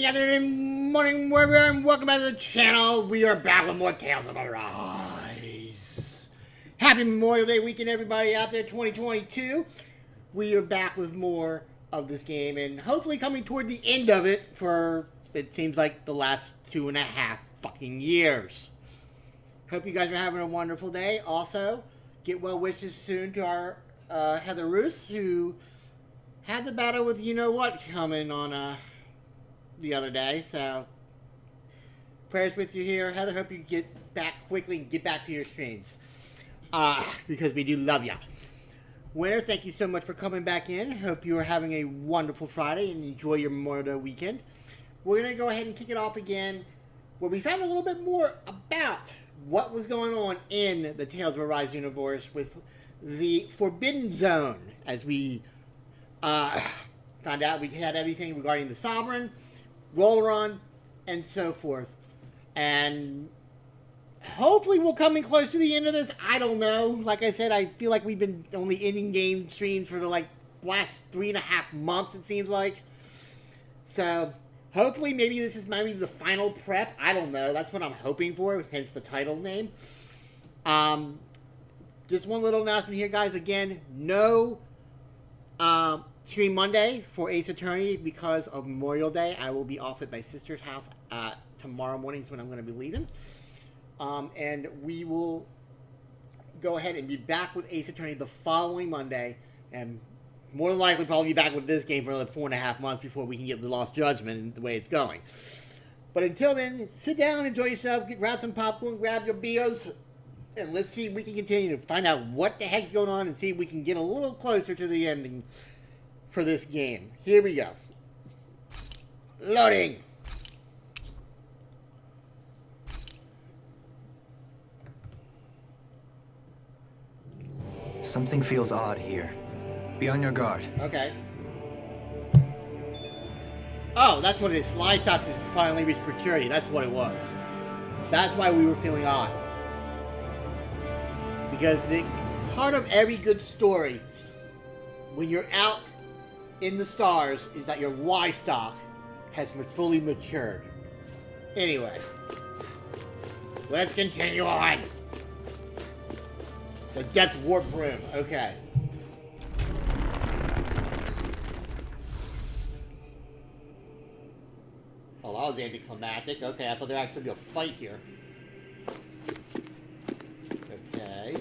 afternoon, morning, wherever, and welcome back to the channel. We are back with more Tales of Arise. Happy Memorial Day weekend, everybody out there, 2022. We are back with more of this game, and hopefully coming toward the end of it for, it seems like, the last 2.5 fucking years. Hope you guys are having a wonderful day. Also, get well wishes soon to our Heather Roos, who had the battle with you-know-what coming on, the other day, so prayers with you here, Heather. Hope you get back quickly and get back to your streams, because we do love ya. Winner, thank you so much for coming back in. Hope you are having a wonderful Friday and enjoy your Memorial Day weekend. We're gonna go ahead and kick it off again, where we found a little bit more about what was going on in the Tales of Arise universe with the Forbidden Zone, as we found out we had everything regarding the Sovereign, Rolleron, and so forth. And hopefully we'll come in close to the end of this. I don't know. Like I said, I feel like we've been only ending game streams for the last 3.5 months, it seems like. So hopefully maybe this is maybe the final prep. I don't know. That's what I'm hoping for, hence the title name. Just one little announcement here, guys. Again, no stream Monday for Ace Attorney because of Memorial Day. I will be off at my sister's house tomorrow morning is when I'm going to be leaving. And we will go ahead and be back with Ace Attorney the following Monday. And more than likely probably be back with this game for another 4.5 months before we can get the Lost Judgment and the way it's going. But until then, sit down, enjoy yourself, grab some popcorn, grab your bios, and let's see if we can continue to find out what the heck's going on and see if we can get a little closer to the ending for this game. Here we go. Loading. Something feels odd here. Be on your guard. Okay. Oh, that's what it is. Flystox has finally reached maturity. That's what it was. That's why we were feeling odd. Because the part of every good story, when you're out in the stars, is that your Y stock has fully matured. Anyway, let's continue on. The Death Warp Room. Okay. Oh, that was anticlimactic. Okay, I thought there actually be a fight here. Okay.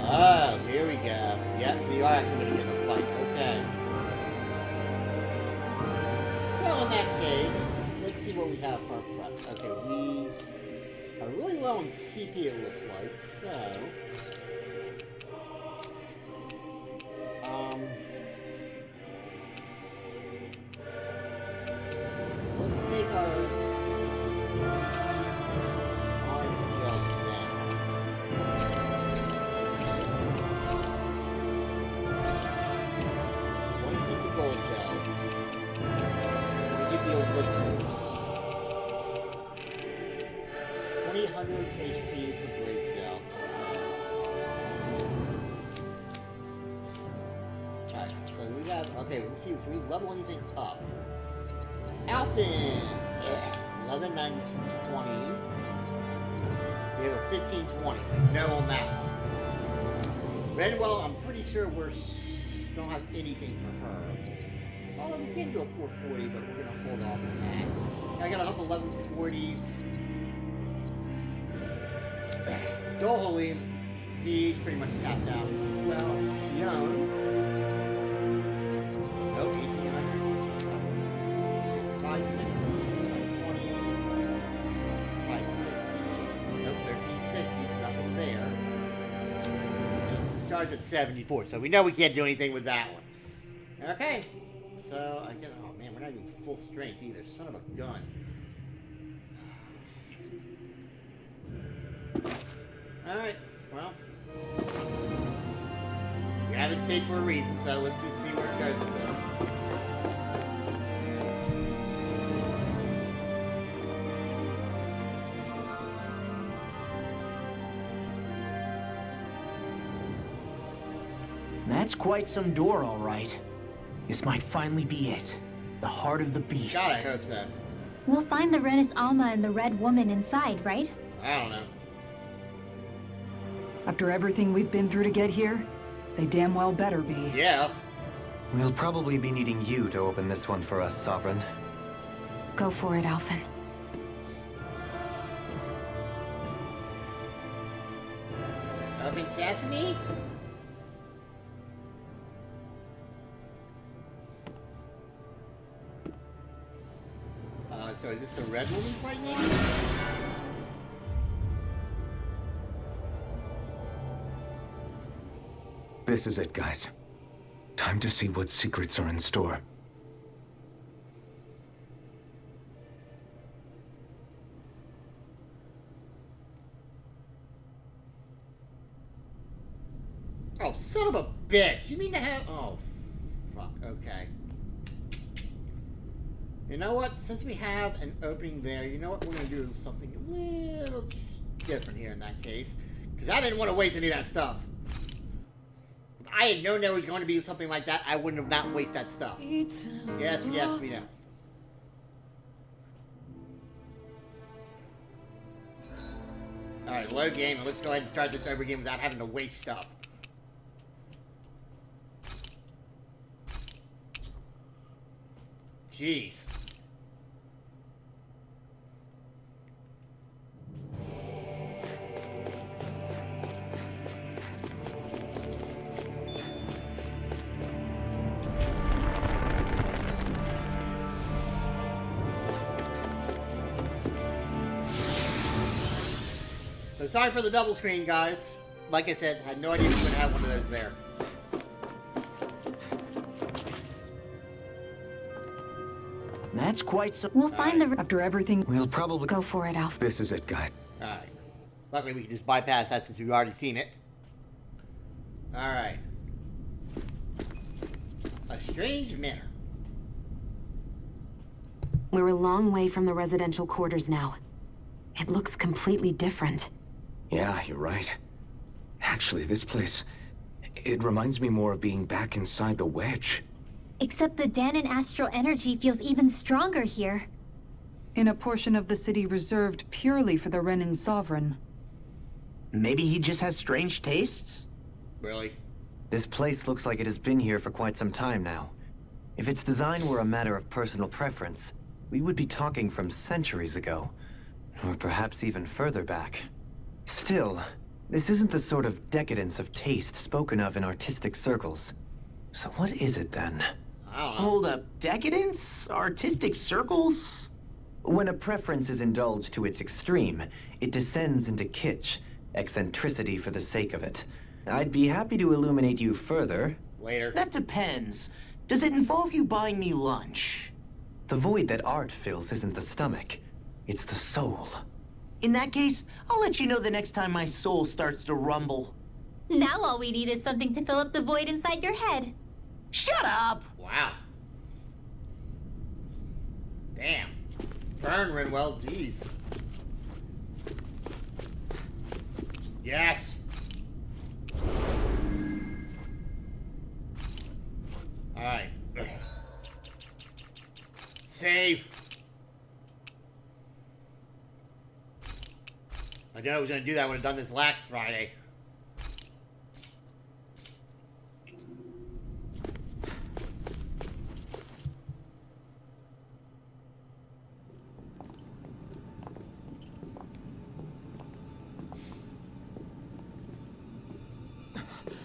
Oh, here we go. Yep, we are actually going to get a fight. Okay. So in that case, let's see what we have for our prep. Okay, we are really low on CP, it looks like. So, let's take our orange gels down. 150 gold gels. We'll give you elixirs. 2000 HP for great gel. Alright, so we have, okay, let's see, can we level anything up? Alphen! Yeah, 11, 9, 20. We have a 15, 20, so no on that one. Redwell, I'm pretty sure don't have anything for her. Although we can do a 440, but we're going to hold off on that. I got a couple 1140s. Dohalim, he's pretty much tapped out. Well, Sion. Nope, 1800. 560, 520s. 560s. Nope, 1360s. Nothing there. Starts at 74, so we know we can't do anything with that one. Okay. So, I guess, oh man, we're not even full strength either. Son of a gun. Alright, well. We have it saved for a reason, so let's just see where it goes with this. That's quite some door, all right. This might finally be it. The heart of the beast. God, I hope so. We'll find the Renis Alma and the Red Woman inside, right? I don't know. After everything we've been through to get here, they damn well better be. Yeah. We'll probably be needing you to open this one for us, Sovereign. Go for it, Alphen. Open sesame? So is this the Red Woman right now? This is it, guys. Time to see what secrets are in store. Oh, son of a bitch! You mean to have... Oh, fuck. Okay. You know what? Since we have an opening there, you know what? We're going to do something a little different here in that case. Because I didn't want to waste any of that stuff. If I had known there was going to be something like that, I wouldn't have not wasted that stuff. Yes, yes, we know. Alright, load game, and let's go ahead and start this over again without having to waste stuff. Jeez. So sorry for the double screen, guys. Like I said, had no idea we would have one of those there. That's quite some... We'll find the... After everything... We'll probably... Go for it, Alphen. This is it, guys. Alright. Luckily we can just bypass that since we've already seen it. Alright. A strange manor. We're a long way from the residential quarters now. It looks completely different. Yeah, you're right. Actually, this place... It reminds me more of being back inside the Wedge. Except the Danon astral energy feels even stronger here. In a portion of the city reserved purely for the Renin Sovereign. Maybe he just has strange tastes? Really? This place looks like it has been here for quite some time now. If its design were a matter of personal preference, we would be talking from centuries ago. Or perhaps even further back. Still, this isn't the sort of decadence of taste spoken of in artistic circles. So what is it then? I don't know. Hold up, decadence? Artistic circles? When a preference is indulged to its extreme, it descends into kitsch, eccentricity for the sake of it. I'd be happy to illuminate you further. Later. That depends. Does it involve you buying me lunch? The void that art fills isn't the stomach, it's the soul. In that case, I'll let you know the next time my soul starts to rumble. Now all we need is something to fill up the void inside your head. Shut up! Wow. Damn. Burn, Rinwell. Jeez. Yes. Alright. Save. I knew I was going to do that. I would have done this last Friday.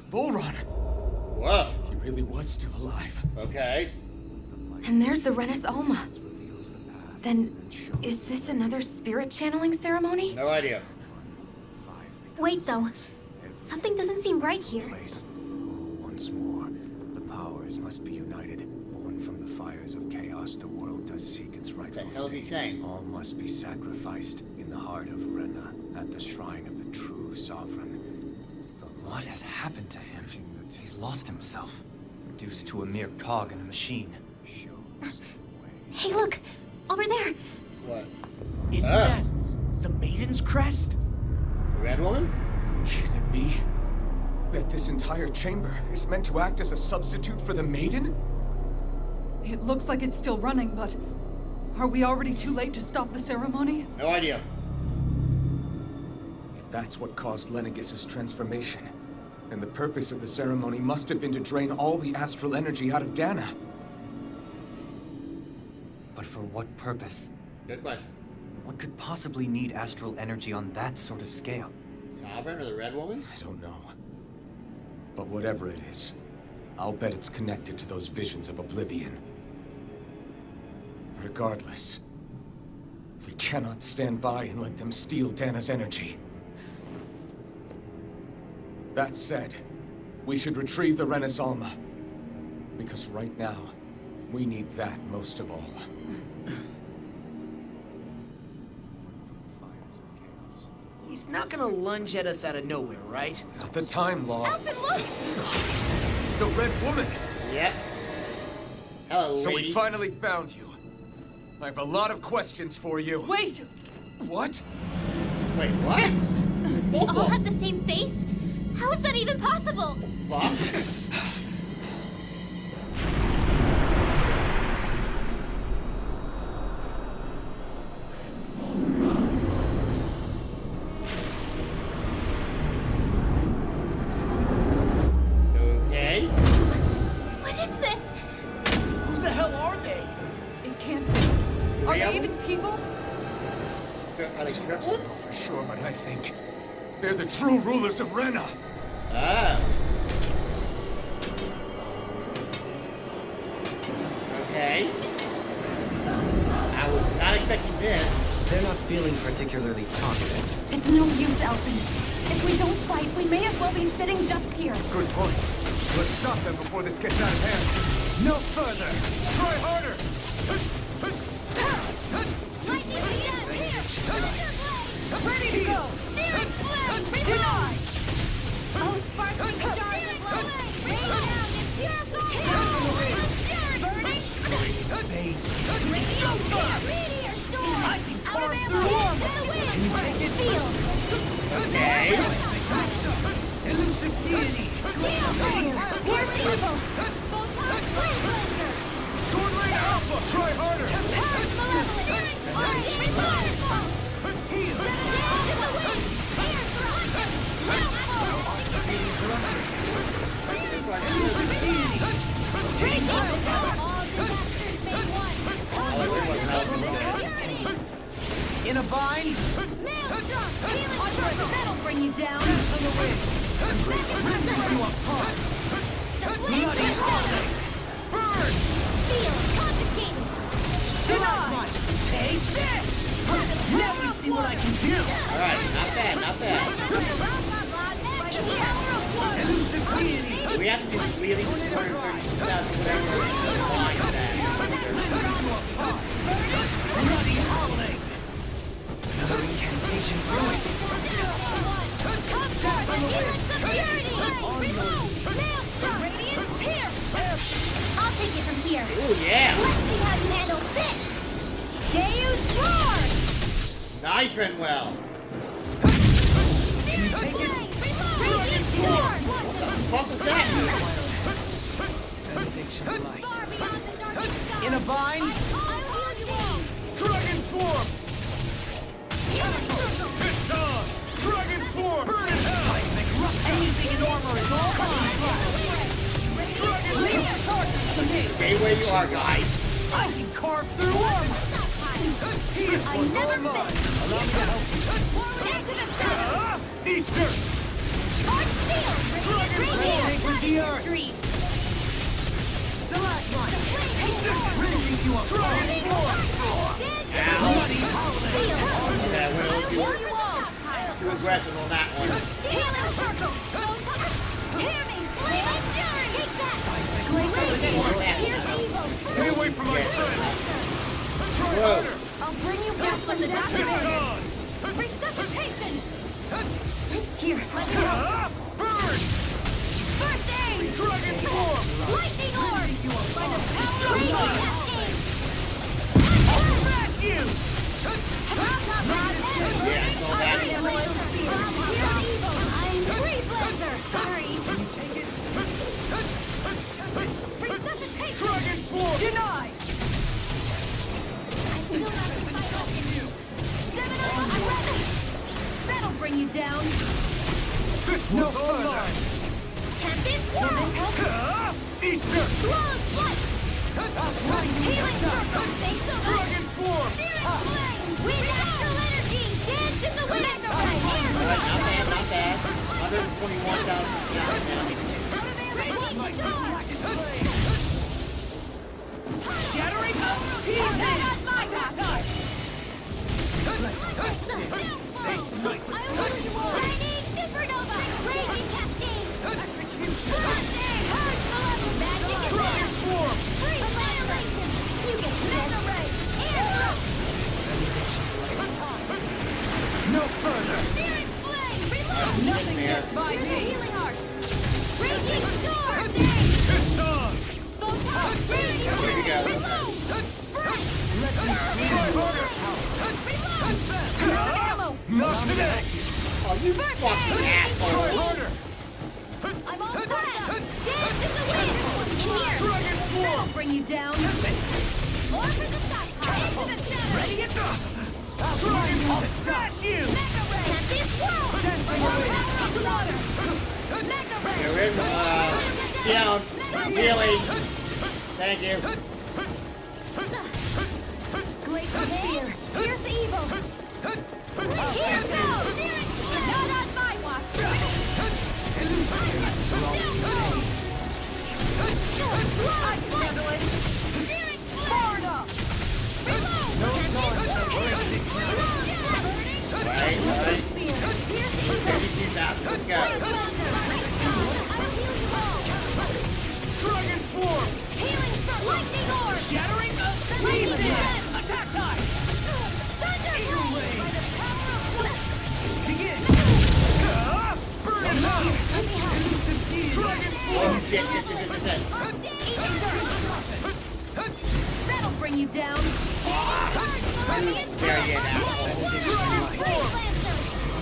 Volron! Whoa. He really was still alive. Okay. And there's the Renis Alma. Then, is this another spirit channeling ceremony? No idea. Wait, though. Something doesn't seem right here. Place. Oh, once more, the powers must be united. Born from the fires of chaos, the world does seek its rightful What the hell is he state. saying? All must be sacrificed in the heart of Rena, at the shrine of the true sovereign. What has happened to him? He's lost himself, reduced to a mere cog in a machine. Hey, look! Over there! What? Isn't Ah. that the Maiden's crest? Red Woman? Can it be? That this entire chamber is meant to act as a substitute for the Maiden? It looks like it's still running, but are we already too late to stop the ceremony? No idea. If that's what caused Lenegis' transformation, then the purpose of the ceremony must have been to drain all the astral energy out of Dana. But for what purpose? Good question. What could possibly need astral energy on that sort of scale? Sovereign or the Red Woman? I don't know. But whatever it is, I'll bet it's connected to those visions of oblivion. Regardless, we cannot stand by and let them steal Dana's energy. That said, we should retrieve the Renis Alma. Because right now, we need that most of all. He's not gonna lunge at us out of nowhere, right? Not the time, Law. Alphen, look! The Red Woman! Yep. Hello, So lady. we finally found you. I have a lot of questions for you. Wait! What? Wait, what? They all have the same face? How is that even possible? Fuck. Okay. What is this? Who the hell are they? It can't be. Are they even people? Are they I don't crippled? know for sure, but I think they're the true rulers of Rena. Oh. Okay. I was not expecting this. They're not feeling particularly talkative. It's no use, Alphen. If we don't fight, we may as well be sitting ducks here. Good point. Let's stop them before this gets out of hand. No further. Try harder. Lightning again! Here! Ready to go! Searing flame! Denied! Oh, sparkling stars of light! Rain down in pure gold! Burning! Meteor storm! I can carve through armor! Can you take it? Field! Okay. Elusive deity! Steel fire! Pierce evil! Photon flame blazer! Sword Lane Alpha. Try harder. Power malevolent! Searing flame! Waterfall! Heal! Air thrust! Take over! All disasters made one! In a bind? Maelstrom! Healing circle! That'll bring you down! Bloody holiday! Burn! Seal! Confiscated! Denied! Take this! Let me see what I can do! Alright, not bad, not bad. Elusive deity! We have to do really 230,000 whatever line that. Bloody holiday! Another incantation through it! I'll take it from here. Ooh, yeah. Let's see how you handle this. Deus Roar! Nice, Renwell. Radiant Storm! What was that? Benediction light. Far beyond the darkest sky. In a bind? I'll heal you all. Dragon Swarm. Healing circle. It's on. Dragon Swarm. Burn in hell. Anything in armor is all mine! Leave the torches to me! Stay where you are, guys. I can carve through armor! I never miss. Allow me to help you. Into the center. Easter. Hard steel. Right here. Anchor the earth. Dream. The last one! Flame Release you up! Dragon Swarm! Bloody holiday! Yeah, I well, will heal you all. too aggressive on that one. Healing circle. Hear me. Flame of fury. Take that. Here's evil. Stay away from my friend. Whoa. I'll bring you back from the It's doctor. on. Resuscitation. Here, let me go. Burn. First aid. Dragon Swarm. Lightning orb. By the power of Radiant Cascade. Back you. Yeah, so that. Here's evil. I'm free blazer. Sorry. Denied! I still got the fight open. I'm ready. That'll bring you down. No further! Tempest Wall! Eat this! Close what? Healing circle! Face the Dragon form! Searing flame! Wind astral energy! Dance in the wind! Not bad. 121,000. Shattering Supernova! Raging Cascade! Magic is there! Free annihilation! You get Mega Ray! Air No further! Searing flame! Reload! Nothing gets by Here's a me. healing art! Raging storm! It's on! Photon! Raging Here we go. Reload! Sprite! Try harder! Reload! Ammo! Not today! Oh, you fucking asshole. Try harder! I'm all set! Dance in the wind! In here! Dragon form! That'll bring you down! Or for the stockpile! Into the shadows! Ready to go! Dragon form! Smash you! Mega Ray! Tempest Wall! More power of water! Mega Ray! There is, down. Healing. Thank you. Glacial Fear! Here's the evil! Here goes! Not on my watch! I can handle it! Steering Florida! Reload! Right. Let's go. Dragon form! Healing from lightning orb! Shattering the Attack time! Thunderblade! By the power of Flip! Begin! Burn it up! Dragon form! Oh, shit. That'll bring you down! There you go.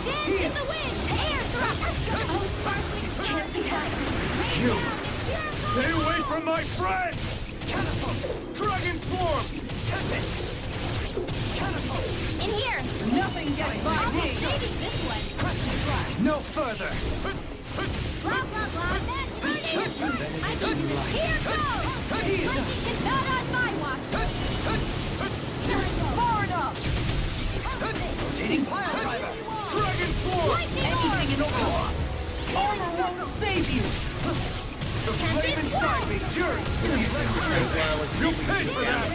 Dance in the wind! Air thrust! Oh, sparkling can't be hacked! Stay away from my friend! Catapult! Dragon form! Catapult! In here! Nothing gets by Almost me. saving this one! No further! Blah, blah, blah! I mean, here goes! Lightning is not on my watch! Far enough! Rotating pile driver! Dragon form! Anything in overall! Armor won't save you! The flame inside me yearns to be electrified! You paid for that!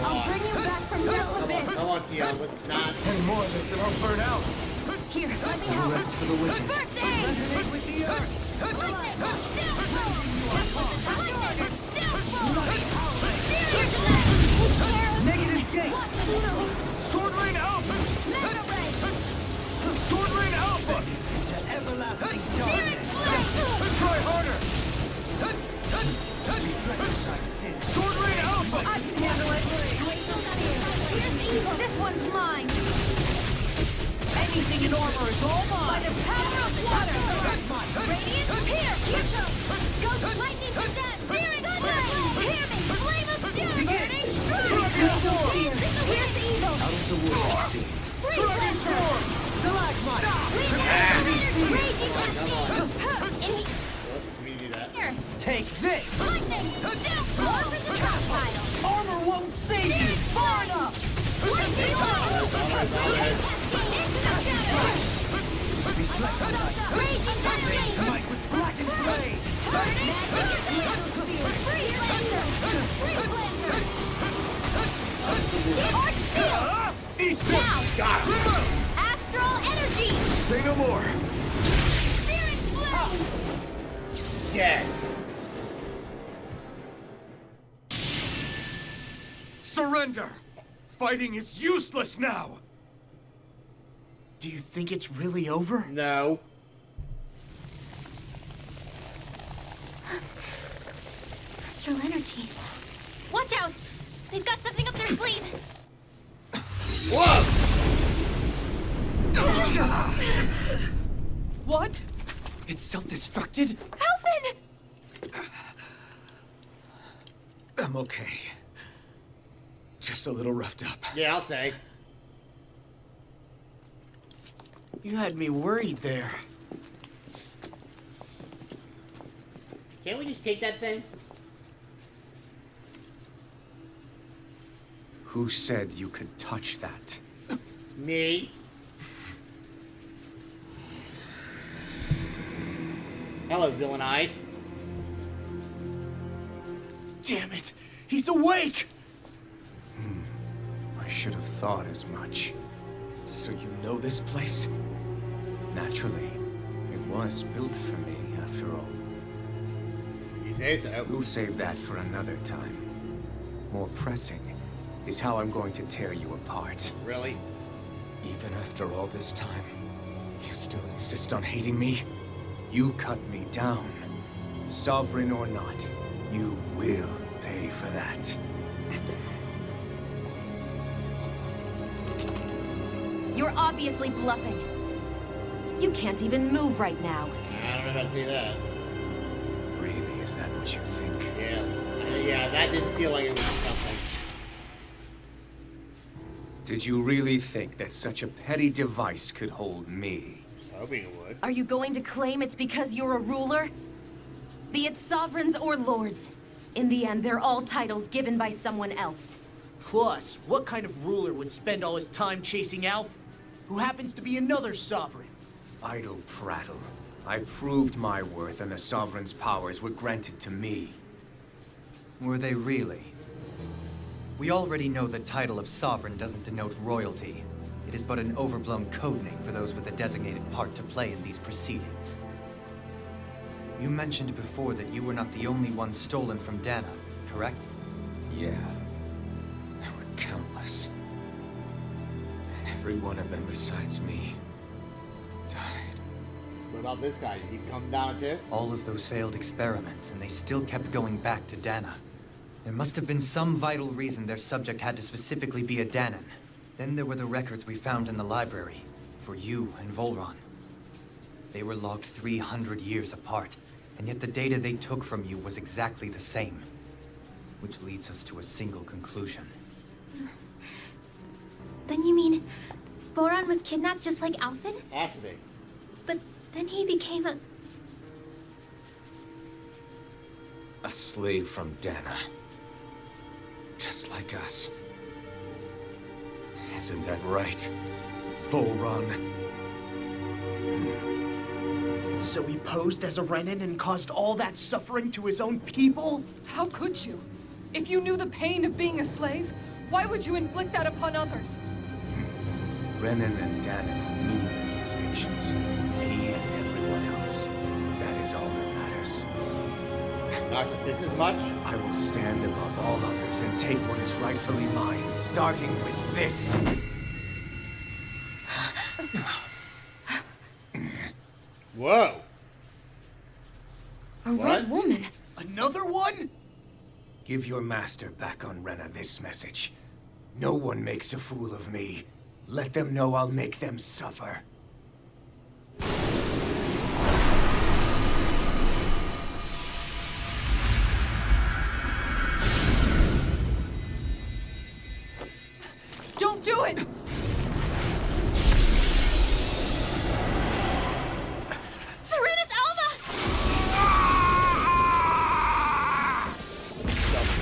I'll bring you back from your abyss! Come on, Keon. Let's not. And more of this that won't burn out! Here, let me help! Rest for the waiting. First aid! Resonate with the earth! Lightning! Still flow! Lightning! Still flow! Serious blast! Negative gate! Sword Rain Alpha! Mega Ray! Sword Rain Alpha! To everlasting Serious darkness! flame! Try harder! Sword Rain Alpha! I can handle it. Here's evil! This one's mine! Anything in armor is all By mine! the power of water! That's mine! Radiant, here! Here goes! Ghost lightning possessed! Searing flame! Hear me! Flame of fury! Burning Dragon form! Here's the evil! Out of the woods, it seems. Free Dragon blessing! form! Stalagmite! Wind energy! Raging cascade! In Let me do that. here! Take this! Lightning! Down! Over the top pile! Armor won't save you! Far enough! Lightning low! Raging cascade! Into the shadows! Raging cascade! Smite with blackened blade! Burning! Free blender! Free blender! Arc seal! Eat this! Now! Astral energy! Say no more! Searing flame! Dead. Surrender! Fighting is useless now! Do you think it's really over? No. Astral energy. Watch out! They've got something up their sleeve! Whoa! What? It's self-destructed? Alvin! I'm okay. Just a little roughed up. Yeah, I'll say. You had me worried there. Can't we just take that thing? Who said you could touch that? Me. Hello, villain eyes. Damn it! He's awake! I should have thought as much. So you know this place? Naturally, it was built for me, after all. You say so. We'll save that for another time. More pressing is how I'm going to tear you apart. Really? Even after all this time, you still insist on hating me? You cut me down. Sovereign or not, you will pay for that. You're obviously bluffing. You can't even move right now. I don't know if I'd say that. Really, is that what you think? Yeah, that didn't feel like it was something. Did you really think that such a petty device could hold me? I was hoping it would. Are you going to claim it's because you're a ruler? Be it sovereigns or lords. In the end, they're all titles given by someone else. Plus, what kind of ruler would spend all his time chasing Alf, who happens to be another sovereign? Idle prattle. I proved my worth and the Sovereign's powers were granted to me. Were they really? We already know the title of Sovereign doesn't denote royalty. It is but an overblown codename for those with a designated part to play in these proceedings. You mentioned before that you were not the only one stolen from Dana, correct? Yeah. There were countless. And every one of them besides me died. What about this guy? Did he come down too? All of those failed experiments, and they still kept going back to Dana. There must have been some vital reason their subject had to specifically be a Danan. Then there were the records we found in the library, for you and Volron. They were logged 300 years apart, and yet the data they took from you was exactly the same. Which leads us to a single conclusion. Then you mean Boron was kidnapped just like Alphen? Has to be. But then he became A slave from Dana. Just like us. Isn't that right, Volron? So he posed as a Renan and caused all that suffering to his own people? How could you? If you knew the pain of being a slave, why would you inflict that upon others? Renan and Danan are meaningless distinctions. Me and everyone else. That is all that matters. Narcissist much? I will stand above all others and take what is rightfully mine, starting with this. Whoa. A red woman. Another one? Give your master back on Rena this message. No one makes a fool of me. Let them know I'll make them suffer. Don't do it! Serenus Alma!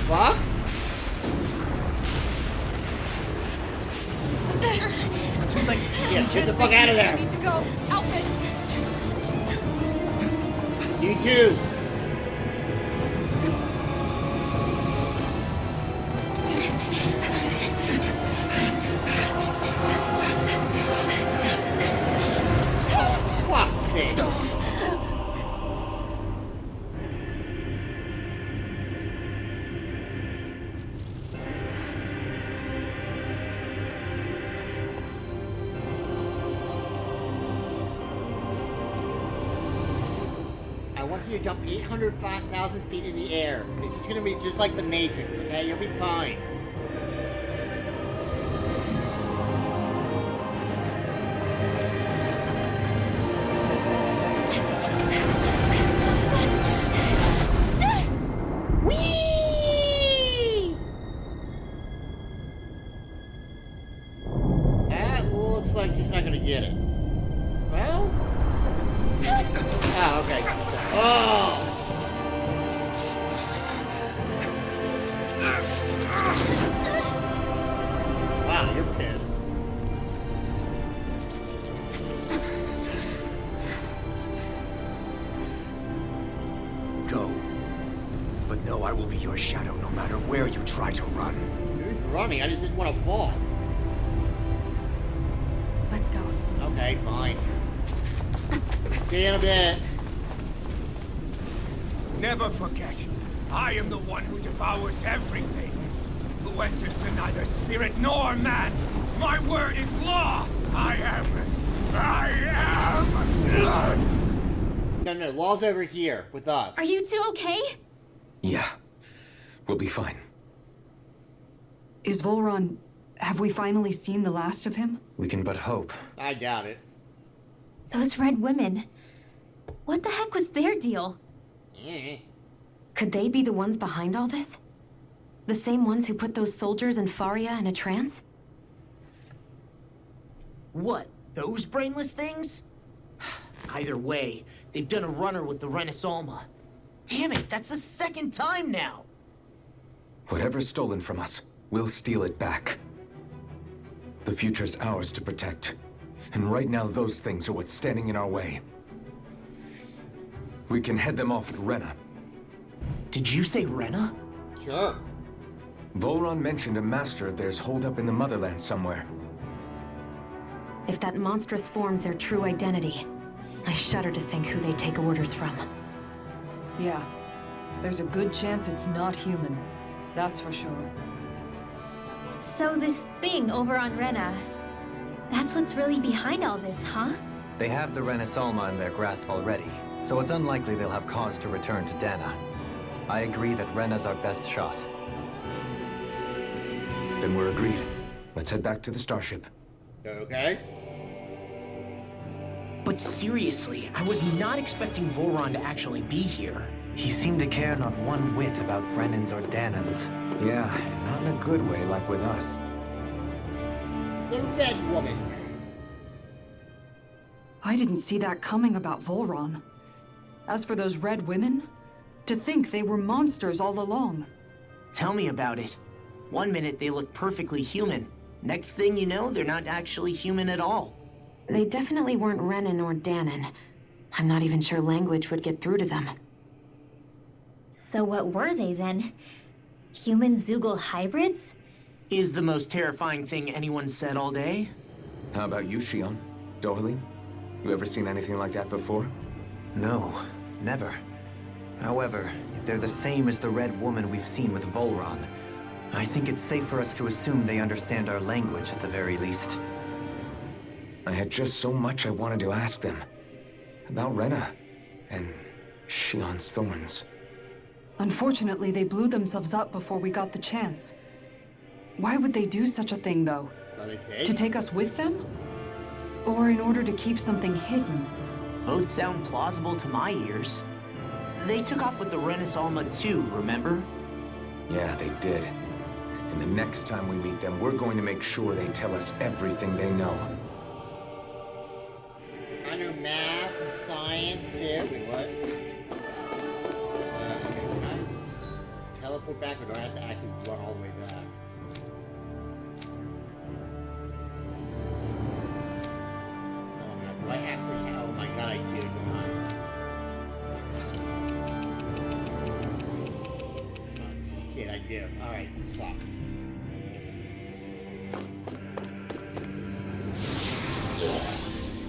Fuck? Yeah, get the fuck out of I there. need to go. Outfit! You too. Oh, fuck's sake. I want you to jump 805,000 feet in the air. It's just gonna be just like the Matrix, okay? You'll be fine. Whee! Oh! Wow, you're pissed. Go. But know I will be your shadow no matter where you try to run. Who's running? I just didn't want to fall. Let's go. Okay, fine. See you in a bit. Never forget, I am the one who devours everything. Who answers to neither spirit nor man. My word is law. I am. No, law's over here with us. Are you two okay? Yeah. We'll be fine. Is Volron... Have we finally seen the last of him? We can but hope. I doubt it. Those red women. What the heck was their deal? Could they be the ones behind all this? The same ones who put those soldiers in Faria in a trance? What? Those brainless things? Either way, they've done a runner with the Renasolma. Damn it, that's the second time now! Whatever's stolen from us, we'll steal it back. The future's ours to protect. And right now, those things are what's standing in our way. We can head them off at Rena. Did you say Rena? Sure. Volron mentioned a master of theirs holed up in the motherland somewhere. If that monstrous form's their true identity, I shudder to think who they take orders from. Yeah. There's a good chance it's not human. That's for sure. So this thing over on Rena, that's what's really behind all this, huh? They have the Renasolma in their grasp already, so it's unlikely they'll have cause to return to Dana. I agree that Rena's our best shot. Then we're agreed. Let's head back to the starship. Okay. But seriously, I was not expecting Volron to actually be here. He seemed to care not one whit about Renans or Danans. Yeah, and not in a good way like with us. The red woman. I didn't see that coming about Volron. As for those red women, to think they were monsters all along. Tell me about it. One minute they look perfectly human. Next thing you know, they're not actually human at all. They definitely weren't Renan or Danan. I'm not even sure language would get through to them. So what were they then? Human Zoogle hybrids? Is the most terrifying thing anyone said all day? How about you, Shion? Dohalim? You ever seen anything like that before? No, never. However, if they're the same as the red woman we've seen with Volron, I think it's safe for us to assume they understand our language at the very least. I had just so much I wanted to ask them. About Rena, and Shion's thorns. Unfortunately, they blew themselves up before we got the chance. Why would they do such a thing, though? Are they fake? To take us with them? Or in order to keep something hidden? Both sound plausible to my ears. They took off with the Renasolma too, remember? Yeah, they did. And the next time we meet them, we're going to make sure they tell us everything they know. I know math and science too. Wait, what? Can I teleport back, or do I have to actually run all the way back? Oh my god, do I actually have? Oh my god, I do, don't I? Oh shit, I do. Alright, fuck.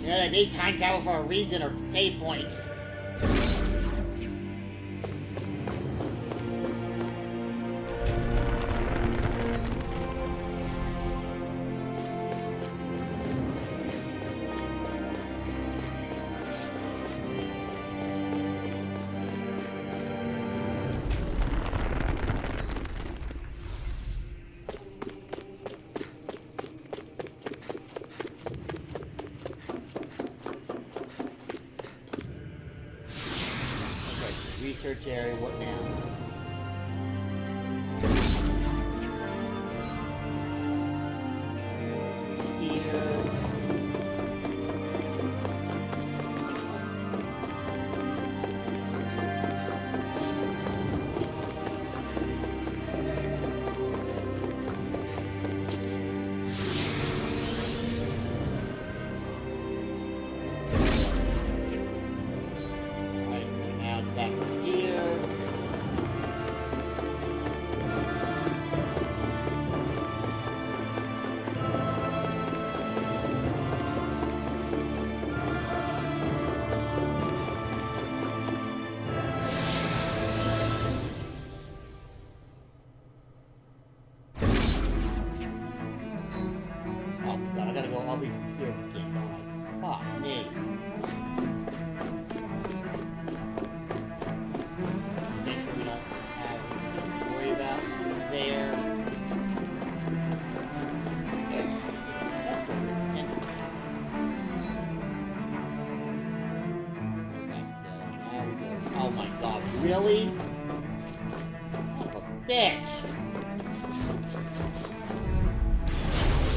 Yeah, I need time travel for a reason or save points. Research area, what now? Here. Oh my god, really? Son of a bitch!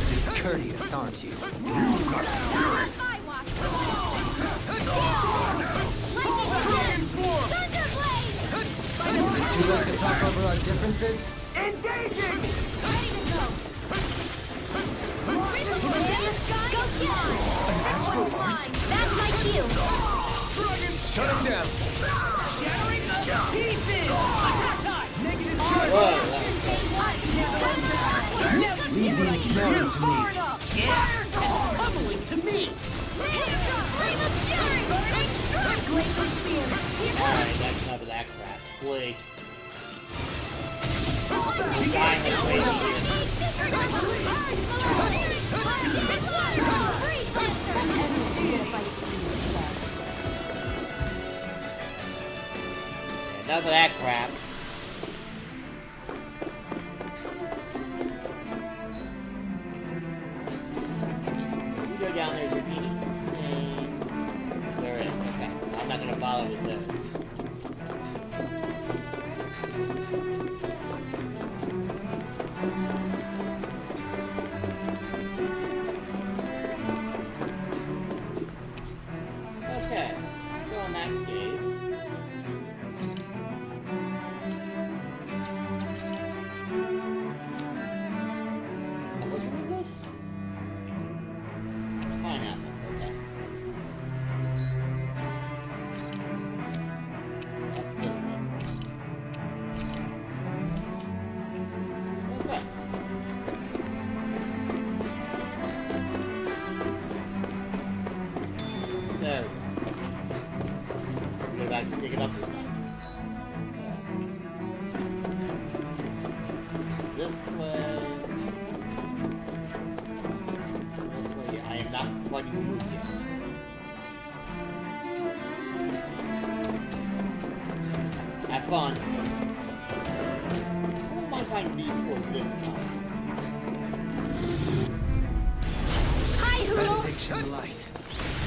Discourteous, aren't you? My watch. Lightning Form! Thunderblade! Would you like to talk over our differences? Engaging! Ready to go! Go get An astral art? That's my cue! Shut him down! Shattering of pieces! Attack time! Negative charge! Whoa, Leave the ensnaring to me. Yeah, and pummeling to me! alright, that's enough of that crap. Flee. Dying like crazy. Enough of that crap. You go down there, is there anything? There is, okay. I'm not gonna bother with this. Okay, so in that case... Oh, which one is this? Pineapple, okay. That's this one. Okay. There we go. We're about to pick it up this time. This way. This way. I am not fucking moved yet. Have fun. Who am I finding these for this time? Hi, Hoodle! Benediction light.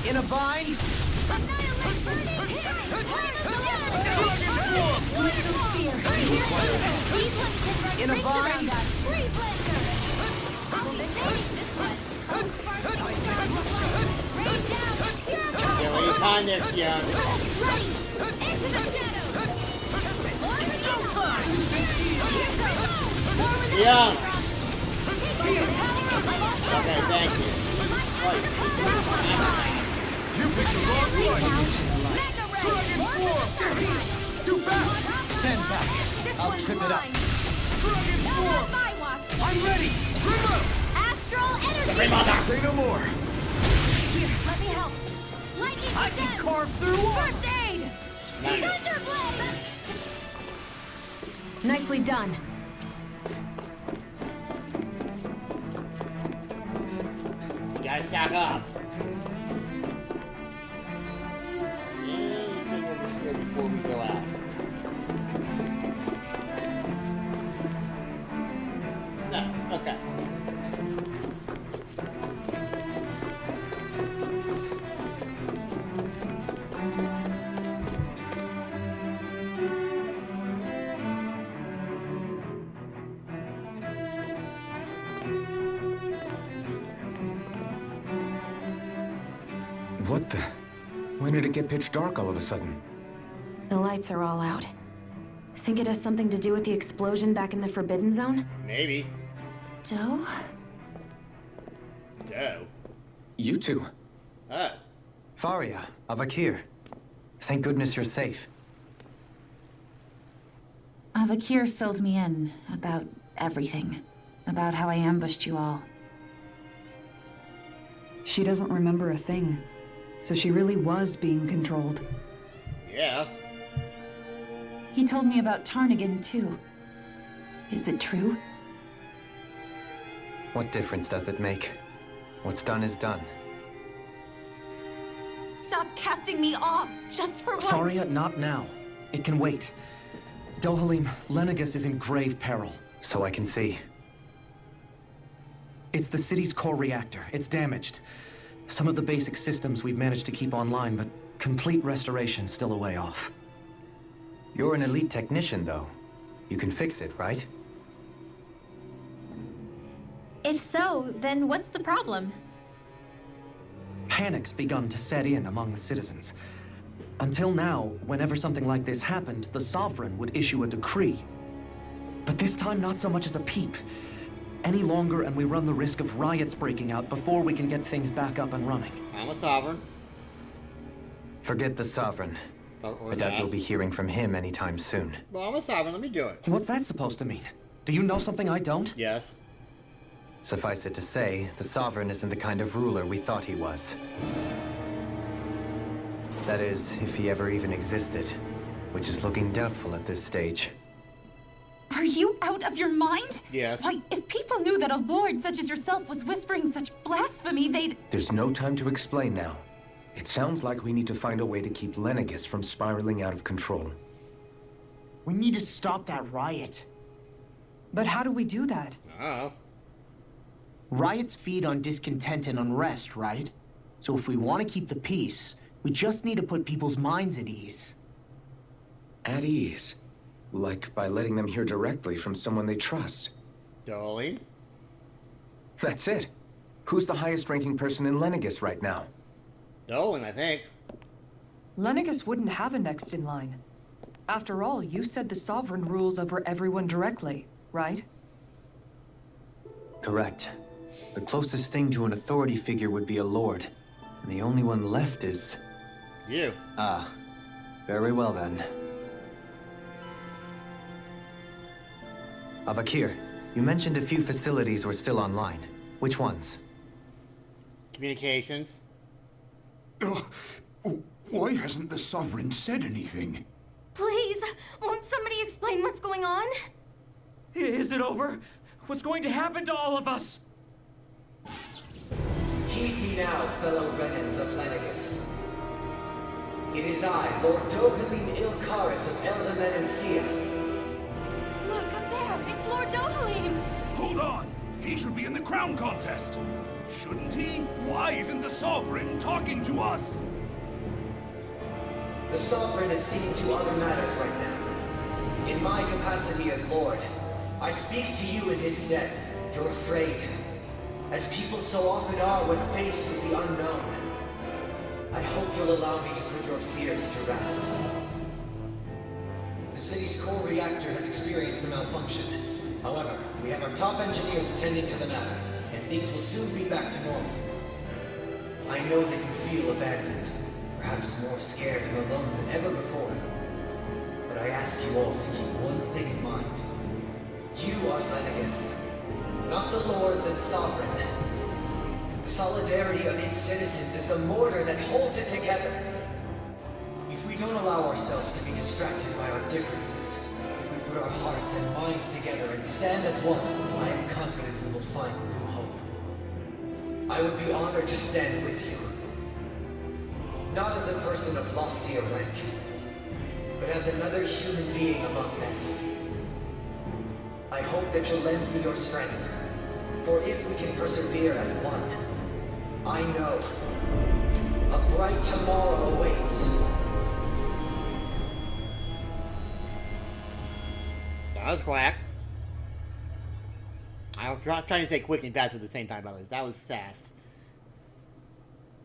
In a bind? Annihilate burning! In a bind? Free blender! I'll be saving this one! Rain down! Pure power! Yeah, well, you kind this, young. Ready! Into the shadows! Let's go! Young! Okay, thank you. You picked the wrong one! Dragon Form! It's too fast! Stand back. I'll trip it up. Dragon Form! My watch! I'm ready! Bring up! Astral energy! Say no more! Here, let me help. Lightning I can carve through one! First aid! Nice. Thunderblade! Nicely done. You gotta stack up. Anything over here before we go out? No, okay. What the? When did it get pitch dark all of a sudden? The lights are all out. Think it has something to do with the explosion back in the Forbidden Zone? Maybe. Doe? Go. You two. Oh. Faria, Avakir. Thank goodness you're safe. Avakir filled me in about everything. About how I ambushed you all. She doesn't remember a thing. So she really was being controlled. Yeah. He told me about Tarnigan, too. Is it true? What difference does it make? What's done is done. Stop casting me off, just for once! Faria, not now. It can wait. Dohalim, Lenegus is in grave peril. So I can see. It's the city's core reactor. It's damaged. Some of the basic systems we've managed to keep online, but complete restoration's still a way off. You're an elite technician, though. You can fix it, right? If so, then what's the problem? Panic's begun to set in among the citizens. Until now, whenever something like this happened, the Sovereign would issue a decree. But this time, not so much as a peep. Any longer, and we run the risk of riots breaking out before we can get things back up and running. I'm a sovereign. Forget the Sovereign. Or I doubt that. you'll be hearing from him anytime soon. Well, I'm a sovereign. Let me do it. What's that supposed to mean? Do you know something I don't? Yes. Suffice it to say, the Sovereign isn't the kind of ruler we thought he was. That is, if he ever even existed, which is looking doubtful at this stage. Are you out of your mind? Yes. Why, if people knew that a lord such as yourself was whispering such blasphemy, they'd... There's no time to explain now. It sounds like we need to find a way to keep Lenegis from spiraling out of control. We need to stop that riot. But how do we do that? Oh. Riots feed on discontent and unrest, right? So if we want to keep the peace, we just need to put people's minds at ease. At ease? Like by letting them hear directly from someone they trust. Dolly. That's it. Who's the highest-ranking person in Lenegis right now? Dolan, I think. Lenegis wouldn't have a next in line. After all, you said the Sovereign rules over everyone directly, right? Correct. The closest thing to an authority figure would be a lord. And the only one left is... You. Ah. Very well then. Avakir, you mentioned a few facilities were still online. Which ones? Communications. Why hasn't the Sovereign said anything? Please, won't somebody explain what's going on? Is it over? What's going to happen to all of us? Heed me now, fellow Renans of Lenegis. It is I, Lord Dohalim Ilkaris of Eldaman and Sia. Look up there! It's Lord Dohalim! Hold on! He should be in the crown contest! Shouldn't he? Why isn't the Sovereign talking to us? The Sovereign is seeing to other matters right now. In my capacity as Lord, I speak to you in his stead. You're afraid, as people so often are when faced with the unknown. I hope you'll allow me to put your fears to rest. The city's core reactor has experienced a malfunction. However, we have our top engineers attending to the matter, and things will soon be back to normal. I know that you feel abandoned, perhaps more scared and alone than ever before. But I ask you all to keep one thing in mind. You are Lenegis, not the lords and sovereign. The solidarity of its citizens is the mortar that holds it together. If we don't allow ourselves to be distracted by our differences, if we put our hearts and minds together and stand as one, I am confident we will find new hope. I would be honored to stand with you. Not as a person of loftier rank, but as another human being among men. I hope that you'll lend me your strength, for if we can persevere as one, I know a bright tomorrow awaits. That was quack. I was trying to say quick and fast at the same time, by the way. That was fast.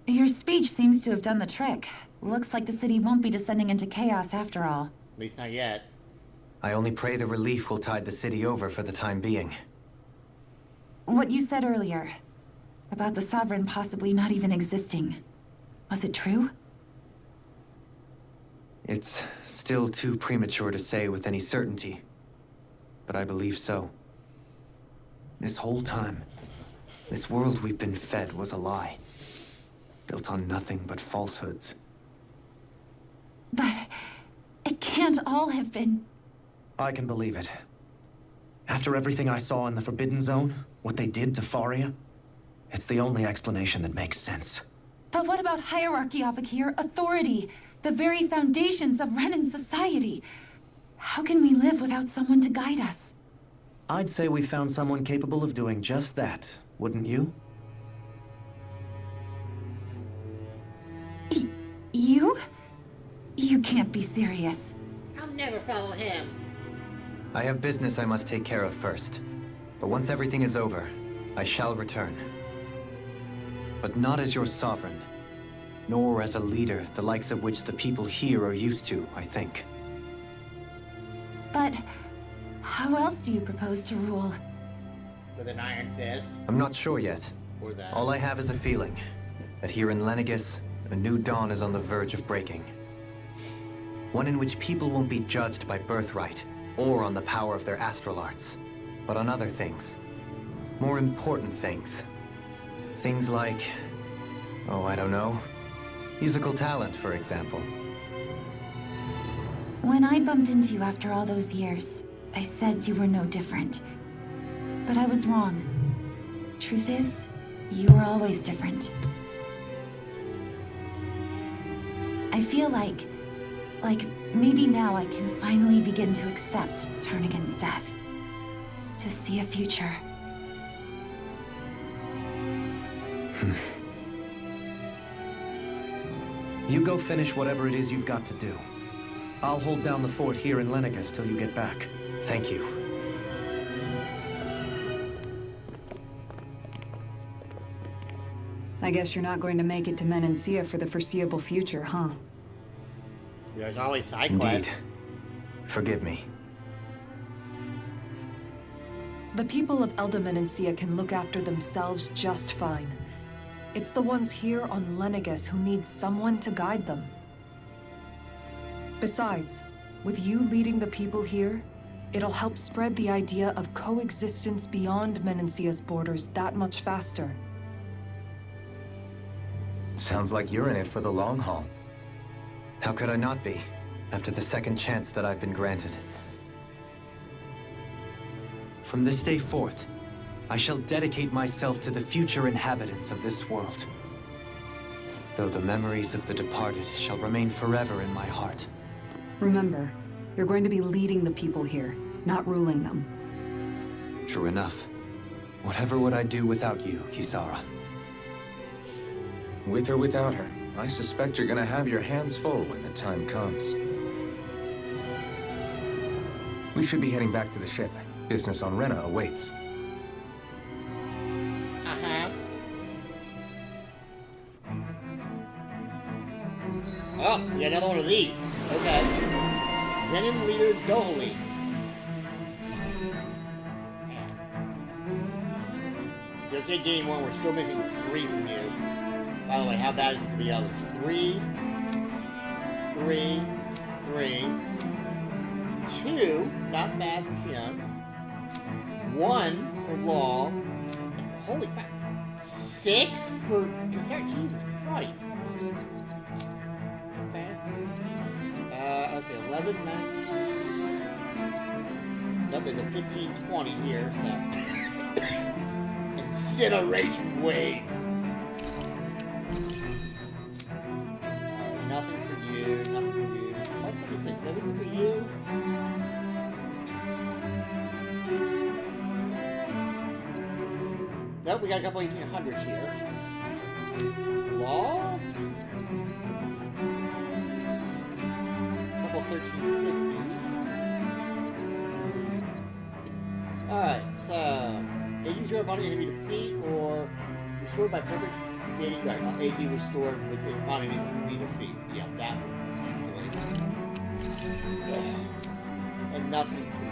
Your speech seems to have done the trick. Looks like the city won't be descending into chaos after all. At least not yet. I only pray the relief will tide the city over for the time being. What you said earlier, about the Sovereign possibly not even existing, was it true? It's still too premature to say with any certainty, but I believe so. This whole time, this world we've been fed was a lie, built on nothing but falsehoods. But it can't all have been... I can believe it. After everything I saw in the Forbidden Zone, what they did to Faria, it's the only explanation that makes sense. But what about hierarchy, Avakir? Authority? The very foundations of Renan society? How can we live without someone to guide us? I'd say we found someone capable of doing just that, wouldn't you? You? You can't be serious. I'll never follow him. I have business I must take care of first. But once everything is over, I shall return. But not as your sovereign, nor as a leader the likes of which the people here are used to, I think. But how else do you propose to rule? With an iron fist. I'm not sure yet. Or that. All I have is a feeling that here in Lenegis, a new dawn is on the verge of breaking. One in which people won't be judged by birthright or on the power of their astral arts, but on other things. More important things. Things like, oh, I don't know, musical talent, for example. When I bumped into you after all those years, I said you were no different. But I was wrong. Truth is, you were always different. I feel like maybe now I can finally begin to accept Turnagain's death. To see a future. You go finish whatever it is you've got to do. I'll hold down the fort here in Lenegis till you get back. Thank you. I guess you're not going to make it to Menancia for the foreseeable future, huh? There's always side quests. Indeed. Forgive me. The people of Elda Menancia can look after themselves just fine. It's the ones here on Lenegis who need someone to guide them. Besides, with you leading the people here, it'll help spread the idea of coexistence beyond Menancia's borders that much faster. Sounds like you're in it for the long haul. How could I not be, after the second chance that I've been granted? From this day forth, I shall dedicate myself to the future inhabitants of this world. Though the memories of the departed shall remain forever in my heart. Remember, you're going to be leading the people here, not ruling them. True enough. Whatever would I do without you, Kisara? With or without her, I suspect you're gonna have your hands full when the time comes. We should be heading back to the ship. Business on Rena awaits. Uh-huh. Oh, we got another one of these. Okay. Venom Leader Dohuli. So if they gain one, we're still missing 3 from you. By the way, how bad is it for the others? 3, 3, 3, 2, not bad for Xion. 1 for Law. Holy crap. 6 for Concern. Jesus Christ. Okay. Okay, 11, 9. Nope, there's a 15, 20 here, so. Incineration Wave. Nothing for you, nothing for you. What's 76? Nothing for you. Nope, we got a couple 1800s here. Law? A couple 1360s. Alright, so. AD your body to be defeat or restored by perfect dating guard. AD restored with a body to be defeat. Yeah, that one. Easily. And nothing for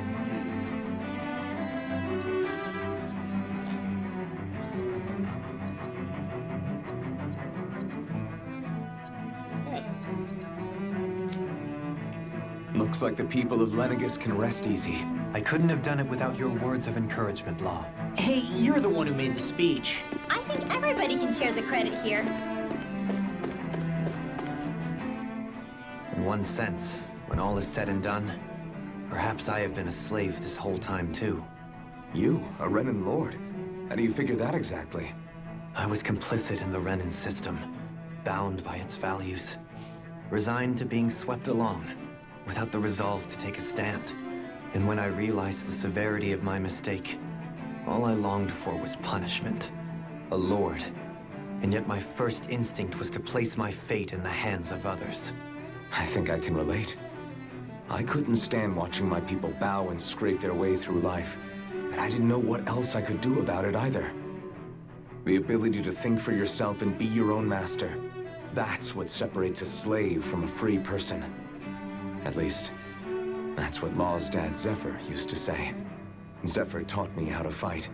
Looks like the people of Lenegis can rest easy. I couldn't have done it without your words of encouragement, Law. Hey, you're the one who made the speech. I think everybody can share the credit here. In one sense, when all is said and done, perhaps I have been a slave this whole time too. You, a Renan Lord? How do you figure that exactly? I was complicit in the Renan system, bound by its values, resigned to being swept along, without the resolve to take a stand. And when I realized the severity of my mistake, all I longed for was punishment. A lord. And yet my first instinct was to place my fate in the hands of others. I think I can relate. I couldn't stand watching my people bow and scrape their way through life, and I didn't know what else I could do about it either. The ability to think for yourself and be your own master, that's what separates a slave from a free person. At least, that's what Law's dad Zephyr used to say. Zephyr taught me how to fight.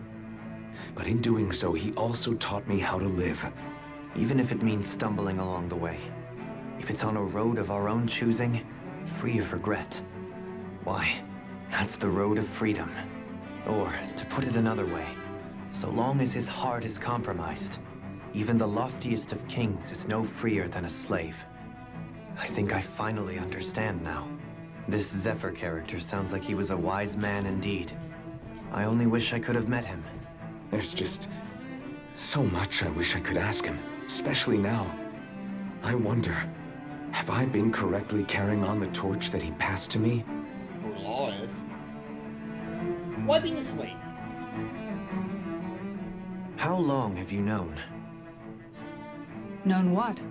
But in doing so, he also taught me how to live. Even if it means stumbling along the way. If it's on a road of our own choosing, free of regret. Why, that's the road of freedom. Or, to put it another way, so long as his heart is compromised, even the loftiest of kings is no freer than a slave. I think I finally understand now. This Zephyr character sounds like he was a wise man indeed. I only wish I could have met him. There's just so much I wish I could ask him, especially now. I wonder, have I been correctly carrying on the torch that he passed to me? Who Law is. Wiping the slate. How long have you known? Known what?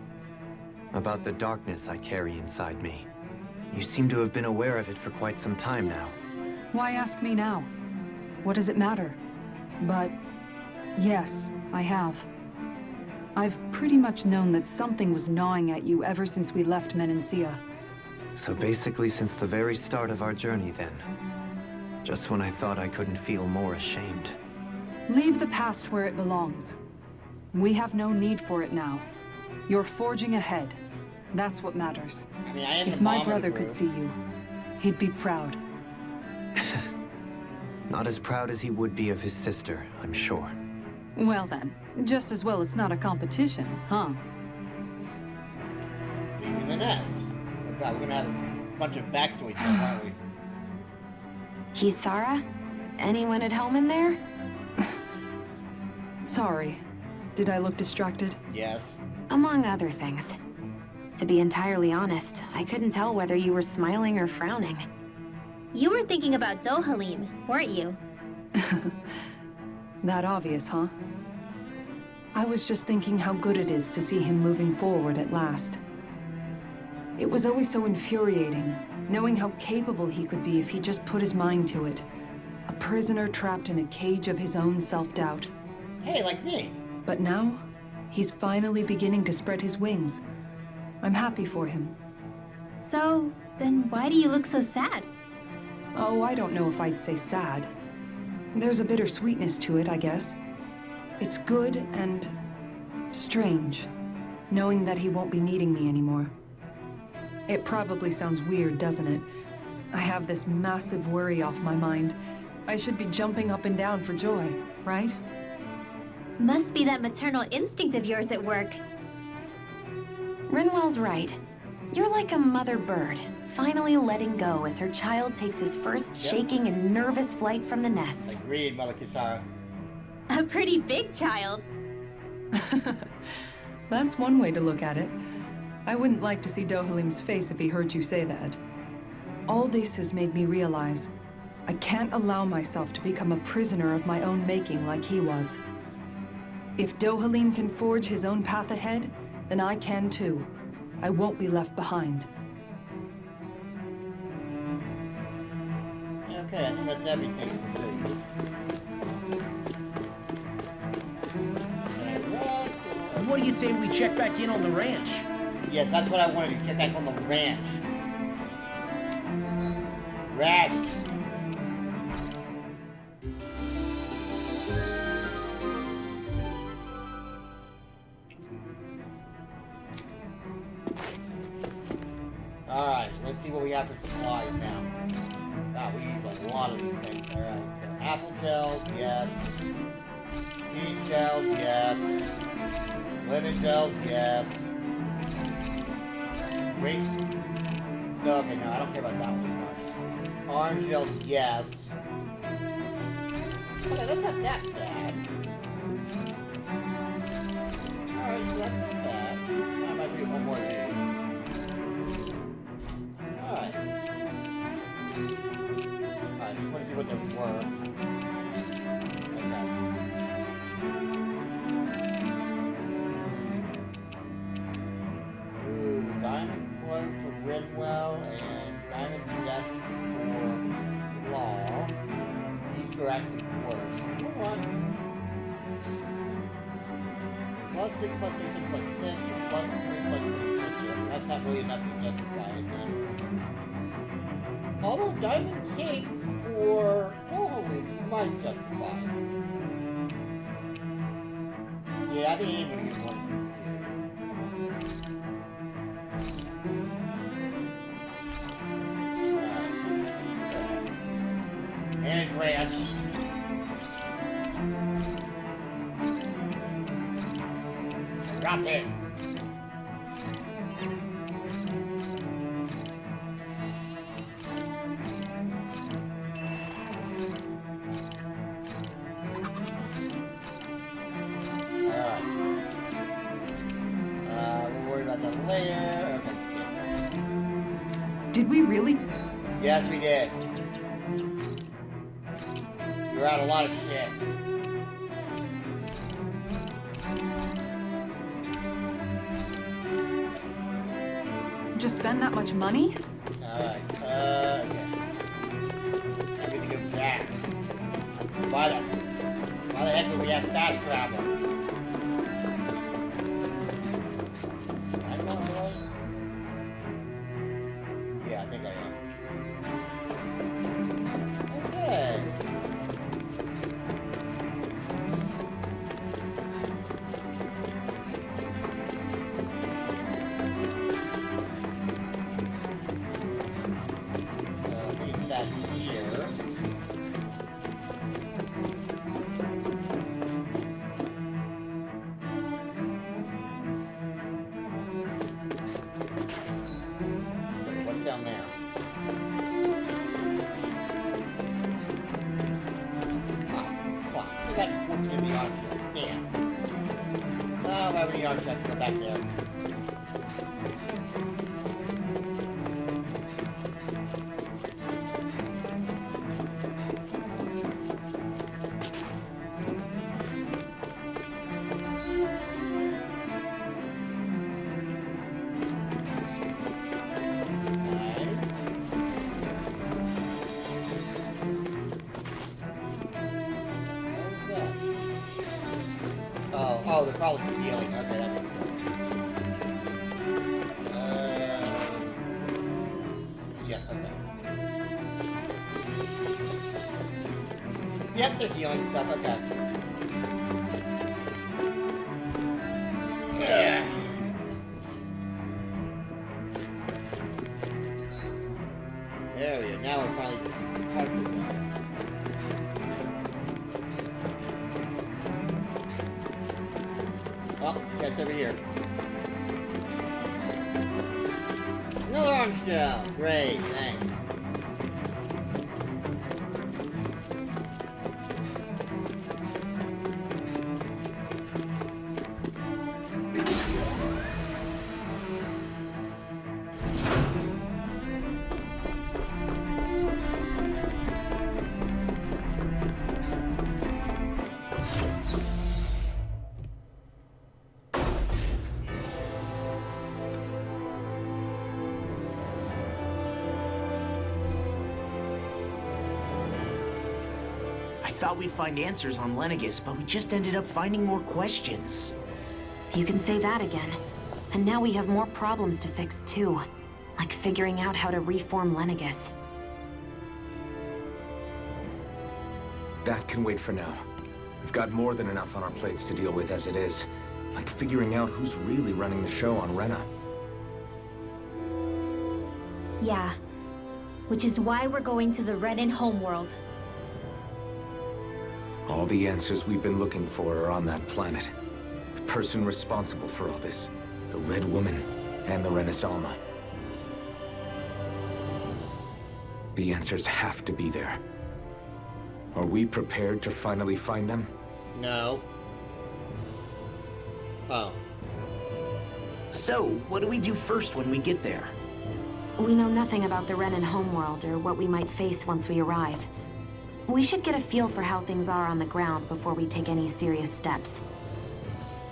About the darkness I carry inside me. You seem to have been aware of it for quite some time now. Why ask me now? What does it matter? But yes, I have. I've pretty much known that something was gnawing at you ever since we left Menancia. So basically since the very start of our journey then. Just when I thought I couldn't feel more ashamed. Leave the past where it belongs. We have no need for it now. You're forging ahead. That's what matters. I mean, I am If the my mom of the brother group. could see you, he'd be proud. Not as proud as he would be of his sister, I'm sure. Well then, just as well it's not a competition, huh? Leaving the nest. Oh god, we're gonna have a bunch of backstory stuff, aren't we? Kisara? Anyone at home in there? Sorry. Did I look distracted? Yes. Among other things. To be entirely honest, I couldn't tell whether you were smiling or frowning. You were thinking about Dohalim, weren't you? That obvious, huh? I was just thinking how good it is to see him moving forward at last. It was always so infuriating, knowing how capable he could be if he just put his mind to it. A prisoner trapped in a cage of his own self-doubt. Hey, like me. But now, he's finally beginning to spread his wings. I'm happy for him. So, then why do you look so sad? Oh, I don't know if I'd say sad. There's a bittersweetness to it, I guess. It's good and strange, knowing that he won't be needing me anymore. It probably sounds weird, doesn't it? I have this massive worry off my mind. I should be jumping up and down for joy, right? Must be that maternal instinct of yours at work. Rinwell's right. You're like a mother bird, finally letting go as her child takes his first shaking and nervous flight from the nest. Agreed, Mother Kisara. A pretty big child. That's one way to look at it. I wouldn't like to see Dohalim's face if he heard you say that. All this has made me realize I can't allow myself to become a prisoner of my own making like he was. If Dohalim can forge his own path ahead, then I can too. I won't be left behind. Okay, I think that's everything for these. What do you say we check back in on the ranch? Yes, that's what I wanted to get back on the ranch. Rest. Alright, let's see what we have for supplies now. God, we use a lot of these things. Alright, so apple gels, yes. Peach gels, yes. Lemon gels, yes. Grape. No, okay, no, I don't care about that one as much. Orange gels, yes. Okay, that's not that bad. Alright, so that's not bad. I might get one more of these. Alright. Alright, I just want to see what they're worth. Okay. Ooh, diamond cloak for Rinwell and diamond are actually worse. You know what? Plus 6 plus 6 plus 6 plus 3 plus 3 plus 2. That's not really enough to justify it then. Although Diamond Cape for Holy might justify it. Yeah, I think he would use one from here. Manage ranch. Drop it. We'll worry about that later. Okay. Did we really? Yes, we did. You're out a lot of shit. Just spend that much money? Alright, okay. I need to go back. Why the heck do we have fast travel? I don't know. Yeah, I think I am. Okay. Leave that here. What's down there? Oh, fuck. We got 14 of the archers. Damn. Oh, why would the archers go back there? Oh, they're probably healing. Okay, that makes sense. Yeah, okay. Yep, they're healing stuff. Okay. Yeah. There we go. Now we're probably. Oh, chest over here. Another arm shell. Great, thanks. I thought we'd find answers on Lenegis, but we just ended up finding more questions. You can say that again. And now we have more problems to fix, too. Like figuring out how to reform Lenegis. That can wait for now. We've got more than enough on our plates to deal with as it is. Like figuring out who's really running the show on Rena. Yeah. Which is why we're going to the Renan homeworld. All the answers we've been looking for are on that planet. The person responsible for all this. The Red Woman and the Renaissance. The answers have to be there. Are we prepared to finally find them? No. Oh. So, what do we do first when we get there? We know nothing about the Renan homeworld or what we might face once we arrive. We should get a feel for how things are on the ground before we take any serious steps.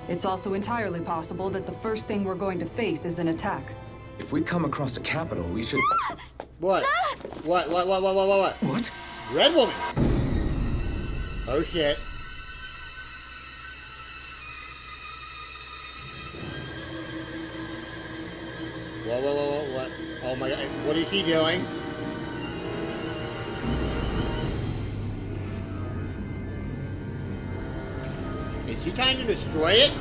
It's also entirely possible that the first thing we're going to face is an attack. If we come across a capital, we should... What? What? What? Red Woman! Oh shit. Whoa, whoa, whoa, whoa, what? Oh my god, what is he doing? Is he trying to destroy it?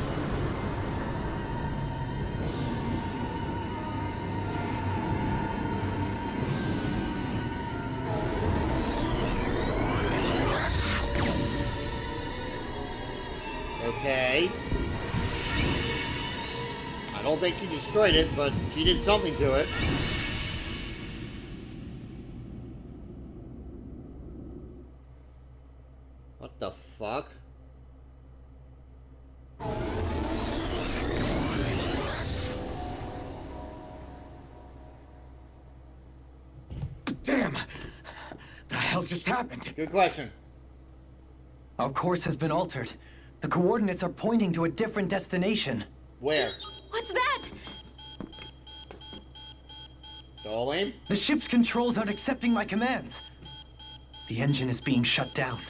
Okay. I don't think she destroyed it, but she did something to it. What the fuck? Damn! The hell just happened? Good question. Our course has been altered. The coordinates are pointing to a different destination. Where? What's that? Darlene? The ship's controls aren't accepting my commands. The engine is being shut down.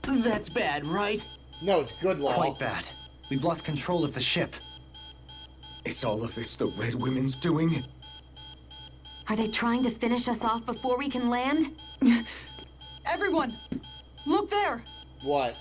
That's bad, right? No, it's good, Law. Quite bad. We've lost control of the ship. Is all of this the Red Women's doing? Are they trying to finish us off before we can land? Everyone! Look there! What?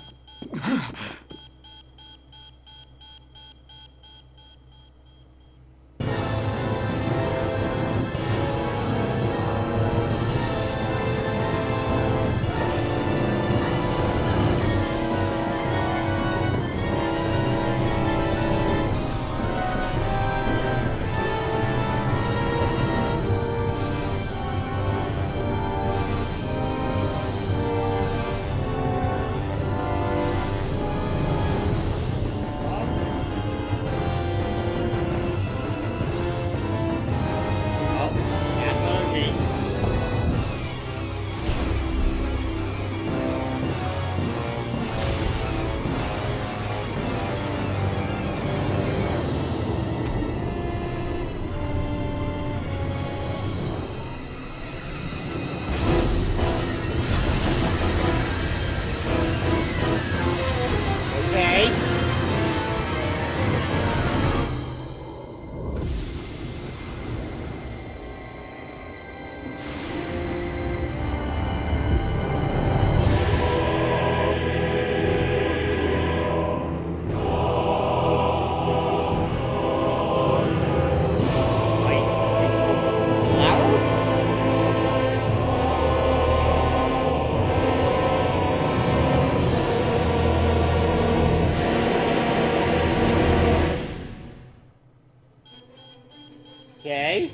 Okay.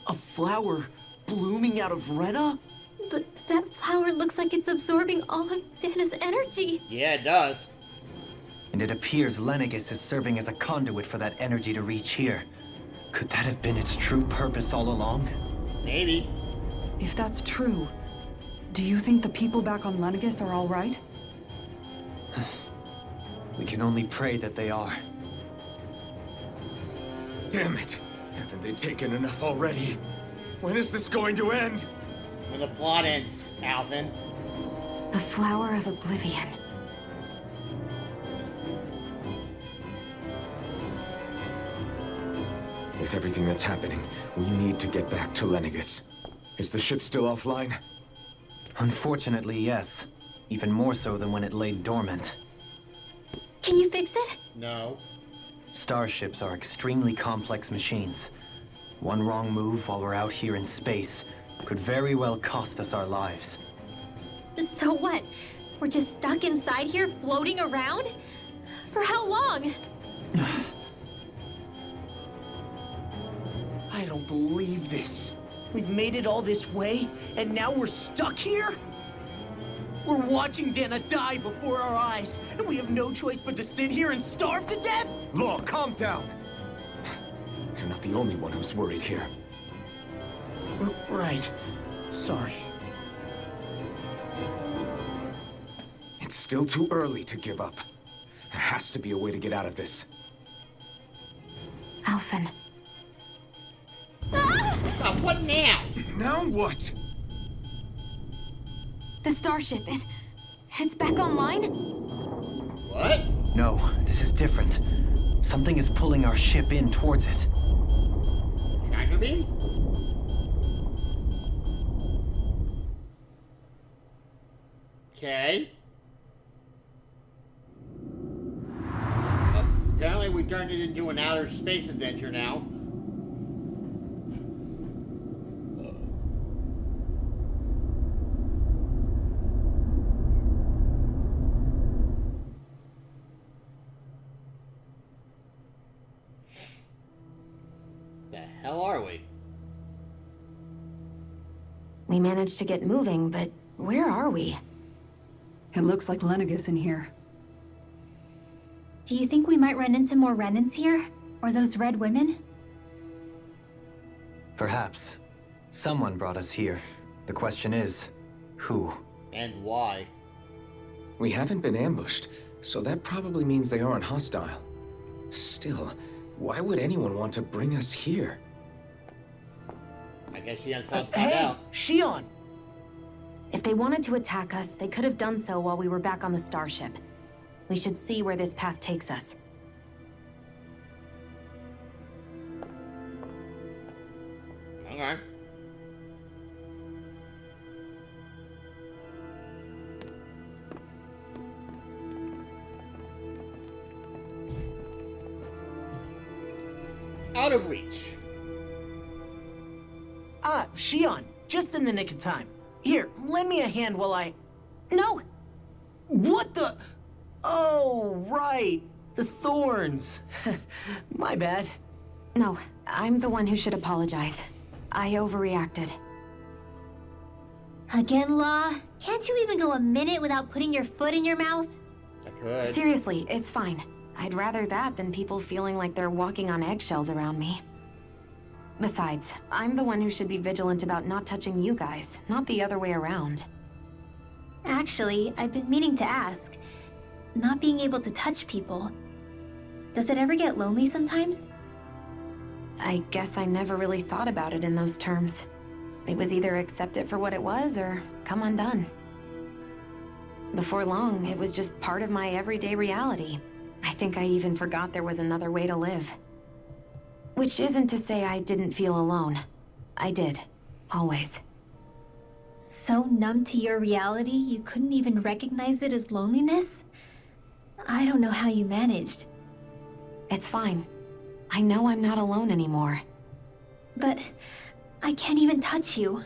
A flower blooming out of Rena? But that flower looks like it's absorbing all of Dana's energy. Yeah, it does. And it appears Lenegis is serving as a conduit for that energy to reach here. Could that have been its true purpose all along? Maybe. If that's true, do you think the people back on Lenegis are all right? We can only pray that they are. Damn it! Haven't they taken enough already? When is this going to end? When the plot ends, Alvin. The flower of oblivion. With everything that's happening, we need to get back to Lenegis. Is the ship still offline? Unfortunately, yes. Even more so than when it lay dormant. Can you fix it? No. Starships are extremely complex machines. One wrong move while we're out here in space could very well cost us our lives. So what? We're just stuck inside here, floating around? For how long? I don't believe this. We've made it all this way, and now we're stuck here? We're watching Dana die before our eyes, and we have no choice but to sit here and starve to death? Law, calm down. You're not the only one who's worried here. Right. Sorry. It's still too early to give up. There has to be a way to get out of this. Alphen. What now? Now what? The starship, it's back online? What? No, this is different. Something is pulling our ship in towards it. Tractor beam? Okay. Apparently we turned it into an outer space adventure now. The hell are we? We managed to get moving, but where are we? It looks like Lenegis in here. Do you think we might run into more Renans here? Or those red women? Perhaps. Someone brought us here. The question is, who? And why? We haven't been ambushed, so that probably means they aren't hostile. Still, why would anyone want to bring us here? I guess she has something to find out. Shion! If they wanted to attack us, they could have done so while we were back on the starship. We should see where this path takes us. Okay. Out of reach. Ah, Shion, just in the nick of time. Here, lend me a hand while I... No! What the... Oh, right. The thorns. My bad. No, I'm the one who should apologize. I overreacted. Again, Law? Can't you even go a minute without putting your foot in your mouth? I could. Seriously, it's fine. I'd rather that than people feeling like they're walking on eggshells around me. Besides, I'm the one who should be vigilant about not touching you guys, not the other way around. Actually, I've been meaning to ask. Not being able to touch people, does it ever get lonely sometimes? I guess I never really thought about it in those terms. It was either accept it for what it was or come undone. Before long, it was just part of my everyday reality. I think I even forgot there was another way to live. Which isn't to say I didn't feel alone. I did. Always. So numb to your reality, you couldn't even recognize it as loneliness? I don't know how you managed. It's fine. I know I'm not alone anymore. But I can't even touch you.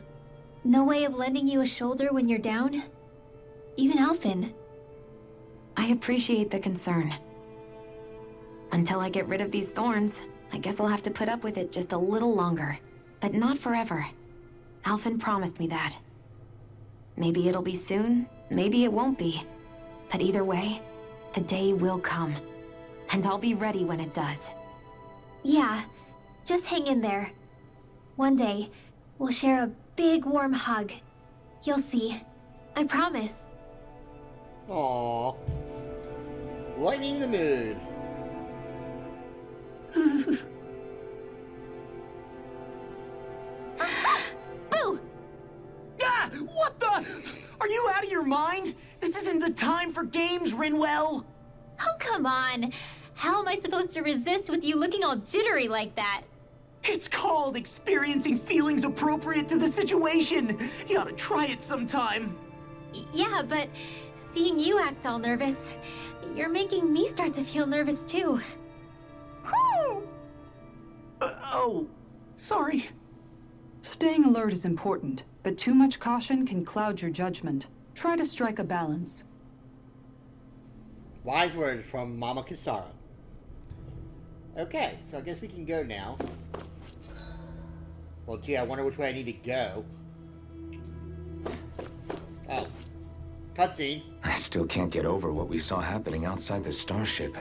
No way of lending you a shoulder when you're down? Even Alphen. I appreciate the concern. Until I get rid of these thorns, I guess I'll have to put up with it just a little longer. But not forever. Alphen promised me that. Maybe it'll be soon, maybe it won't be. But either way, the day will come. And I'll be ready when it does. Yeah, just hang in there. One day, we'll share a big warm hug. You'll see. I promise. Aww. Lightening the mood. Boo! Ah! What the? Are you out of your mind? This isn't the time for games, Rinwell! Oh, come on. How am I supposed to resist with you looking all jittery like that? It's called experiencing feelings appropriate to the situation. You ought to try it sometime. Yeah, but seeing you act all nervous, you're making me start to feel nervous too. Whew! Oh, sorry. Staying alert is important, but too much caution can cloud your judgment. Try to strike a balance. Wise words from Mama Kisara. Okay, so I guess we can go now. Well, gee, I wonder which way I need to go. Oh. Cutscene. I still can't get over what we saw happening outside the starship.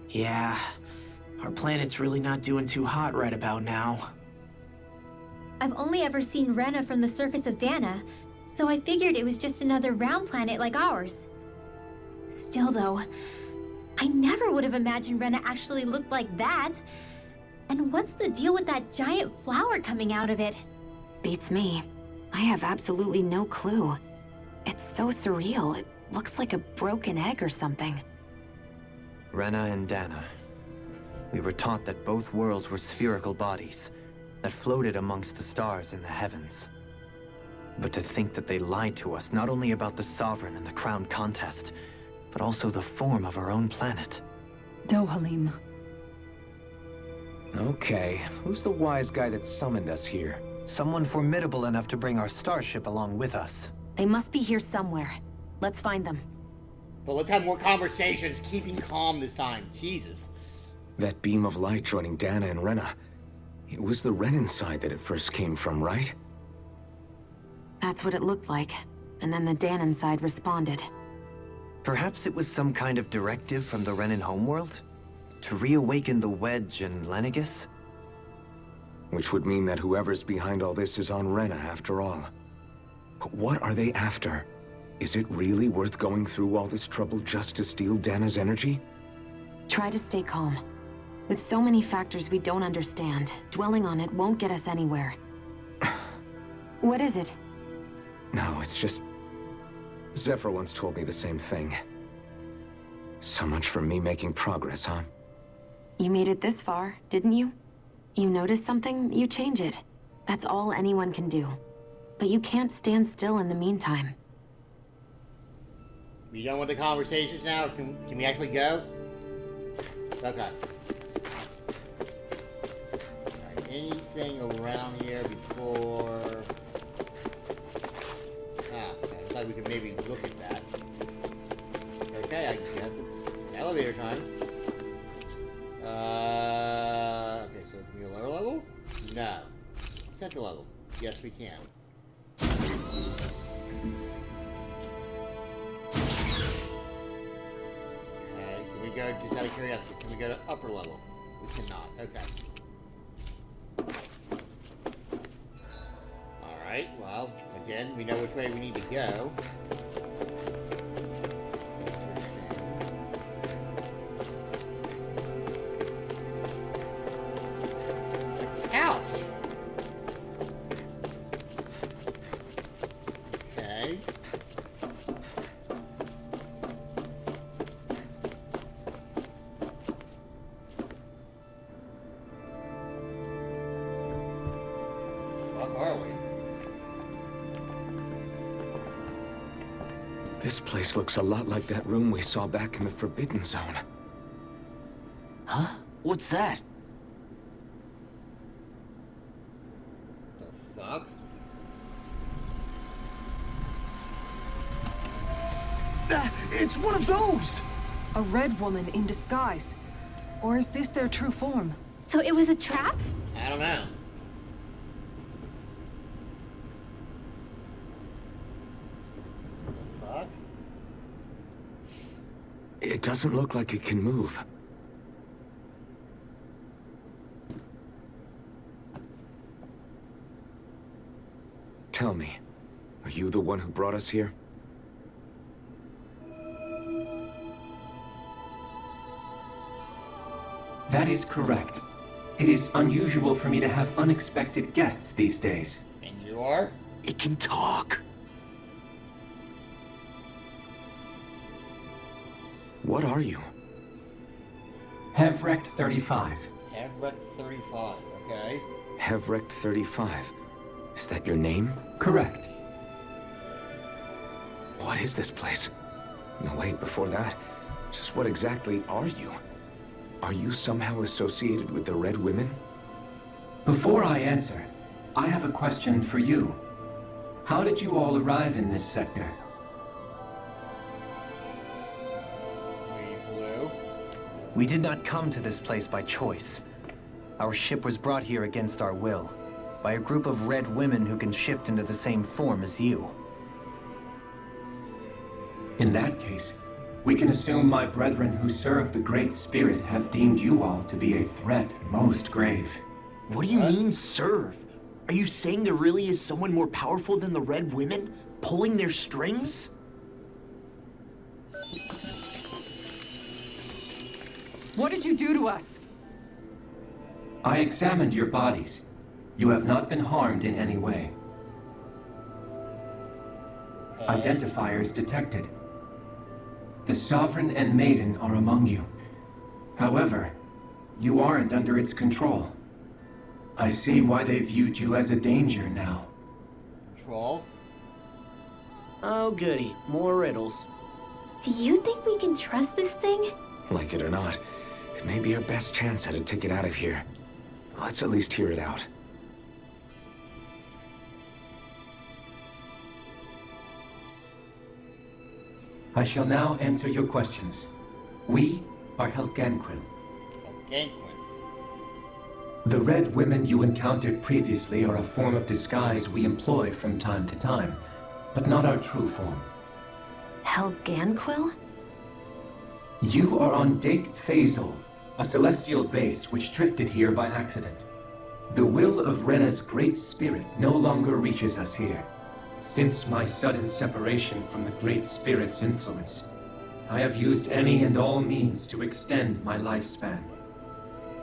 Yeah, our planet's really not doing too hot right about now. I've only ever seen Rena from the surface of Dana, so I figured it was just another round planet like ours. Still though, I never would have imagined Rena actually looked like that. And what's the deal with that giant flower coming out of it? Beats me. I have absolutely no clue. It's so surreal. It looks like a broken egg or something. Rena and Dana. We were taught that both worlds were spherical bodies that floated amongst the stars in the heavens. But to think that they lied to us not only about the Sovereign and the Crown contest, but also the form of our own planet. Dohalim. Okay, who's the wise guy that summoned us here? Someone formidable enough to bring our starship along with us. They must be here somewhere. Let's find them. But let's have more conversations, keeping calm this time. Jesus. That beam of light joining Dana and Rena. It was the Renan side that it first came from, right? That's what it looked like. And then the Danon side responded. Perhaps it was some kind of directive from the Renan homeworld? To reawaken the Wedge and Lenegis? Which would mean that whoever's behind all this is on Rena after all. But what are they after? Is it really worth going through all this trouble just to steal Dana's energy? Try to stay calm. With so many factors we don't understand, dwelling on it won't get us anywhere. What is it? No, it's just... Zephyr once told me the same thing. So much for me making progress, huh? You made it this far, didn't you? You notice something, you change it. That's all anyone can do. But you can't stand still in the meantime. We done with the conversations now? Can we actually go? Okay. Alright, anything around here before... Okay, I thought we could maybe look at that. Okay, I guess it's elevator time. Okay, so can we go lower level? No. Central level. Yes, we can. Okay, can we go, just out of curiosity, can we go to upper level? We cannot. Okay. Alright, well, again, we know which way we need to go. Ouch! Okay. Fuck are we? This place looks a lot like that room we saw back in the Forbidden Zone. Huh? What's that? The fuck? It's one of those! A red woman in disguise. Or is this their true form? So it was a trap? I don't know. The fuck? It doesn't look like it can move. Tell me, are you the one who brought us here? That is correct. It is unusual for me to have unexpected guests these days. And you are? It can talk. What are you? Hevrect 35. Hevrect 35, okay. Hevrect 35. Is that your name? Correct. What is this place? No, wait, before that, just what exactly are you? Are you somehow associated with the Red Women? Before I answer, I have a question for you. How did you all arrive in this sector? We flew. We did not come to this place by choice. Our ship was brought here against our will, by a group of red women who can shift into the same form as you. In that case, we can assume my brethren who serve the Great Spirit have deemed you all to be a threat most grave. What do you mean, serve? Are you saying there really is someone more powerful than the Red Women, pulling their strings? What did you do to us? I examined your bodies. You have not been harmed in any way. Identifiers detected. The Sovereign and Maiden are among you. However, you aren't under its control. I see why they viewed you as a danger now. Troll? Oh, goody. More riddles. Do you think we can trust this thing? Like it or not, it may be our best chance at a ticket out of here. Let's at least hear it out. I shall now answer your questions. We are Helganquil. Ganquin. The red women you encountered previously are a form of disguise we employ from time to time, but not our true form. Helganquil? You are on Dake Phasol, a celestial base which drifted here by accident. The will of Rena's great spirit no longer reaches us here. Since my sudden separation from the Great Spirit's influence, I have used any and all means to extend my lifespan.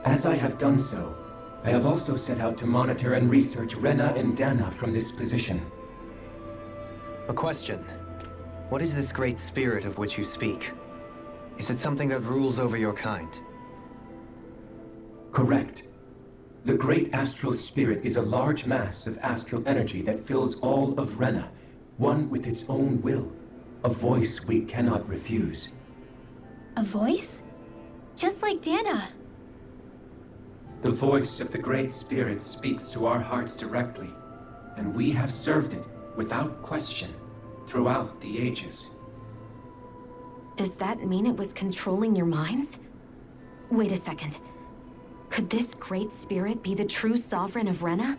As I have done so, I have also set out to monitor and research Rena and Dana from this position. A question. What is this great spirit of which you speak? Is it something that rules over your kind? Correct. The Great Astral Spirit is a large mass of astral energy that fills all of Rena, one with its own will, a voice we cannot refuse. A voice? Just like Dana. The voice of the Great Spirit speaks to our hearts directly, and we have served it, without question, throughout the ages. Does that mean it was controlling your minds? Wait a second. Could this great spirit be the true sovereign of Rena?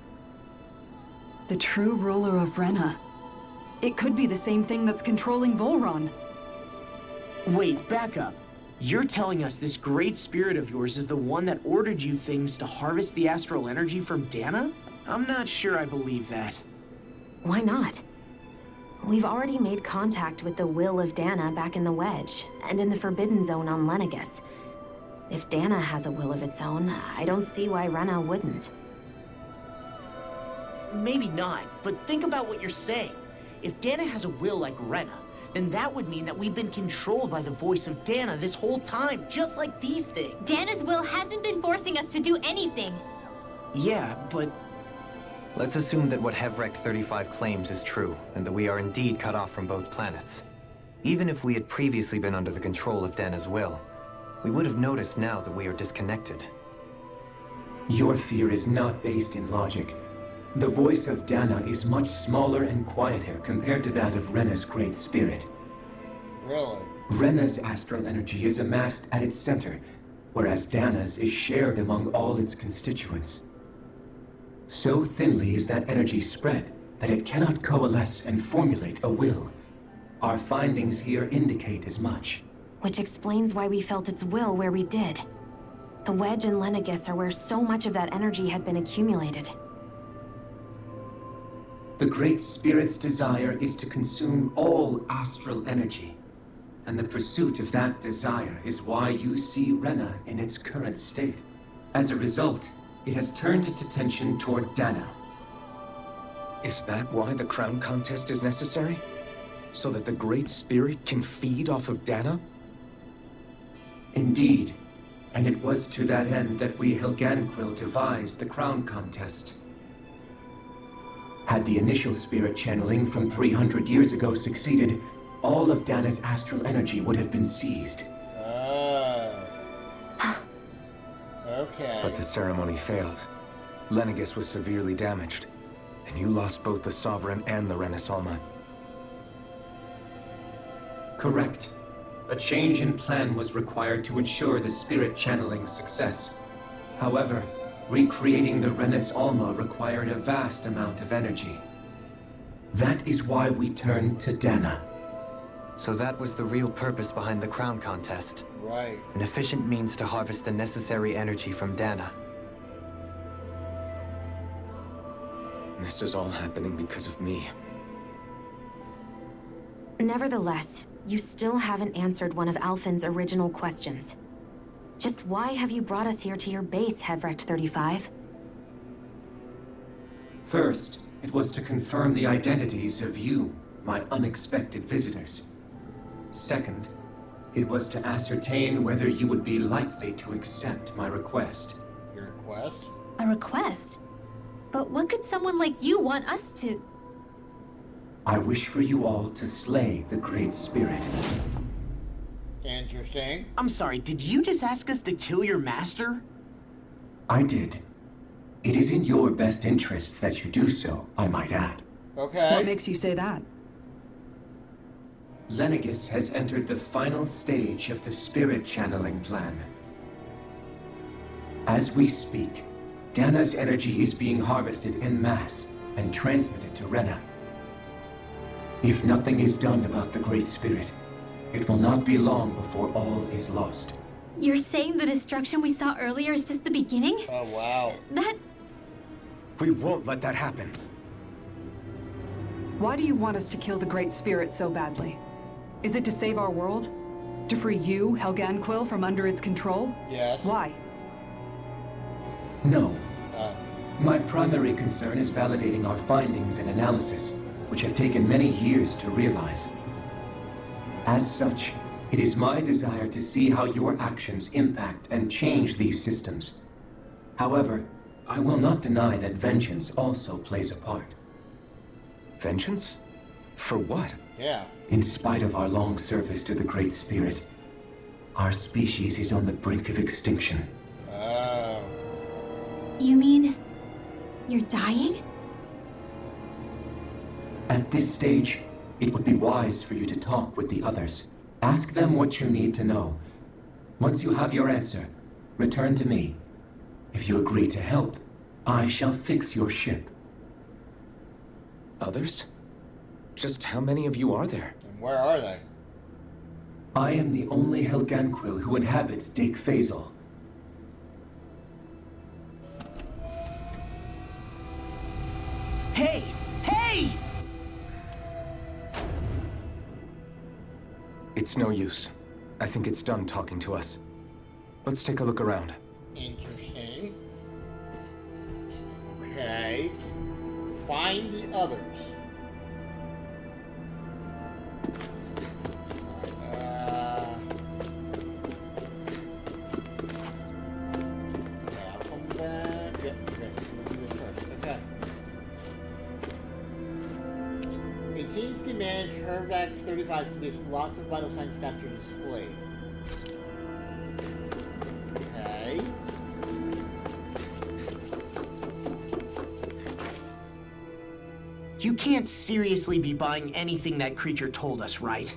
The true ruler of Rena. It could be the same thing that's controlling Volron. Wait, back up. You're telling us this great spirit of yours is the one that ordered you things to harvest the astral energy from Dana? I'm not sure I believe that. Why not? We've already made contact with the will of Dana back in the Wedge, and in the Forbidden Zone on Lenegus. If Dana has a will of its own, I don't see why Rena wouldn't. Maybe not, but think about what you're saying. If Dana has a will like Rena, then that would mean that we've been controlled by the voice of Dana this whole time, just like these things. Dana's will hasn't been forcing us to do anything. Yeah, but... Let's assume that what Hevrek 35 claims is true, and that we are indeed cut off from both planets. Even if we had previously been under the control of Dana's will, we would have noticed now that we are disconnected. Your fear is not based in logic. The voice of Dana is much smaller and quieter compared to that of Rena's great spirit. Really? Rena's astral energy is amassed at its center, whereas Dana's is shared among all its constituents. So thinly is that energy spread that it cannot coalesce and formulate a will. Our findings here indicate as much. Which explains why we felt its will where we did. The Wedge and Lenegus are where so much of that energy had been accumulated. The Great Spirit's desire is to consume all astral energy. And the pursuit of that desire is why you see Rena in its current state. As a result, it has turned its attention toward Dana. Is that why the crown contest is necessary? So that the Great Spirit can feed off of Dana? Indeed. And it was to that end that we Helganquil devised the crown contest. Had the initial spirit channeling from 300 years ago succeeded, all of Dana's astral energy would have been seized. Okay. But the ceremony failed. Lenegus was severely damaged, and you lost both the Sovereign and the Renasalma. Correct. A change in plan was required to ensure the spirit channeling's success. However, recreating the Renis Alma required a vast amount of energy. That is why we turned to Dana. So that was the real purpose behind the crown contest. Right. An efficient means to harvest the necessary energy from Dana. This is all happening because of me. Nevertheless, you still haven't answered one of Alphen's original questions. Just why have you brought us here to your base, Hevrek 35? First, it was to confirm the identities of you my unexpected visitors. Second, it was to ascertain whether you would be likely to accept my request. Your request? A request? But what could someone like you want us to... I wish for you all to slay the Great Spirit. Interesting. I'm sorry, did you just ask us to kill your master? I did. It is in your best interest that you do so, I might add. Okay. What makes you say that? Lenegis has entered the final stage of the spirit channeling plan. As we speak, Dana's energy is being harvested en masse and transmitted to Rena. If nothing is done about the Great Spirit, it will not be long before all is lost. You're saying the destruction we saw earlier is just the beginning? Oh, wow. That... We won't let that happen. Why do you want us to kill the Great Spirit so badly? Is it to save our world? To free you, Helganquil, from under its control? Yes. Why? No. My primary concern is validating our findings and analysis, which have taken many years to realize. As such, it is my desire to see how your actions impact and change these systems. However, I will not deny that vengeance also plays a part. Vengeance? For what? Yeah. In spite of our long service to the Great Spirit, our species is on the brink of extinction. Oh. You mean... you're dying? At this stage, it would be wise for you to talk with the others. Ask them what you need to know. Once you have your answer, return to me. If you agree to help, I shall fix your ship. Others? Just how many of you are there? And where are they? I am the only Helganquil who inhabits Dake Faisal. Hey! Hey! It's no use. I think it's done talking to us. Let's take a look around. Interesting. Okay. Find the others. Okay, I'll come back. Yep, okay. We'll do this first. Okay. It seems to manage Hervax 35's condition. Lots of vital signs stats are displayed. Okay. You can't seriously be buying anything that creature told us, right?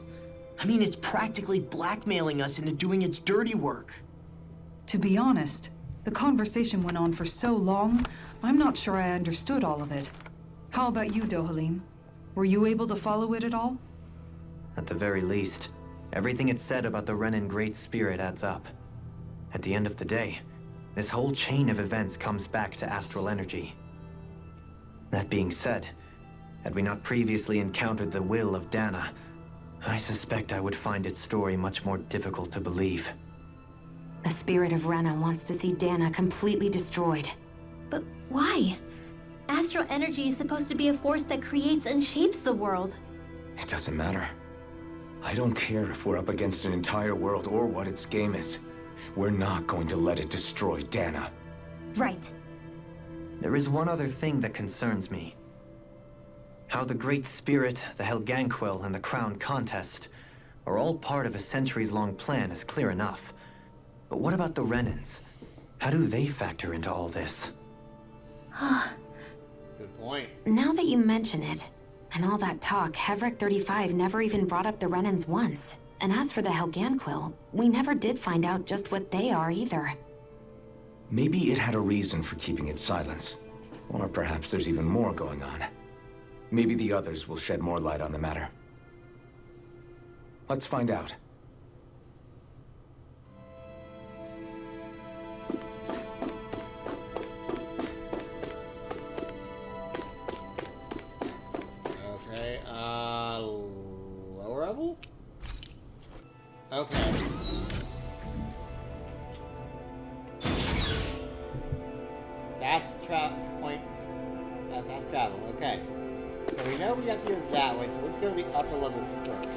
I mean, it's practically blackmailing us into doing its dirty work. To be honest, the conversation went on for so long, I'm not sure I understood all of it. How about you, Dohalim? Were you able to follow it at all? At the very least, everything it said about the Renan Great Spirit adds up. At the end of the day, this whole chain of events comes back to astral energy. That being said, had we not previously encountered the will of Dana, I suspect I would find its story much more difficult to believe. The spirit of Rena wants to see Dana completely destroyed. But why? Astral energy is supposed to be a force that creates and shapes the world. It doesn't matter. I don't care if we're up against an entire world or what its game is. We're not going to let it destroy Dana. Right. There is one other thing that concerns me. How the Great Spirit, the Helganquil, and the Crown Contest are all part of a centuries-long plan is clear enough. But what about the Renans? How do they factor into all this? Good point. Now that you mention it, and all that talk, Hevric 35 never even brought up the Renans once. And as for the Helganquil, we never did find out just what they are either. Maybe it had a reason for keeping its silence. Or perhaps there's even more going on. Maybe the others will shed more light on the matter. Let's find out. Okay, lower level? Okay. Fast travel point. Fast travel, okay. So we know we got to go that way, so let's go to the upper level first.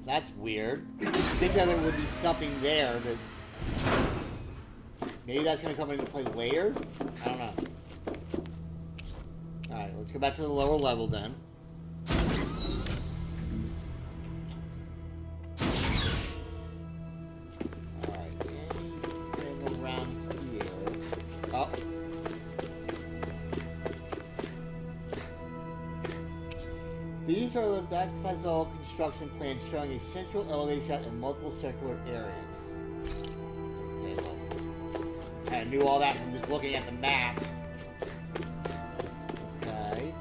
That's weird. I think that there would be something there that... Maybe that's going to come into play later? I don't know. Alright, let's go back to the lower level then. Alright, anything around here? Oh. These are the Dak Fazal construction plans showing a central elevator shaft and multiple circular areas. Okay, well, I knew all that from just looking at the map. Okay.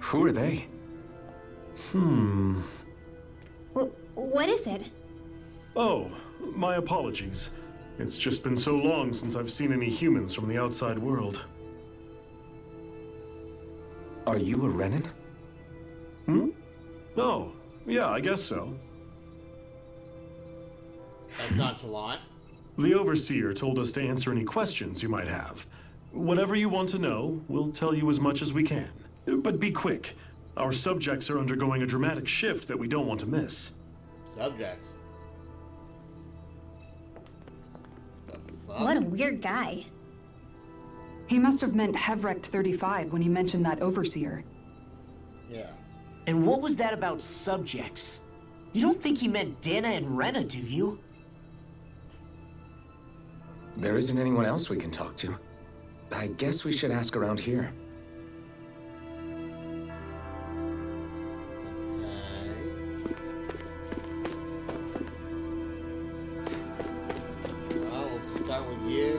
Who are they? What is it? Oh, my apologies. It's just been so long since I've seen any humans from the outside world. Are you a Renan? Oh, yeah, I guess so. That's nonchalant. The Overseer told us to answer any questions you might have. Whatever you want to know, we'll tell you as much as we can. But be quick. Our subjects are undergoing a dramatic shift that we don't want to miss. Subjects? What a weird guy. He must have meant Hevrecht 35 when he mentioned that Overseer. Yeah. And what was that about subjects? You don't think he meant Dana and Rena, do you? There isn't anyone else we can talk to. I guess we should ask around here.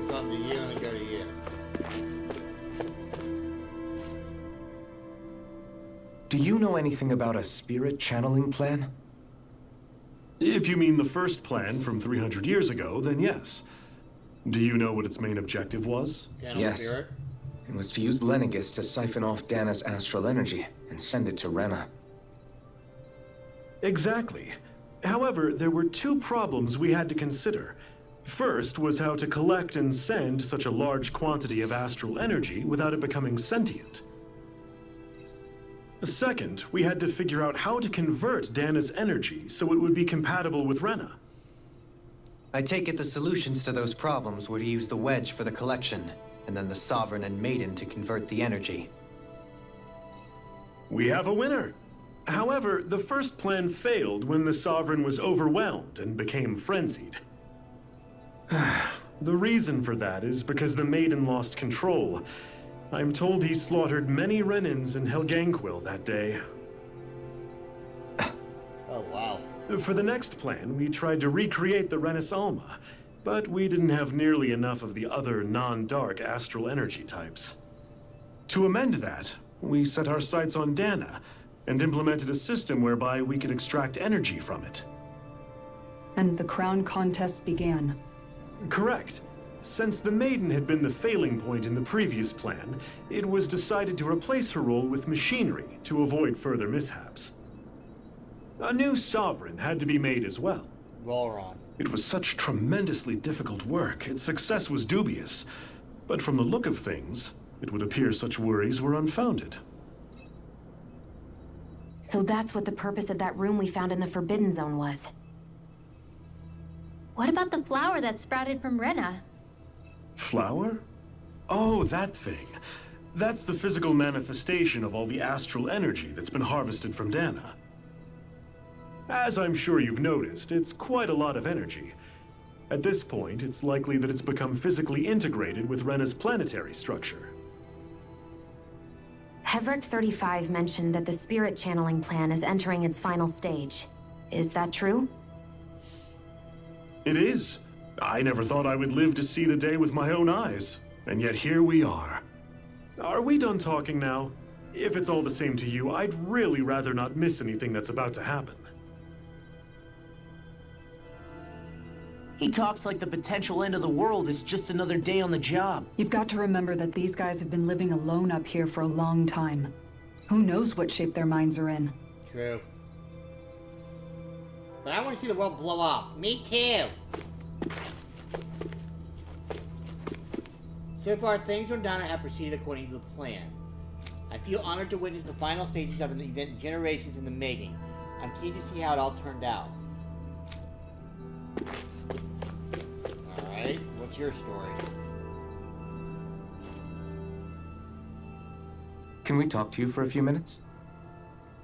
Come to you and then go to you. Do you know anything about a spirit channeling plan? If you mean the first plan from 300 years ago, then yes. Do you know what its main objective was? Yes. Spirit? It was to use Lenegis to siphon off Dana's astral energy and send it to Rena. Exactly. However, there were two problems we had to consider. First was how to collect and send such a large quantity of astral energy without it becoming sentient. Second, we had to figure out how to convert Dana's energy so it would be compatible with Rena. I take it the solutions to those problems were to use the wedge for the collection, and then the Sovereign and Maiden to convert the energy. We have a winner! However, the first plan failed when the Sovereign was overwhelmed and became frenzied. The reason for that is because the Maiden lost control. I'm told he slaughtered many Renans in Helganquil that day. Oh, wow. For the next plan, we tried to recreate the Renis Alma, but we didn't have nearly enough of the other non-dark astral energy types. To amend that, we set our sights on Dana, and implemented a system whereby we could extract energy from it. And the crown contest began. Correct. Since the Maiden had been the failing point in the previous plan, it was decided to replace her role with machinery to avoid further mishaps. A new Sovereign had to be made as well. Volron. It was such tremendously difficult work, its success was dubious. But from the look of things, it would appear such worries were unfounded. So that's what the purpose of that room we found in the Forbidden Zone was. What about the flower that sprouted from Rena? Flower? Oh, that thing. That's the physical manifestation of all the astral energy that's been harvested from Dana. As I'm sure you've noticed, it's quite a lot of energy. At this point, it's likely that it's become physically integrated with Rena's planetary structure. Heverick 35 mentioned that the spirit channeling plan is entering its final stage. Is that true? It is. I never thought I would live to see the day with my own eyes. And yet here we are. Are we done talking now? If it's all the same to you, I'd really rather not miss anything that's about to happen. He talks like the potential end of the world is just another day on the job. You've got to remember that these guys have been living alone up here for a long time. Who knows what shape their minds are in? True. But I want to see the world blow up. Me too. So far, things on Dana have proceeded according to the plan. I feel honored to witness the final stages of an event generations in the making. I'm keen to see how it all turned out. Alright, what's your story? Can we talk to you for a few minutes?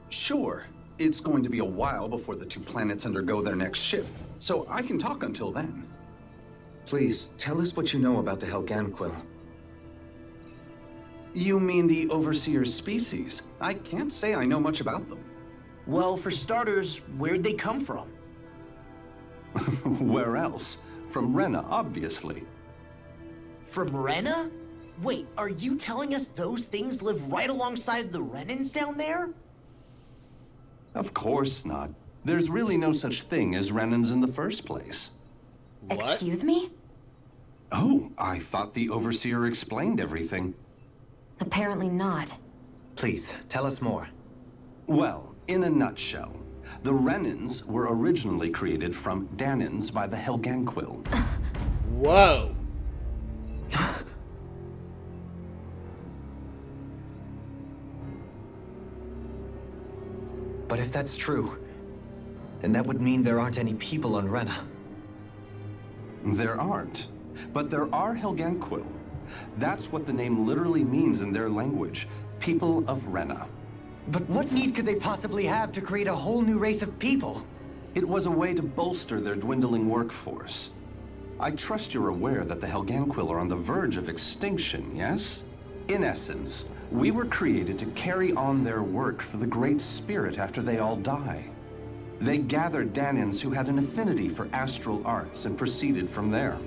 Sure. It's going to be a while before the two planets undergo their next shift, so I can talk until then. Please, tell us what you know about the Helganquil. You mean the Overseer's species? I can't say I know much about them. Well, for starters, where'd they come from? Where else? From Rena, obviously. From Rena? Wait, are you telling us those things live right alongside the Renans down there? Of course not. There's really no such thing as Renans in the first place. What? Excuse me? Oh, I thought the Overseer explained everything. Apparently not. Please, tell us more. Well, in a nutshell, the Renans were originally created from Danans by the Helganquil. Whoa! But if that's true, then that would mean there aren't any people on Rena. There aren't. But there are Helganquil. That's what the name literally means in their language. People of Rena. But what need could they possibly have to create a whole new race of people? It was a way to bolster their dwindling workforce. I trust you're aware that the Helganquil are on the verge of extinction, yes? In essence, we were created to carry on their work for the Great Spirit after they all die. They gathered Danans who had an affinity for astral arts and proceeded from there.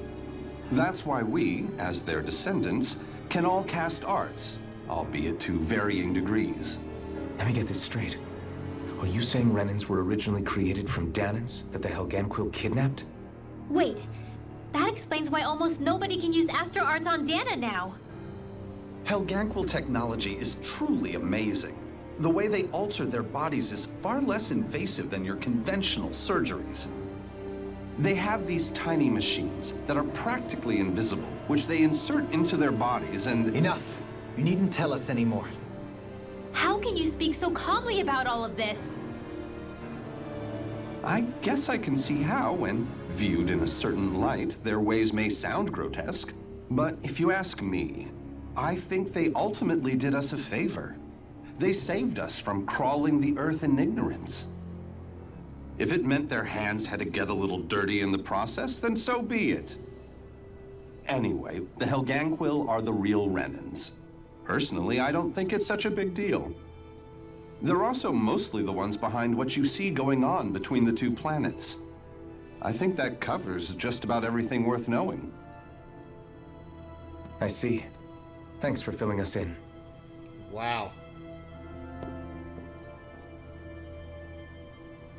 That's why we, as their descendants, can all cast arts, albeit to varying degrees. Let me get this straight. Are you saying Renans were originally created from Danans that the Helganquil kidnapped? Wait, that explains why almost nobody can use Astro Arts on Dana now. Helganquil technology is truly amazing. The way they alter their bodies is far less invasive than your conventional surgeries. They have these tiny machines that are practically invisible, which they insert into their bodies and... Enough! You needn't tell us anymore. How can you speak so calmly about all of this? I guess I can see how, when viewed in a certain light, their ways may sound grotesque. But if you ask me, I think they ultimately did us a favor. They saved us from crawling the earth in ignorance. If it meant their hands had to get a little dirty in the process, then so be it. Anyway, the Helganquil are the real Renans. Personally, I don't think it's such a big deal. They're also mostly the ones behind what you see going on between the two planets. I think that covers just about everything worth knowing. I see. Thanks for filling us in. Wow.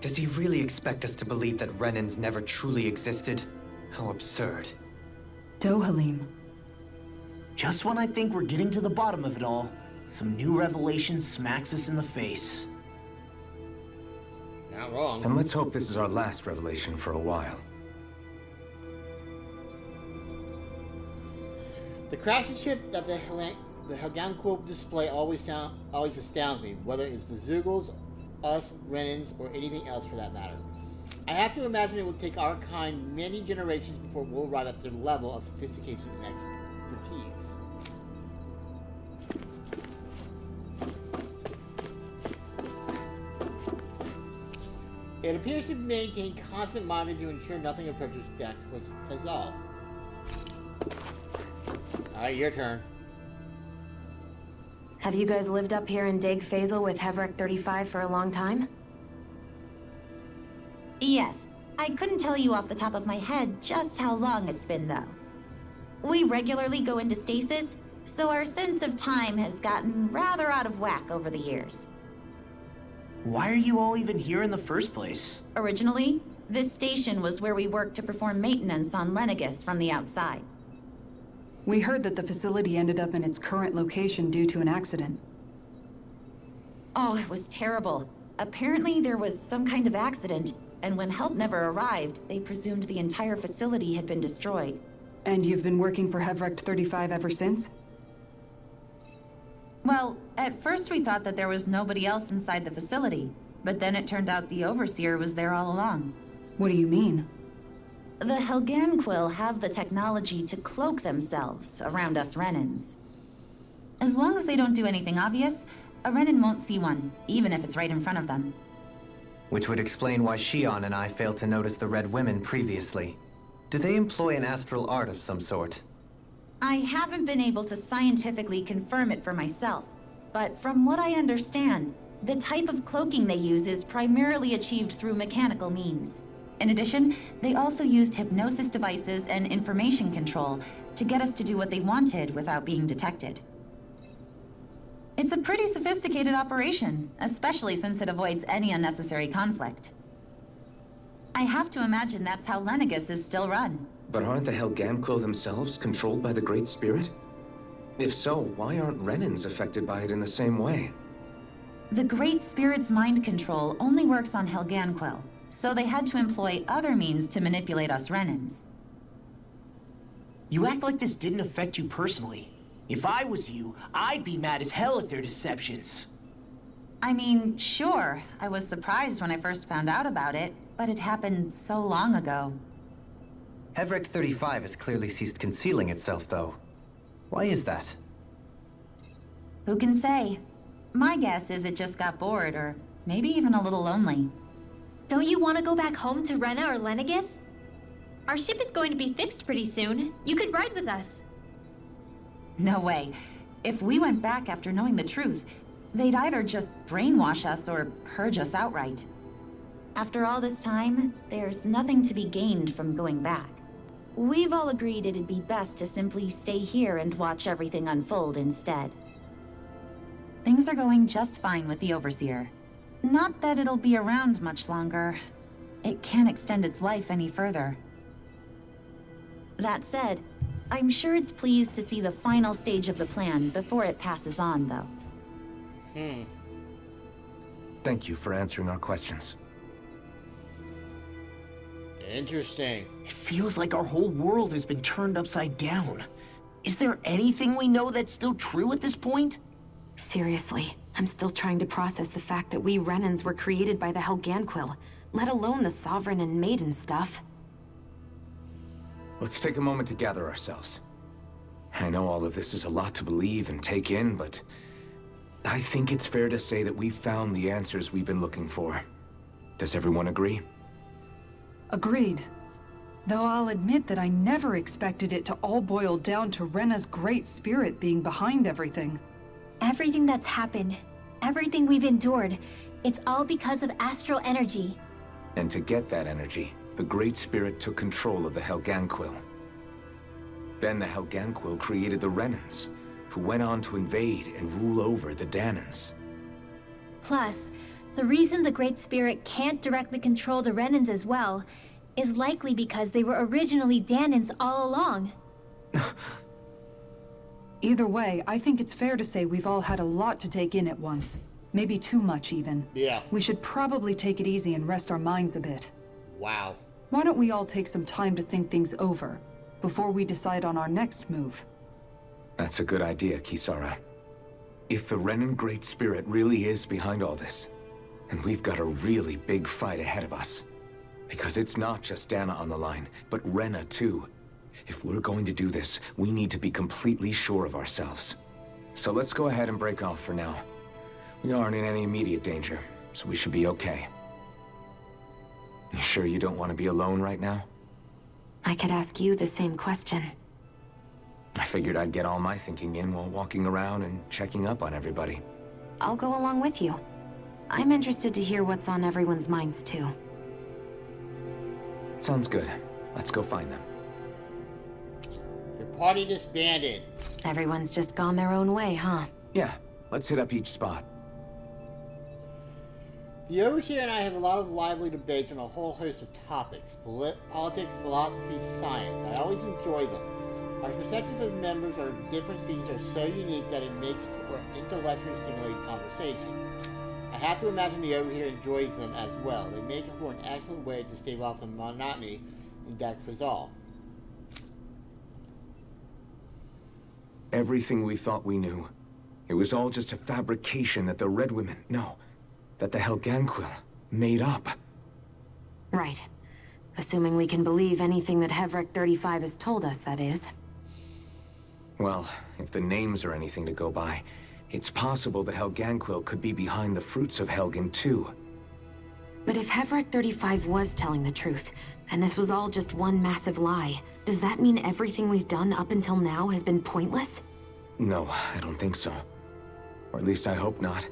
Does he really expect us to believe that Renans never truly existed? How absurd. Dohalim. Just when I think we're getting to the bottom of it all, some new revelation smacks us in the face. Not wrong. Then let's hope this is our last revelation for a while. The craftsmanship that the Helganquil display always astounds me, whether it's the Zergals, us, Renans, or anything else for that matter. I have to imagine it will take our kind many generations before we'll arrive at their level of sophistication and expertise. It appears to maintain constant monitoring to ensure nothing approaches back was Tazal. Alright, your turn. Have you guys lived up here in Deg Fazel with Hevrek 35 for a long time? Yes. I couldn't tell you off the top of my head just how long it's been, though. We regularly go into stasis, so our sense of time has gotten rather out of whack over the years. Why are you all even here in the first place? Originally, this station was where we worked to perform maintenance on Lenegis from the outside. We heard that the facility ended up in its current location due to an accident. Oh, it was terrible. Apparently there was some kind of accident, and when help never arrived, they presumed the entire facility had been destroyed. And you've been working for Hevrek 35 ever since? Well, at first we thought that there was nobody else inside the facility, but then it turned out the Overseer was there all along. What do you mean? The Helganquil have the technology to cloak themselves around us Renans. As long as they don't do anything obvious, a Renan won't see one, even if it's right in front of them. Which would explain why Shion and I failed to notice the Red Women previously. Do they employ an astral art of some sort? I haven't been able to scientifically confirm it for myself, but from what I understand, the type of cloaking they use is primarily achieved through mechanical means. In addition, they also used hypnosis devices and information control to get us to do what they wanted without being detected. It's a pretty sophisticated operation, especially since it avoids any unnecessary conflict. I have to imagine that's how Lenegis is still run. But aren't the Helganquil themselves controlled by the Great Spirit? If so, why aren't Renans affected by it in the same way? The Great Spirit's mind control only works on Helganquil, so they had to employ other means to manipulate us Renans. You act like this didn't affect you personally. If I was you, I'd be mad as hell at their deceptions. I mean, sure, I was surprised when I first found out about it, but it happened so long ago. Hevrek 35 has clearly ceased concealing itself, though. Why is that? Who can say? My guess is it just got bored, or maybe even a little lonely. Don't you want to go back home to Rena or Lenegis? Our ship is going to be fixed pretty soon. You could ride with us. No way. If we went back after knowing the truth, they'd either just brainwash us or purge us outright. After all this time, there's nothing to be gained from going back. We've all agreed it'd be best to simply stay here and watch everything unfold instead. Things are going just fine with the Overseer. Not that it'll be around much longer. It can't extend its life any further. That said, I'm sure it's pleased to see the final stage of the plan before it passes on, though. Thank you for answering our questions. Interesting. It feels like our whole world has been turned upside down. Is there anything we know that's still true at this point? Seriously, I'm still trying to process the fact that we Renans were created by the Helganquil, let alone the Sovereign and Maiden stuff. Let's take a moment to gather ourselves. I know all of this is a lot to believe and take in, but I think it's fair to say that we've found the answers we've been looking for. Does everyone agree? Agreed. Though I'll admit that I never expected it to all boil down to Rena's Great Spirit being behind everything. Everything that's happened, everything we've endured, it's all because of astral energy. And to get that energy, the Great Spirit took control of the Helganquil. Then the Helganquil created the Renans, who went on to invade and rule over the Dahnans. Plus, the reason the Great Spirit can't directly control the Renans as well is likely because they were originally Dahnans all along. Either way, I think it's fair to say we've all had a lot to take in at once. Maybe too much, even. Yeah. We should probably take it easy and rest our minds a bit. Wow. Why don't we all take some time to think things over, before we decide on our next move? That's a good idea, Kisara. If the Renan Great Spirit really is behind all this, then we've got a really big fight ahead of us. Because it's not just Dana on the line, but Rena too. If we're going to do this, we need to be completely sure of ourselves. So let's go ahead and break off for now. We aren't in any immediate danger, so we should be okay. You sure you don't want to be alone right now? I could ask you the same question. I figured I'd get all my thinking in while walking around and checking up on everybody. I'll go along with you. I'm interested to hear what's on everyone's minds, too. Sounds good. Let's go find them. Your party disbanded. Everyone's just gone their own way, huh? Yeah, let's hit up each spot. The Overseer and I have a lot of lively debates on a whole host of topics. Politics, philosophy, science. I always enjoy them. Our perspectives as members of different species are so unique that it makes for intellectually stimulating conversation. I have to imagine the Overseer enjoys them as well. They make for an excellent way to stave off the monotony in Dax Fazal. Everything we thought we knew. It was all just a fabrication that the Red Women, that the Helganquil made up. Right. Assuming we can believe anything that Hevrek 35 has told us, that is. Well, if the names are anything to go by, it's possible the Helganquil could be behind the fruits of Helgen too. But if Hevrek 35 was telling the truth, and this was all just one massive lie, does that mean everything we've done up until now has been pointless? No, I don't think so. Or at least I hope not.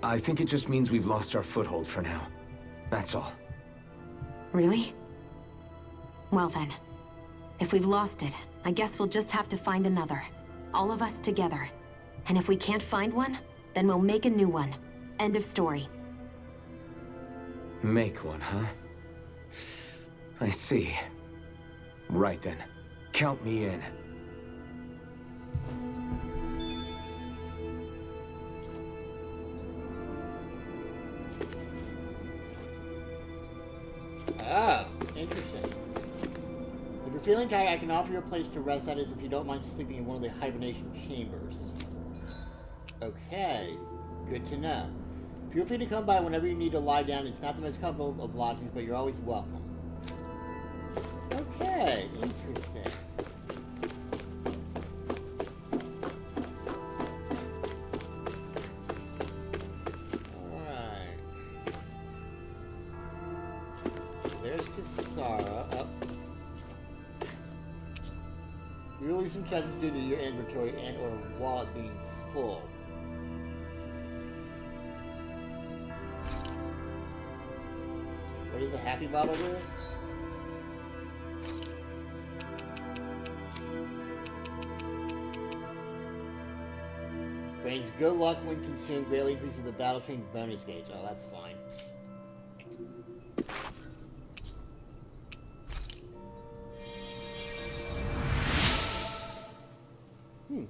I think it just means we've lost our foothold for now. That's all. Really? Well then, if we've lost it, I guess we'll just have to find another. All of us together. And if we can't find one, then we'll make a new one. End of story. Make one, huh? I see. Right then. Count me in. Oh, interesting. If you're feeling tired, I can offer you a place to rest. That is, if you don't mind sleeping in one of the hibernation chambers. Okay, good to know. Feel free to come by whenever you need to lie down. It's not the most comfortable of lodgings, but you're always welcome. Okay, interesting. Alright. There's Kisara. Oh. You release some charges due to your inventory and or wallet being full. What is a happy bottle do? Brings good luck when consumed, greatly increases the battle train bonus gauge. Oh, that's fine.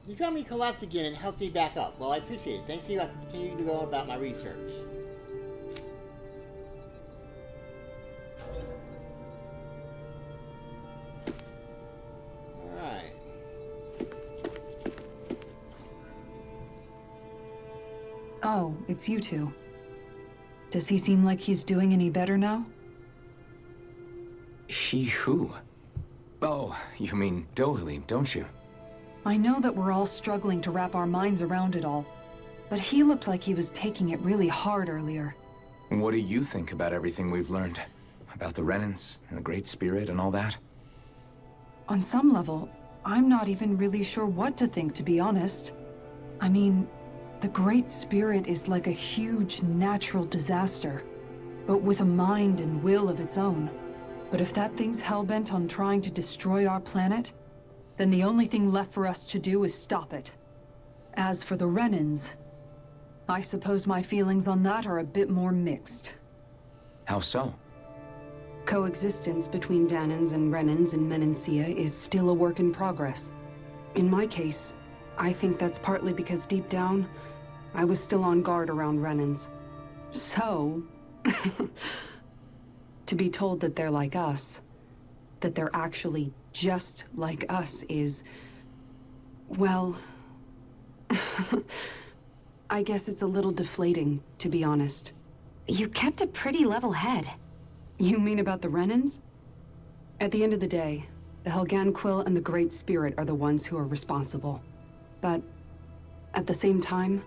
You found me collapsed again and helped me back up. Well, I appreciate it. Thanks to you, I can continue to go on about my research. Alright. Oh, it's you two. Does he seem like he's doing any better now? He who? Oh, you mean Dohalim, don't you? I know that we're all struggling to wrap our minds around it all, but he looked like he was taking it really hard earlier. What do you think about everything we've learned? About the Renans and the Great Spirit and all that? On some level, I'm not even really sure what to think, to be honest. I mean, the Great Spirit is like a huge natural disaster, but with a mind and will of its own. But if that thing's hellbent on trying to destroy our planet, then the only thing left for us to do is stop it. As for the Renans, I suppose my feelings on that are a bit more mixed. How so? Coexistence between Dahnans and Renans in Menancia is still a work in progress. In my case, I think that's partly because deep down, I was still on guard around Renans. So, to be told that they're like us, that they're actually just like us is, well, I guess it's a little deflating, to be honest. You kept a pretty level head. You mean about the Renans? At the end of the day, the Helganquil and the Great Spirit are the ones who are responsible. But at the same time,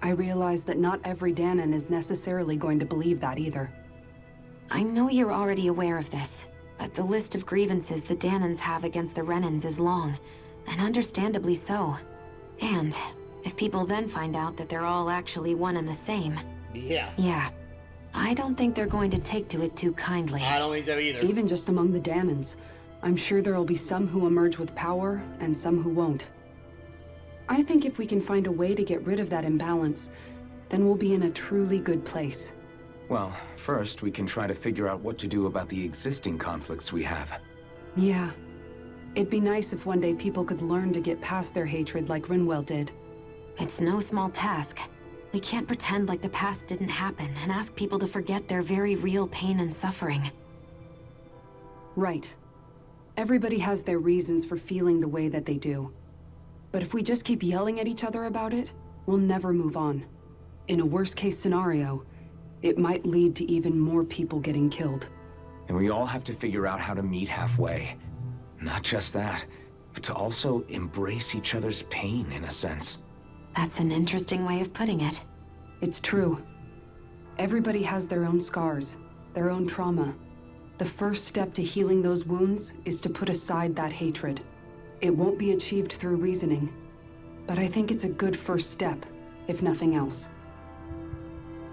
I realize that not every Dahnan is necessarily going to believe that either. I know you're already aware of this, but the list of grievances the Dahnans have against the Renans is long, and understandably so. And if people then find out that they're all actually one and the same... Yeah. Yeah. I don't think they're going to take to it too kindly. I don't think so either. Even just among the Danans, I'm sure there'll be some who emerge with power, and some who won't. I think if we can find a way to get rid of that imbalance, then we'll be in a truly good place. Well, first we can try to figure out what to do about the existing conflicts we have. Yeah. It'd be nice if one day people could learn to get past their hatred like Rinwell did. It's no small task. We can't pretend like the past didn't happen and ask people to forget their very real pain and suffering. Right. Everybody has their reasons for feeling the way that they do. But if we just keep yelling at each other about it, we'll never move on. In a worst-case scenario, it might lead to even more people getting killed. And we all have to figure out how to meet halfway. Not just that, but to also embrace each other's pain, in a sense. That's an interesting way of putting it. It's true. Everybody has their own scars, their own trauma. The first step to healing those wounds is to put aside that hatred. It won't be achieved through reasoning, but I think it's a good first step, if nothing else.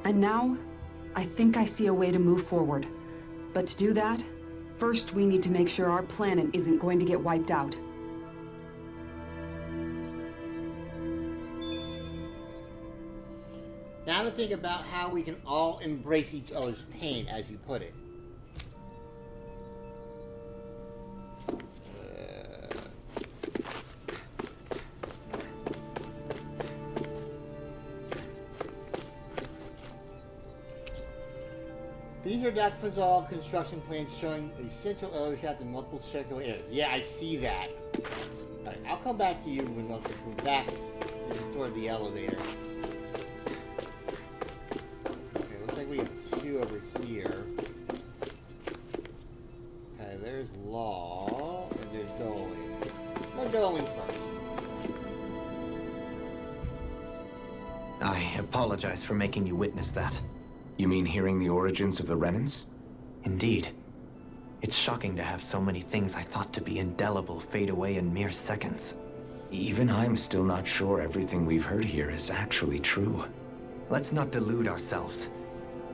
And now, I think I see a way to move forward. But to do that, first we need to make sure our planet isn't going to get wiped out. Now to think about how we can all embrace each other's pain, as you put it. These are Dr. Fazal construction plans showing a central elevator shaft and multiple circular areas. Yeah, I see that. Alright, I'll come back to you when once we come back toward the elevator. Okay, looks like we have two over here. Okay, there's Law, and there's Doling. Go Doling first. I apologize for making you witness that. You mean hearing the origins of the Renans? Indeed. It's shocking to have so many things I thought to be indelible fade away in mere seconds. Even I'm still not sure everything we've heard here is actually true. Let's not delude ourselves.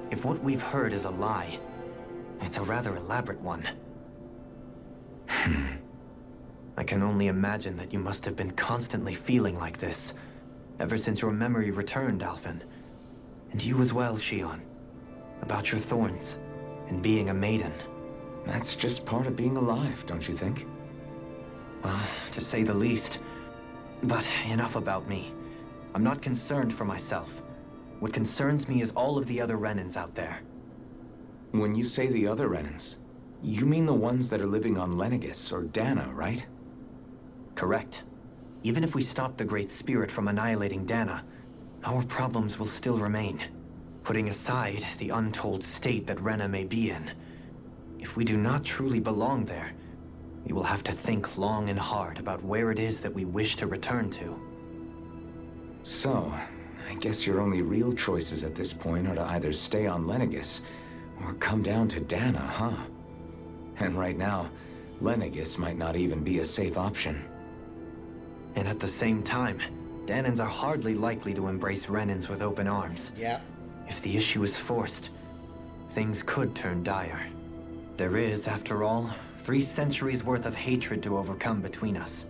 If what we've heard is a lie, it's a rather elaborate one. I can only imagine that you must have been constantly feeling like this, ever since your memory returned, Alphen. And you as well, Shion. About your thorns, and being a maiden. That's just part of being alive, don't you think? Well, to say the least. But enough about me. I'm not concerned for myself. What concerns me is all of the other Renans out there. When you say the other Renans, you mean the ones that are living on Lenegis or Dana, right? Correct. Even if we stop the Great Spirit from annihilating Dana, our problems will still remain. Putting aside the untold state that Rena may be in, if we do not truly belong there, we will have to think long and hard about where it is that we wish to return to. So, I guess your only real choices at this point are to either stay on Lenegis, or come down to Dana, huh? And right now, Lenegis might not even be a safe option. And at the same time, Danans are hardly likely to embrace Renans with open arms. Yeah. If the issue is forced, things could turn dire. There is, after all, 3 centuries worth of hatred to overcome between us.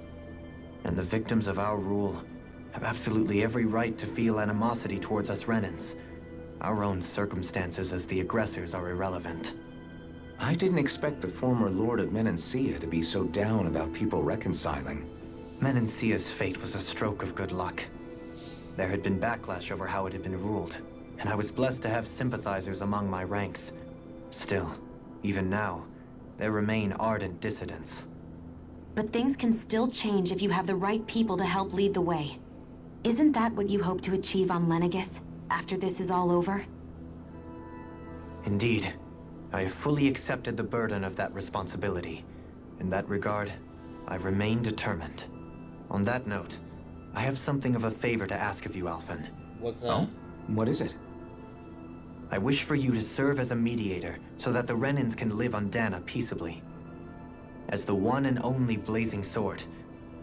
And the victims of our rule have absolutely every right to feel animosity towards us Renans. Our own circumstances as the aggressors are irrelevant. I didn't expect the former Lord of Menancia to be so down about people reconciling. Menancia's fate was a stroke of good luck. There had been backlash over how it had been ruled, and I was blessed to have sympathizers among my ranks. Still, even now, there remain ardent dissidents. But things can still change if you have the right people to help lead the way. Isn't that what you hope to achieve on Lenegis, after this is all over? Indeed. I have fully accepted the burden of that responsibility. In that regard, I remain determined. On that note, I have something of a favor to ask of you, Alphen. What's that? Oh? What is it? I wish for you to serve as a mediator so that the Renans can live on Dana peaceably. As the one and only Blazing Sword,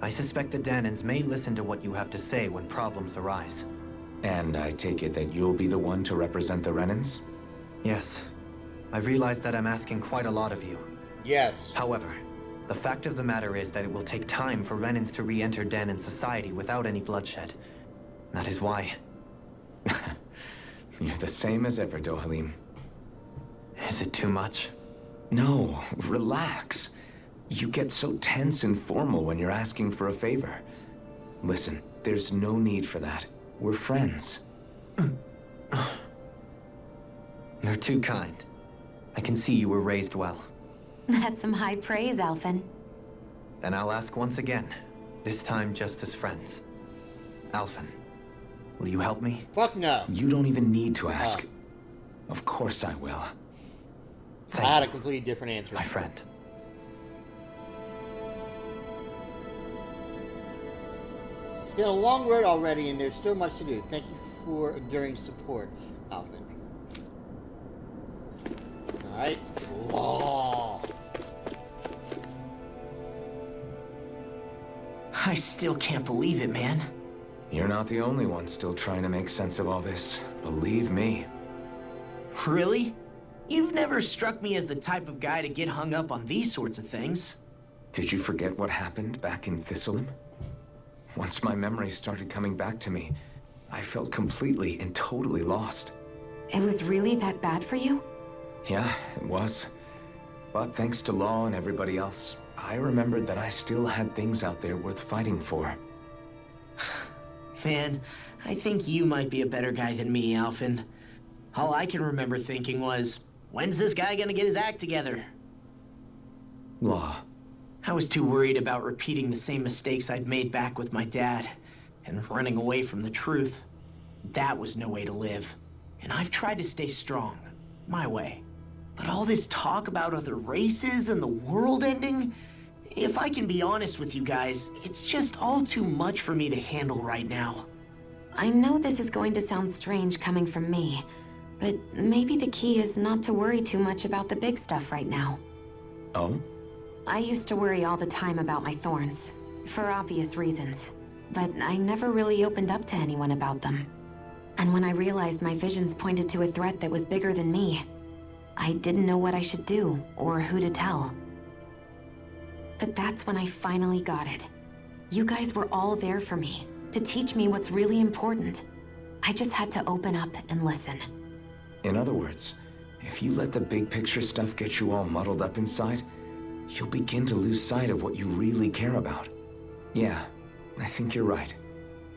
I suspect the Danans may listen to what you have to say when problems arise. And I take it that you'll be the one to represent the Renans? Yes. I realize that I'm asking quite a lot of you. Yes. However, the fact of the matter is that it will take time for Renans to re-enter Danan society without any bloodshed. That is why. You're the same as ever, Dohalim. Is it too much? No, relax. You get so tense and formal when you're asking for a favor. Listen, there's no need for that. We're friends. You're too kind. I can see you were raised well. That's some high praise, Alphen. Then I'll ask once again, this time just as friends. Alphen, will you help me? Fuck no. You don't even need to ask. Of course I will. I had a completely different answer. My friend. It's been a long road already, and there's still much to do. Thank you for enduring support, Alphen. Alright. Law. I still can't believe it, man. You're not the only one still trying to make sense of all this. Believe me. Really? You've never struck me as the type of guy to get hung up on these sorts of things. Did you forget what happened back in Thistleum? Once my memories started coming back to me, I felt completely and totally lost. It was really that bad for you? Yeah, it was. But thanks to Law and everybody else, I remembered that I still had things out there worth fighting for. Man, I think you might be a better guy than me, Alphen. All I can remember thinking was, when's this guy gonna get his act together? Law. I was too worried about repeating the same mistakes I'd made back with my dad, and running away from the truth. That was no way to live. And I've tried to stay strong, my way. But all this talk about other races and the world ending, if I can be honest with you guys, it's just all too much for me to handle right now. I know this is going to sound strange coming from me, but maybe the key is not to worry too much about the big stuff right now. Oh? I used to worry all the time about my thorns, for obvious reasons, but I never really opened up to anyone about them. And when I realized my visions pointed to a threat that was bigger than me, I didn't know what I should do or who to tell. But that's when I finally got it. You guys were all there for me, to teach me what's really important. I just had to open up and listen. In other words, if you let the big picture stuff get you all muddled up inside, you'll begin to lose sight of what you really care about. Yeah, I think you're right.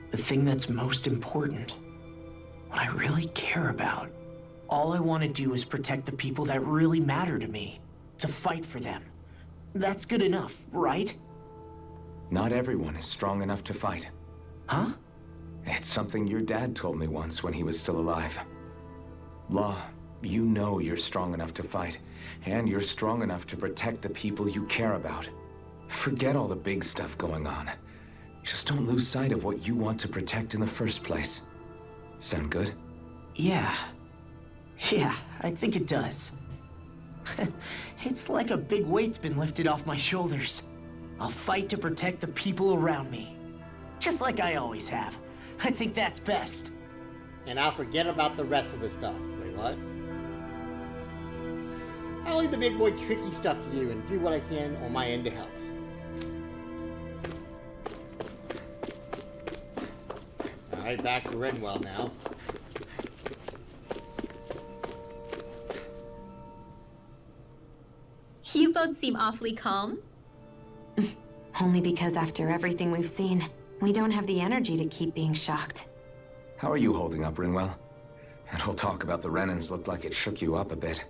The thing that's most important, what I really care about, all I want to do is protect the people that really matter to me, to fight for them. That's good enough, right? Not everyone is strong enough to fight. Huh? It's something your dad told me once when he was still alive. Law, you know you're strong enough to fight, and you're strong enough to protect the people you care about. Forget all the big stuff going on. Just don't lose sight of what you want to protect in the first place. Sound good? Yeah, I think it does. It's like a big weight's been lifted off my shoulders. I'll fight to protect the people around me. Just like I always have. I think that's best. And I'll forget about the rest of the stuff. Wait, what? I'll leave the big boy tricky stuff to you and do what I can on my end to help. Alright, back to Renwell now. You both seem awfully calm. Only because after everything we've seen, we don't have the energy to keep being shocked. How are you holding up, Rinwell? That whole talk about the Renans looked like it shook you up a bit.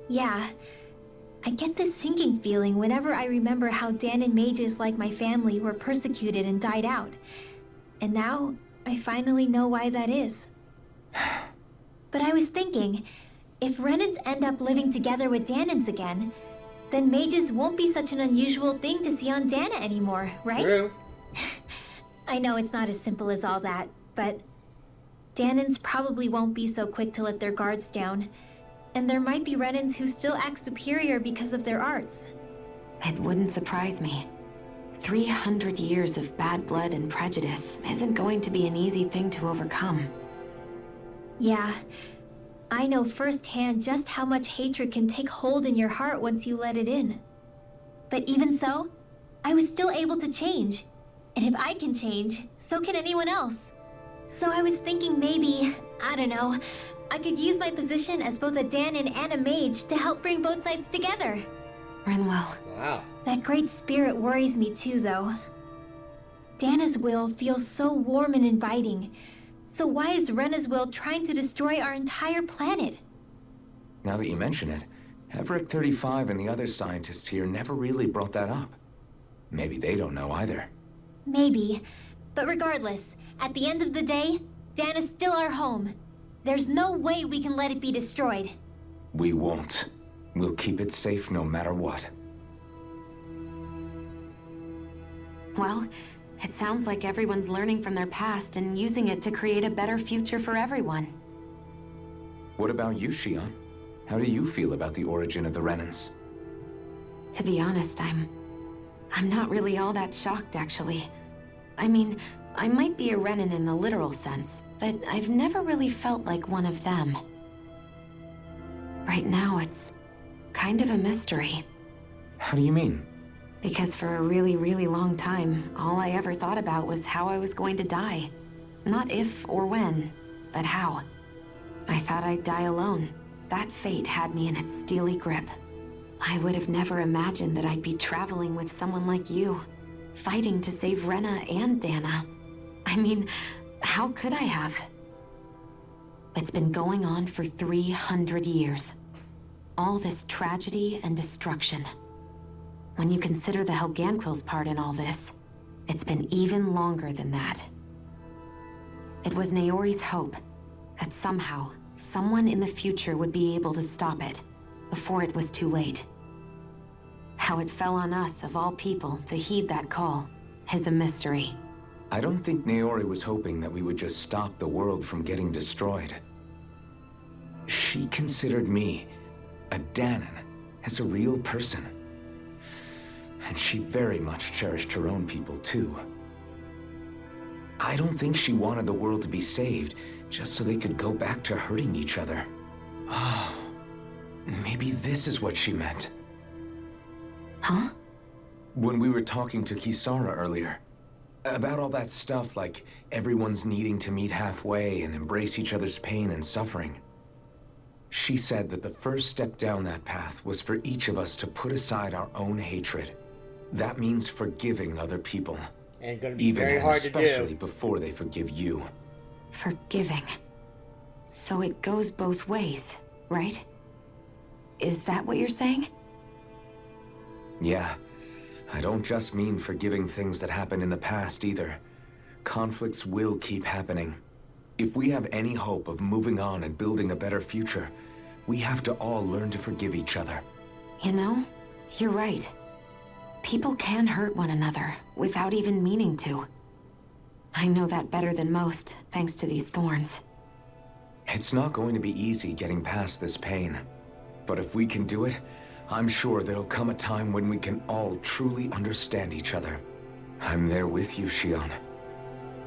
Yeah. I get this sinking feeling whenever I remember how Danan mages like my family were persecuted and died out. And now, I finally know why that is. But I was thinking, if Renans end up living together with Danans again, then mages won't be such an unusual thing to see on Dana anymore, right? True. I know it's not as simple as all that, but Danans probably won't be so quick to let their guards down. And there might be Renans who still act superior because of their arts. It wouldn't surprise me. 300 years of bad blood and prejudice isn't going to be an easy thing to overcome. Yeah. I know firsthand just how much hatred can take hold in your heart once you let it in. But even so, I was still able to change. And if I can change, so can anyone else. So I was thinking maybe, I don't know, I could use my position as both a Dahnan and a mage to help bring both sides together. Rinwell. Wow. That great spirit worries me too, though. Dana's will feels so warm and inviting. So why is Rena's will trying to destroy our entire planet? Now that you mention it, Everett 35 and the other scientists here never really brought that up. Maybe they don't know either. Maybe. But regardless, at the end of the day, Dana's still our home. There's no way we can let it be destroyed. We won't. We'll keep it safe no matter what. Well, it sounds like everyone's learning from their past and using it to create a better future for everyone. What about you, Shion? How do you feel about the origin of the Renans? To be honest, I'm not really all that shocked, actually. I mean, I might be a Renan in the literal sense, but I've never really felt like one of them. Right now, it's kind of a mystery. How do you mean? Because for a really, really long time, all I ever thought about was how I was going to die. Not if or when, but how. I thought I'd die alone. That fate had me in its steely grip. I would have never imagined that I'd be traveling with someone like you, fighting to save Rena and Dana. I mean, how could I have? It's been going on for 300 years. All this tragedy and destruction. When you consider the Helganquil's part in all this, it's been even longer than that. It was Naori's hope that somehow, someone in the future would be able to stop it before it was too late. How it fell on us, of all people, to heed that call is a mystery. I don't think Naori was hoping that we would just stop the world from getting destroyed. She considered me, a Dahnan, as a real person. And she very much cherished her own people, too. I don't think she wanted the world to be saved just so they could go back to hurting each other. Oh, maybe this is what she meant. Huh? When we were talking to Kisara earlier, about all that stuff like everyone's needing to meet halfway and embrace each other's pain and suffering. She said that the first step down that path was for each of us to put aside our own hatred. That means forgiving other people. And gonna be even very and hard to do. especially before they forgive you. Forgiving. So it goes both ways, right? Is that what you're saying? Yeah. I don't just mean forgiving things that happened in the past either. Conflicts will keep happening. If we have any hope of moving on and building a better future, we have to all learn to forgive each other. You know, you're right. People can hurt one another without even meaning to. I know that better than most, thanks to these thorns. It's not going to be easy getting past this pain. But if we can do it, I'm sure there'll come a time when we can all truly understand each other. I'm there with you, Shion.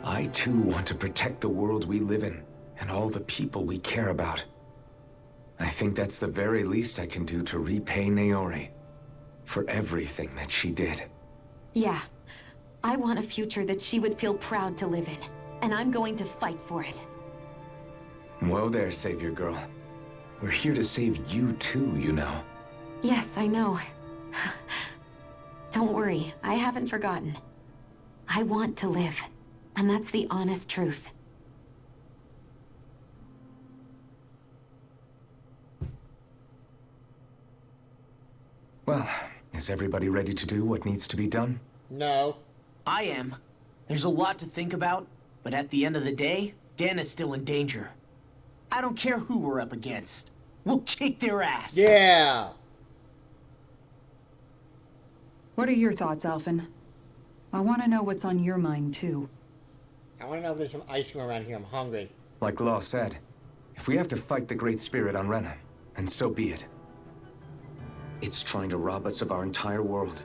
I too want to protect the world we live in, and all the people we care about. I think that's the very least I can do to repay Naori for everything that she did. Yeah. I want a future that she would feel proud to live in, and I'm going to fight for it. Whoa there, Savior Girl. We're here to save you too, you know. Yes, I know. Don't worry, I haven't forgotten. I want to live, and that's the honest truth. Well, is everybody ready to do what needs to be done? No. I am. There's a lot to think about, but at the end of the day, Dan is still in danger. I don't care who we're up against. We'll kick their ass. Yeah. What are your thoughts, Alphen? I want to know what's on your mind, too. I want to know if there's some ice cream around here. I'm hungry. Like Law said, if we have to fight the Great Spirit on Rena, then so be it. It's trying to rob us of our entire world.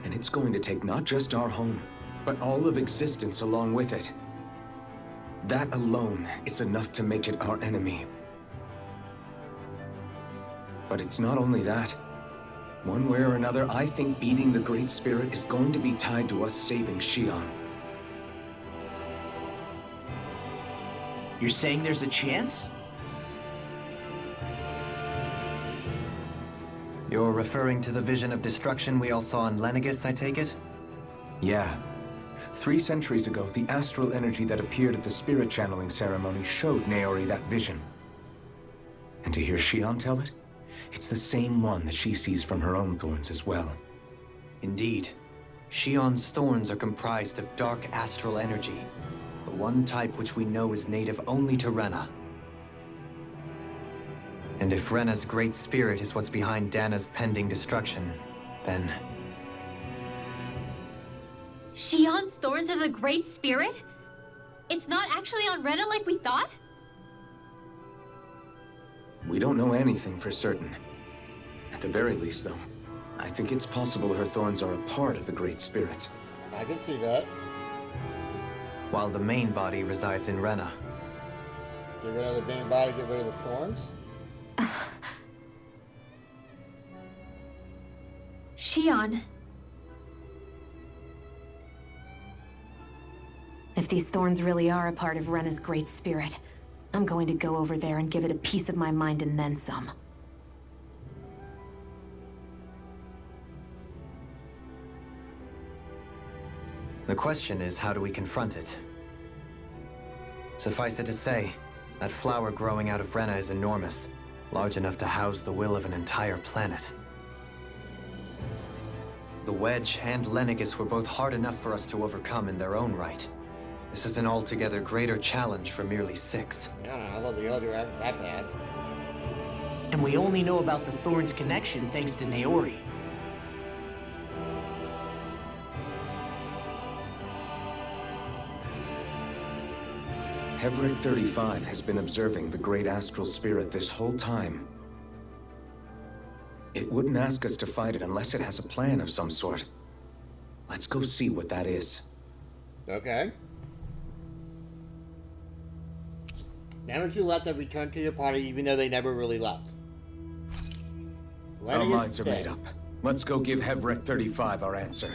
And it's going to take not just our home, but all of existence along with it. That alone is enough to make it our enemy. But it's not only that. One way or another, I think beating the Great Spirit is going to be tied to us saving Xion. You're saying there's a chance? You're referring to the vision of destruction we all saw in Lenegis, I take it? Yeah. 3 centuries ago, the astral energy that appeared at the spirit channeling ceremony showed Naori that vision. And to hear Xion tell it, it's the same one that she sees from her own thorns as well. Indeed. Xion's thorns are comprised of dark astral energy, the one type which we know is native only to Rena. And if Rena's great spirit is what's behind Dana's pending destruction, then... Xion's thorns are the Great Spirit? It's not actually on Rena like we thought? We don't know anything for certain. At the very least, though, I think it's possible her thorns are a part of the Great Spirit. I can see that. While the main body resides in Rena. Get rid of the main body, get rid of the thorns? Xion. If these thorns really are a part of Rena's Great Spirit, I'm going to go over there and give it a piece of my mind and then some. The question is, how do we confront it? Suffice it to say, that flower growing out of Rena is enormous, large enough to house the will of an entire planet. The Wedge and Lenegis were both hard enough for us to overcome in their own right. This is an altogether greater challenge for merely 6. I thought the other aren't that bad. And we only know about the Thorns connection thanks to Naori. Heverick 35 has been observing the Great Astral Spirit this whole time. It wouldn't ask us to fight it unless it has a plan of some sort. Let's go see what that is. Okay. Now don't you let them return to your party even though they never really left. Our minds are made up. Let's go give Heverick 35 our answer.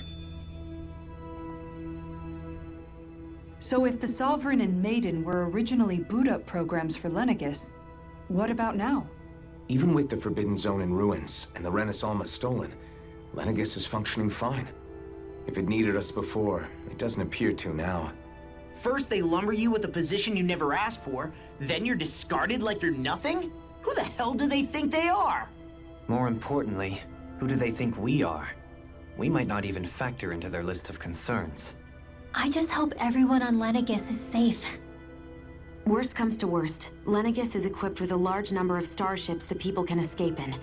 So if the Sovereign and Maiden were originally boot-up programs for Lenegis, what about now? Even with the Forbidden Zone in ruins and the Renis Alma stolen, Lenegis is functioning fine. If it needed us before, it doesn't appear to now. First they lumber you with a position you never asked for, then you're discarded like you're nothing? Who the hell do they think they are? More importantly, who do they think we are? We might not even factor into their list of concerns. I just hope everyone on Lenegis is safe. Worst comes to worst, Lenegis is equipped with a large number of starships that people can escape in.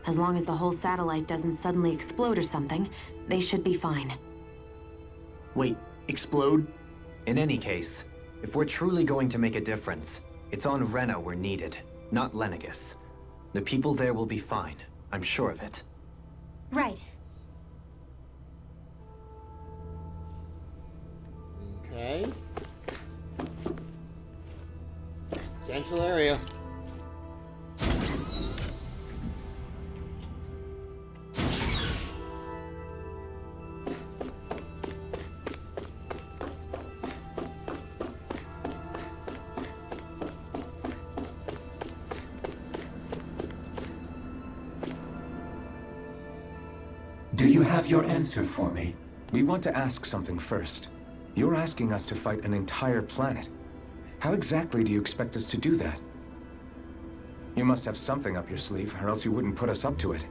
As long as the whole satellite doesn't suddenly explode or something, they should be fine. Wait, explode? In any case, if we're truly going to make a difference, it's on Rena we're needed, not Lenegis. The people there will be fine, I'm sure of it. Right. Okay. Central area. Do you have your answer for me? We want to ask something first. You're asking us to fight an entire planet. How exactly do you expect us to do that? You must have something up your sleeve, or else you wouldn't put us up to it.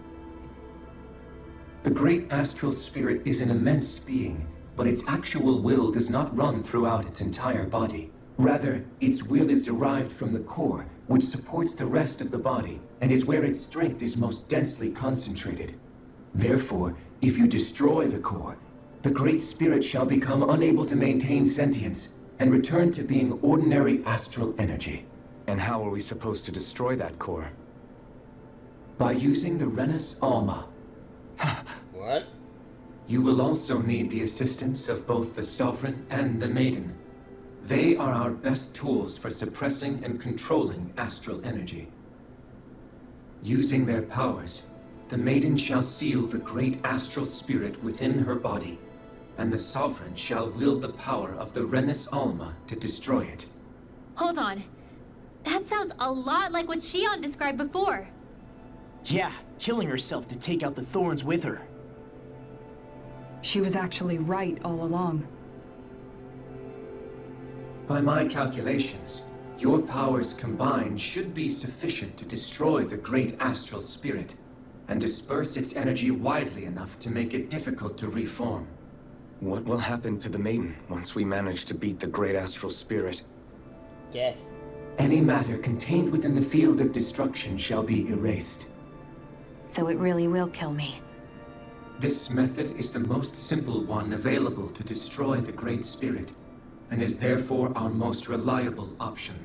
The Great Astral Spirit is an immense being, but its actual will does not run throughout its entire body. Rather, its will is derived from the core, which supports the rest of the body, and is where its strength is most densely concentrated. Therefore, if you destroy the core, the Great Spirit shall become unable to maintain sentience, and return to being ordinary astral energy. And how are we supposed to destroy that core? By using the Renis Alma. What? You will also need the assistance of both the Sovereign and the Maiden. They are our best tools for suppressing and controlling astral energy. Using their powers, the Maiden shall seal the great astral spirit within her body, and the Sovereign shall wield the power of the Renis Alma to destroy it. Hold on. That sounds a lot like what Shion described before. Yeah, killing herself to take out the thorns with her. She was actually right all along. By my calculations, your powers combined should be sufficient to destroy the great astral spirit and disperse its energy widely enough to make it difficult to reform. What will happen to the Maiden once we manage to beat the great astral spirit? Death. Any matter contained within the field of destruction shall be erased. So it really will kill me. This method is the most simple one available to destroy the Great Spirit, and is therefore our most reliable option.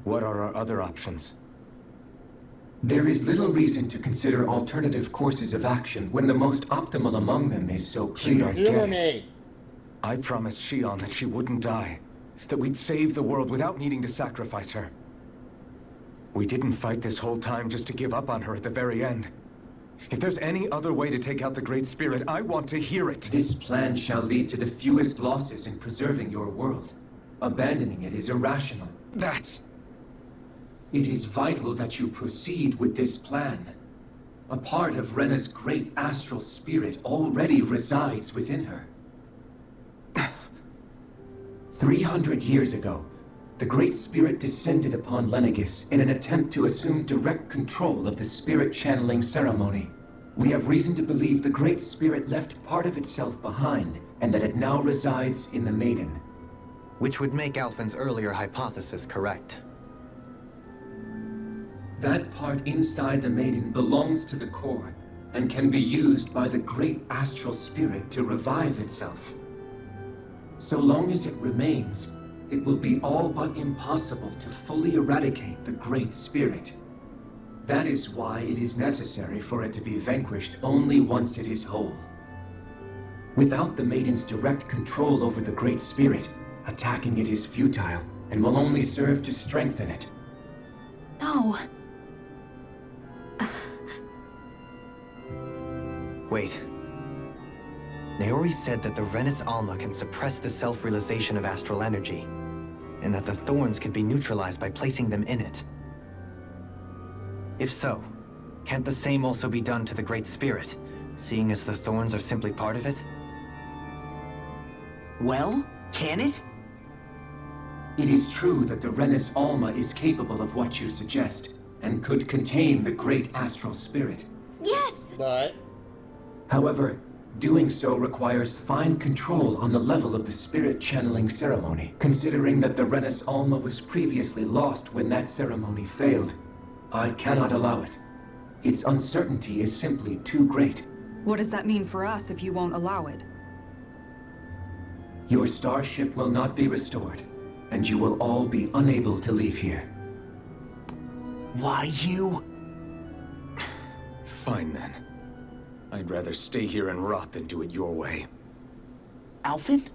What are our other options? There is little reason to consider alternative courses of action when the most optimal among them is so clear. I promised Shion that she wouldn't die, that we'd save the world without needing to sacrifice her. We didn't fight this whole time just to give up on her at the very end. If there's any other way to take out the Great Spirit, I want to hear it. This plan shall lead to the fewest losses in preserving your world. Abandoning it is irrational. It is vital that you proceed with this plan. A part of Rena's great astral spirit already resides within her. 300 years ago, the Great Spirit descended upon Lenegis in an attempt to assume direct control of the spirit channeling ceremony. We have reason to believe the Great Spirit left part of itself behind, and that it now resides in the Maiden. Which would make Alphen's earlier hypothesis correct. That part inside the Maiden belongs to the core, and can be used by the great astral spirit to revive itself. So long as it remains, it will be all but impossible to fully eradicate the Great Spirit. That is why it is necessary for it to be vanquished only once it is whole. Without the Maiden's direct control over the Great Spirit, attacking it is futile, and will only serve to strengthen it. No. Wait. Naori said that the Renis Alma can suppress the self-realization of astral energy, and that the thorns can be neutralized by placing them in it. If so, can't the same also be done to the Great Spirit, seeing as the thorns are simply part of it? Well, can it? It is true that the Renis Alma is capable of what you suggest, and could contain the great astral spirit. Yes! But however, doing so requires fine control on the level of the spirit channeling ceremony, considering that the Renis Alma was previously lost when that ceremony failed. I cannot allow it. Its uncertainty is simply too great. What does that mean for us if you won't allow it? Your starship will not be restored, and you will all be unable to leave here. Why you? Fine then. I'd rather stay here and rot than do it your way. Alphen?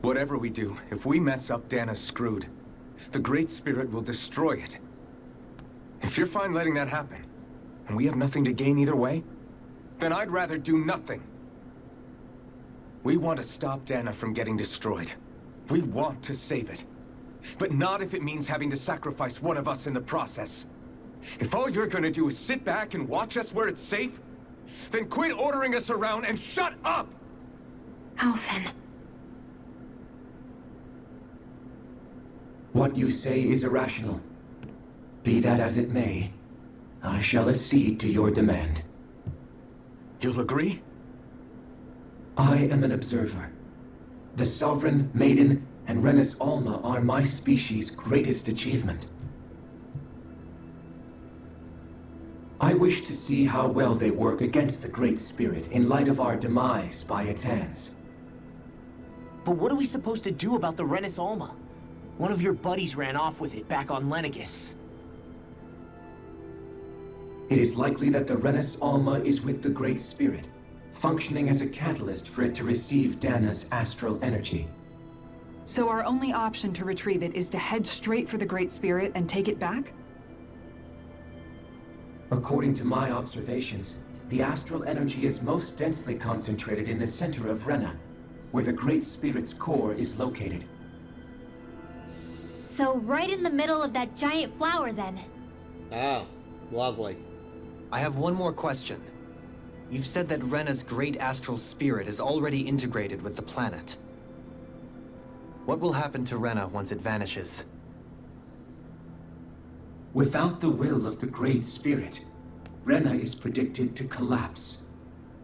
Whatever we do, if we mess up, Dana's screwed. The Great Spirit will destroy it. If you're fine letting that happen, and we have nothing to gain either way, then I'd rather do nothing. We want to stop Dana from getting destroyed. We want to save it. But not if it means having to sacrifice one of us in the process. If all you're gonna do is sit back and watch us where it's safe, then quit ordering us around and shut up! Alphen. What you say is irrational. Be that as it may, I shall accede to your demand. You'll agree? I am an observer. The Sovereign, Maiden, and Renis Alma are my species' greatest achievement. I wish to see how well they work against the Great Spirit in light of our demise by its hands. But what are we supposed to do about the Renis Alma? One of your buddies ran off with it back on Lenegis. It is likely that the Renis Alma is with the Great Spirit, functioning as a catalyst for it to receive Dana's astral energy. So our only option to retrieve it is to head straight for the Great Spirit and take it back? According to my observations, the astral energy is most densely concentrated in the center of Rena, where the Great Spirit's core is located. So right in the middle of that giant flower then. Oh, lovely. I have one more question. You've said that Rena's great astral spirit is already integrated with the planet. What will happen to Rena once it vanishes? Without the will of the Great Spirit, Rena is predicted to collapse.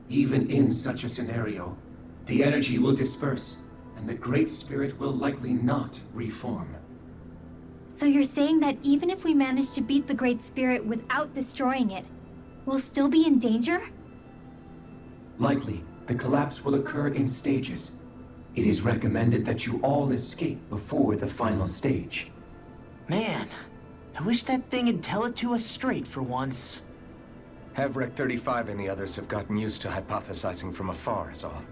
Even in such a scenario, the energy will disperse, and the Great Spirit will likely not reform. So you're saying that even if we manage to beat the Great Spirit without destroying it, we'll still be in danger? Likely, the collapse will occur in stages. It is recommended that you all escape before the final stage. Man, I wish that thing would tell it to us straight for once. Hevrek 35 and the others have gotten used to hypothesizing from afar, is all.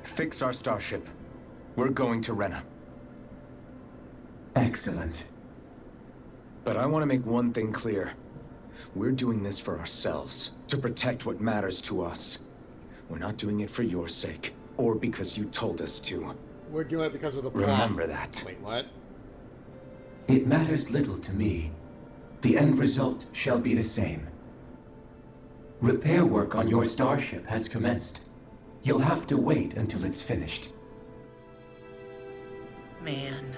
Fix our starship. We're going to Rena. Excellent. But I want to make one thing clear. We're doing this for ourselves, to protect what matters to us. We're not doing it for your sake, or because you told us to. We're doing it because of the plot. Remember that. Wait, what? It matters little to me. The end result shall be the same. Repair work on your starship has commenced. You'll have to wait until it's finished. Man,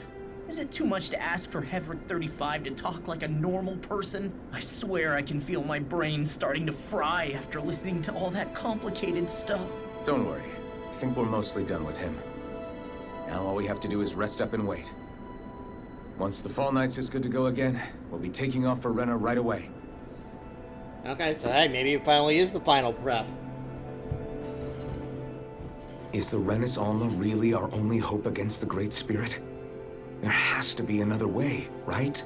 is it too much to ask for Hevrek 35 to talk like a normal person? I swear I can feel my brain starting to fry after listening to all that complicated stuff. Don't worry. I think we're mostly done with him. Now all we have to do is rest up and wait. Once the Fall Knights is good to go again, we'll be taking off for Rena right away. Okay, so hey, maybe it finally is the final prep. Is the Renis Alma really our only hope against the Great Spirit? There has to be another way, right?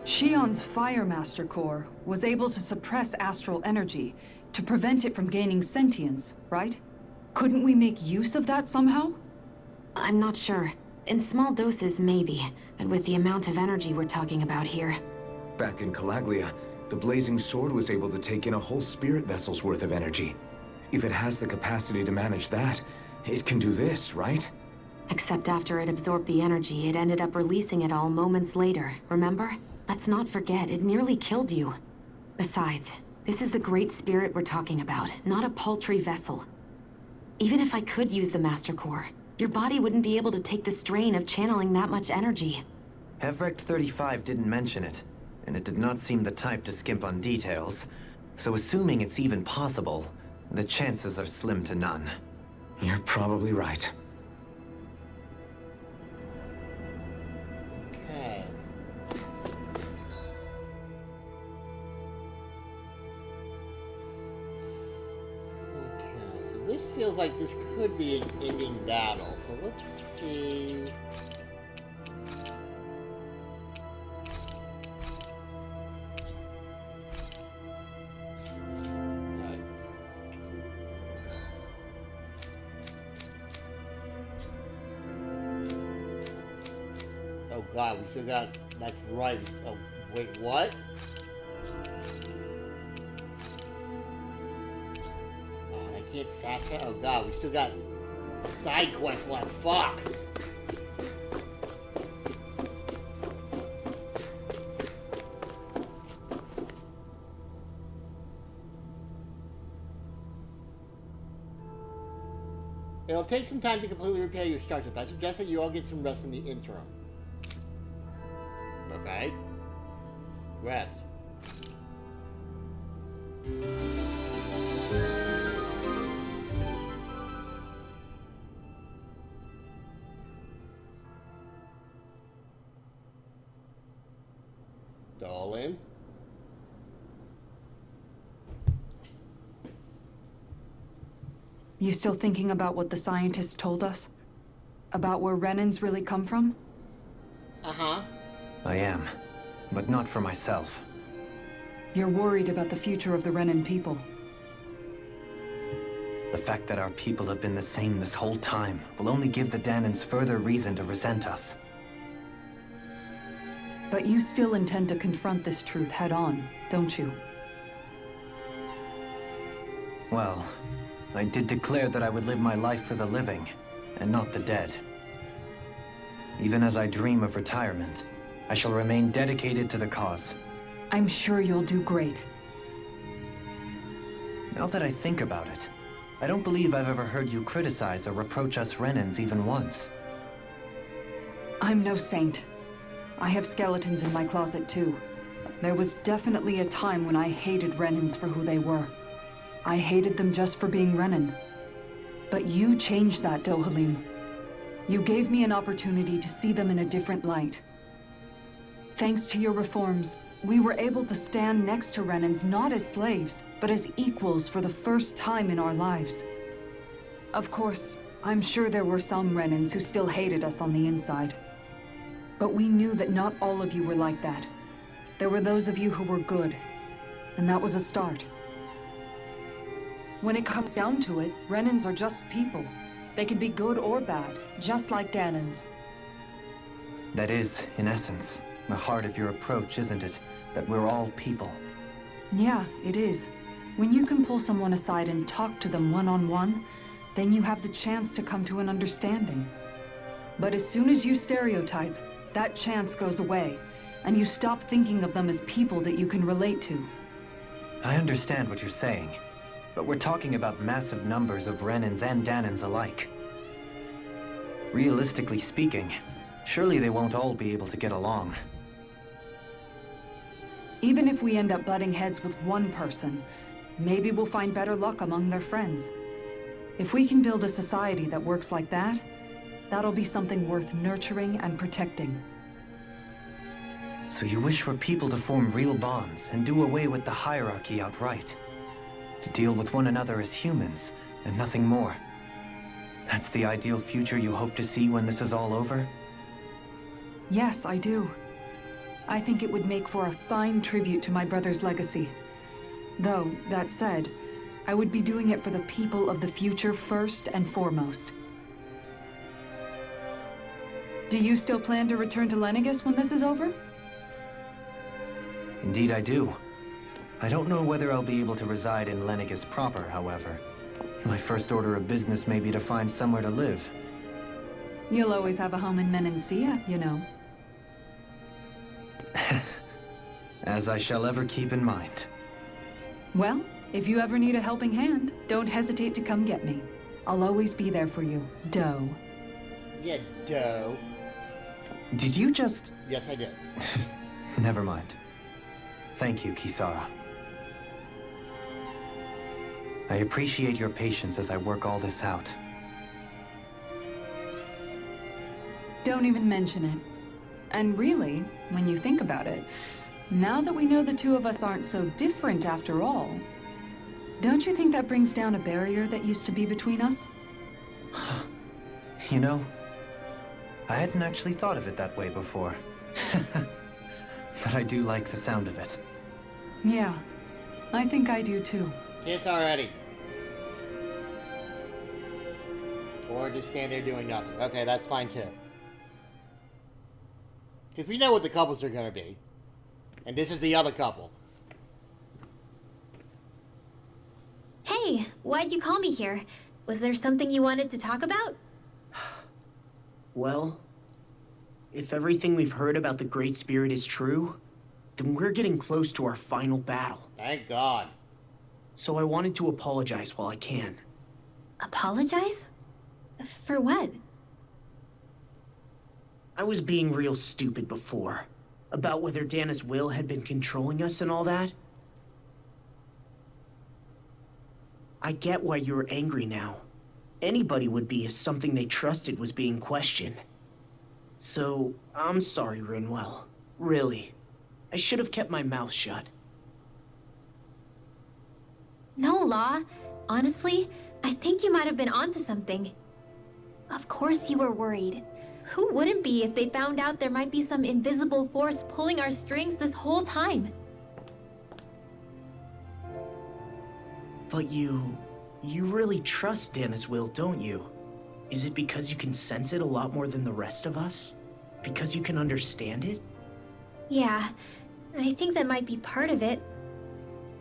Shion's Fire Master Core was able to suppress astral energy to prevent it from gaining sentience, right? Couldn't we make use of that somehow? I'm not sure. In small doses, maybe. And with the amount of energy we're talking about here. Back in Calaglia, the Blazing Sword was able to take in a whole spirit vessel's worth of energy. If it has the capacity to manage that, it can do this, right? Except after it absorbed the energy, it ended up releasing it all moments later, remember? Let's not forget, it nearly killed you. Besides, this is the Great Spirit we're talking about, not a paltry vessel. Even if I could use the Master Core, your body wouldn't be able to take the strain of channeling that much energy. Hevrek 35 didn't mention it, and it did not seem the type to skimp on details. So assuming it's even possible, the chances are slim to none. You're probably right. Okay. Okay, so this feels like this could be an ending battle. So let's see. Oh god, we still got... That's right. Oh, wait, what? Oh, and I can't fast travel. Oh god, we still got side quests left. Fuck! It'll take some time to completely repair your starship. I suggest that you all get some rest in the interim. Okay. Rest. Darling. You still thinking about what the scientists told us? About where Renans really come from? Uh-huh. I am, but not for myself. You're worried about the future of the Renan people. The fact that our people have been the same this whole time will only give the Dahnans further reason to resent us. But you still intend to confront this truth head-on, don't you? Well, I did declare that I would live my life for the living, and not the dead. Even as I dream of retirement, I shall remain dedicated to the cause. I'm sure you'll do great. Now that I think about it, I don't believe I've ever heard you criticize or reproach us Renans even once. I'm no saint. I have skeletons in my closet too. There was definitely a time when I hated Renans for who they were. I hated them just for being Renan. But you changed that, Dohalim. You gave me an opportunity to see them in a different light. Thanks to your reforms, we were able to stand next to Renans not as slaves, but as equals for the first time in our lives. Of course, I'm sure there were some Renans who still hated us on the inside. But we knew that not all of you were like that. There were those of you who were good, and that was a start. When it comes down to it, Renans are just people. They can be good or bad, just like Dahnans. That is, in essence, the heart of your approach, isn't it? That we're all people. Yeah, it is. When you can pull someone aside and talk to them one-on-one, then you have the chance to come to an understanding. But as soon as you stereotype, that chance goes away, and you stop thinking of them as people that you can relate to. I understand what you're saying, but we're talking about massive numbers of Renans and Dahnans alike. Realistically speaking, surely they won't all be able to get along. Even if we end up butting heads with one person, maybe we'll find better luck among their friends. If we can build a society that works like that, that'll be something worth nurturing and protecting. So you wish for people to form real bonds and do away with the hierarchy outright? To deal with one another as humans, and nothing more? That's the ideal future you hope to see when this is all over? Yes, I do. I think it would make for a fine tribute to my brother's legacy. Though, that said, I would be doing it for the people of the future first and foremost. Do you still plan to return to Lenegis when this is over? Indeed I do. I don't know whether I'll be able to reside in Lenegis proper, however. My first order of business may be to find somewhere to live. You'll always have a home in Menancia, you know. As I shall ever keep in mind. Well, if you ever need a helping hand, don't hesitate to come get me. I'll always be there for you, Doe. Yeah, Doe. Did you just... Yes, I did. Never mind. Thank you, Kisara. I appreciate your patience as I work all this out. Don't even mention it. And really, when you think about it, now that we know the two of us aren't so different after all, don't you think that brings down a barrier that used to be between us? You know, I hadn't actually thought of it that way before. But I do like the sound of it. Yeah, I think I do too. Kiss already. Or just stand there doing nothing. Okay, that's fine too. Because we know what the couples are going to be. And this is the other couple. Hey, why'd you call me here? Was there something you wanted to talk about? Well, if everything we've heard about the Great Spirit is true, then we're getting close to our final battle. Thank God. So I wanted to apologize while I can. Apologize? For what? I was being real stupid before. About whether Dana's will had been controlling us and all that. I get why you're angry now. Anybody would be if something they trusted was being questioned. So, I'm sorry, Rinwell. Really. I should have kept my mouth shut. No, Law. Honestly, I think you might have been onto something. Of course you were worried. Who wouldn't be if they found out there might be some invisible force pulling our strings this whole time? But you really trust Dana's will, don't you? Is it because you can sense it a lot more than the rest of us? Because you can understand it? Yeah, I think that might be part of it.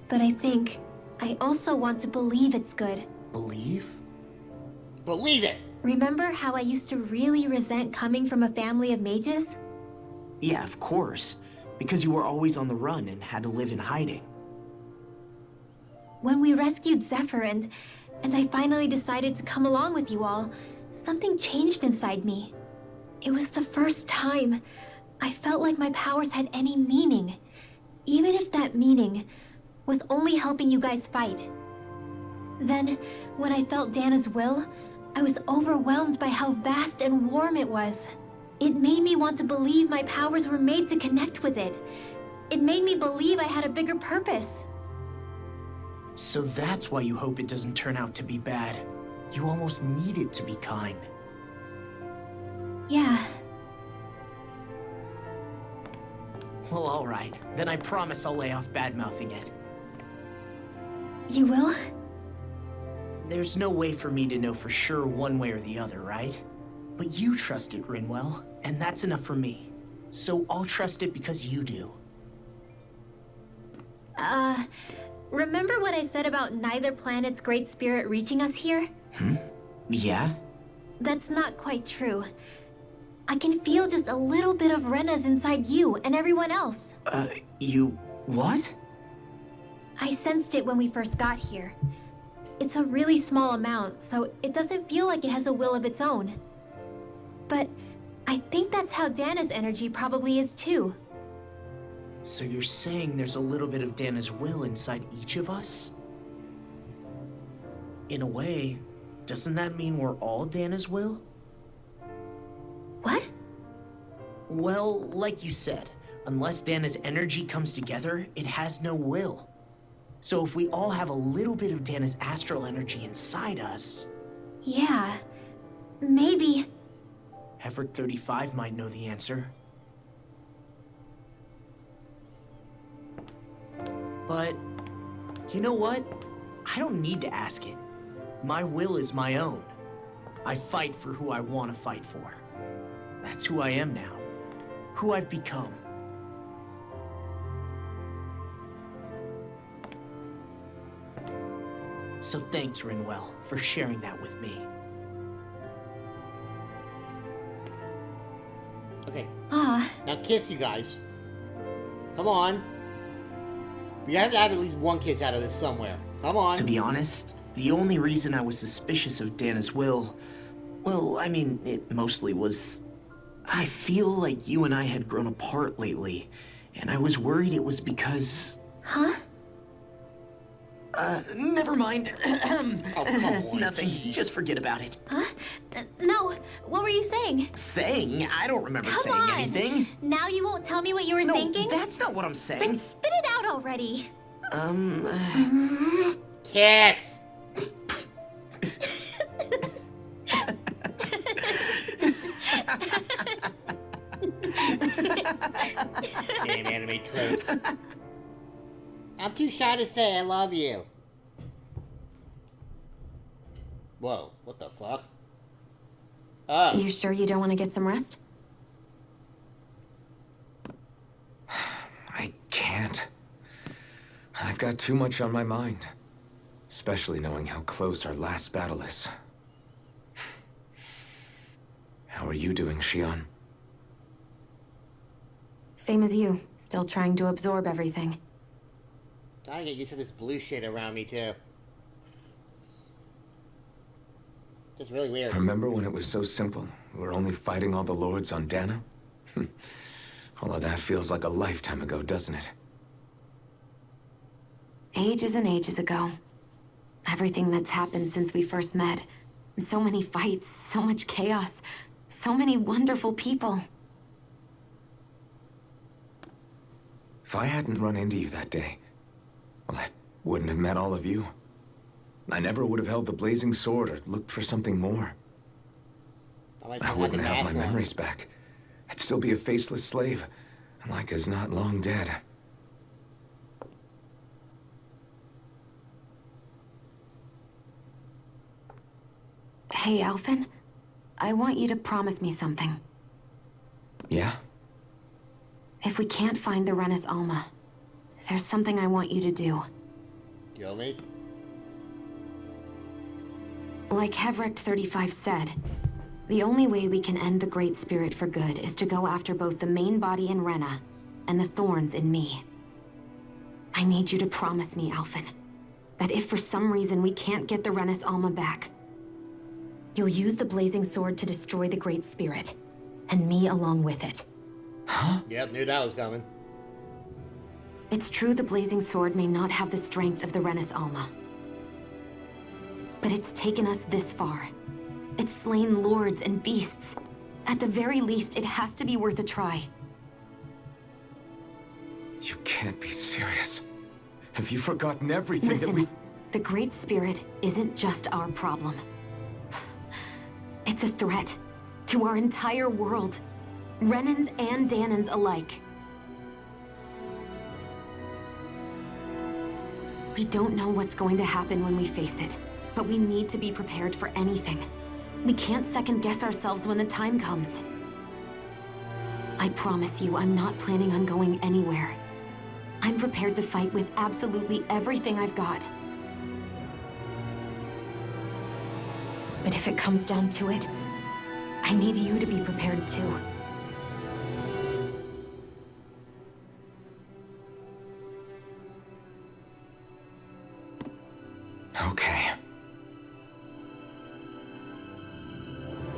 But I also want to believe it's good. Believe? Believe it! Remember how I used to really resent coming from a family of mages? Yeah, of course. Because you were always on the run and had to live in hiding. When we rescued Zephyr and I finally decided to come along with you all, something changed inside me. It was the first time I felt like my powers had any meaning, even if that meaning was only helping you guys fight. Then, when I felt Dana's will, I was overwhelmed by how vast and warm it was. It made me want to believe my powers were made to connect with it. It made me believe I had a bigger purpose. So that's why you hope it doesn't turn out to be bad. You almost need it to be kind. Yeah. Well, alright. Then I promise I'll lay off bad-mouthing it. You will? There's no way for me to know for sure one way or the other, right? But you trust it, Rinwell, and that's enough for me. So I'll trust it because you do. Remember what I said about neither planet's great spirit reaching us here? Yeah? That's not quite true. I can feel just a little bit of Rena's inside you and everyone else. You... what? I sensed it when we first got here. It's a really small amount, so it doesn't feel like it has a will of its own. But I think that's how Dana's energy probably is too. So you're saying there's a little bit of Dana's will inside each of us? In a way, doesn't that mean we're all Dana's will? What? Well, like you said, unless Dana's energy comes together, it has no will. So if we all have a little bit of Dana's astral energy inside us... Yeah, maybe... Effort 35 might know the answer. But, you know what? I don't need to ask it. My will is my own. I fight for who I want to fight for. That's who I am now. Who I've become. So thanks, Rinwell, for sharing that with me. Okay. Ah. Now kiss, you guys. Come on. We have to have at least one kiss out of this somewhere. Come on. To be honest, the only reason I was suspicious of Dana's will... well, I mean, it mostly was... I feel like you and I had grown apart lately, and I was worried it was because... Huh? Never mind. Oh, come on. Nothing. Geez. Just forget about it. Huh? No, what were you saying? Saying? I don't remember Come saying on. anything. Now you won't tell me what you were thinking? No, that's not what I'm saying. Then spit it out already. Kiss! Damn anime tropes. I'm too shy to say I love you. Whoa, what the fuck? Oh. You sure you don't want to get some rest? I can't. I've got too much on my mind. Especially knowing how close our last battle is. How are you doing, Shion? Same as you. Still trying to absorb everything. I get used to this blue shit around me, too. Just really weird. Remember when it was so simple? We were only fighting all the lords on Dana? All of that feels like a lifetime ago, doesn't it? Ages and ages ago. Everything that's happened since we first met. So many fights, so much chaos, so many wonderful people. If I hadn't run into you that day, well, I wouldn't have met all of you. I never would have held the blazing sword or looked for something more. I wouldn't have my memories back. I'd still be a faceless slave, and like as not long dead. Hey, Alphen. I want you to promise me something. Yeah? If we can't find the Renis Alma, there's something I want you to do. Kill me? Like Hevrecht 35 said, the only way we can end the Great Spirit for good is to go after both the main body in Rena and the thorns in me. I need you to promise me, Alphen, that if for some reason we can't get the Renis Alma back, you'll use the Blazing Sword to destroy the Great Spirit, and me along with it. Huh? Yep, knew that was coming. It's true the Blazing Sword may not have the strength of the Renis Alma. But it's taken us this far. It's slain lords and beasts. At the very least, it has to be worth a try. You can't be serious. Have you forgotten everything Listen, that we... the Great Spirit isn't just our problem. It's a threat to our entire world. Renans and Dahnans alike. We don't know what's going to happen when we face it, but we need to be prepared for anything. We can't second-guess ourselves when the time comes. I promise you, I'm not planning on going anywhere. I'm prepared to fight with absolutely everything I've got. But if it comes down to it, I need you to be prepared too. Okay.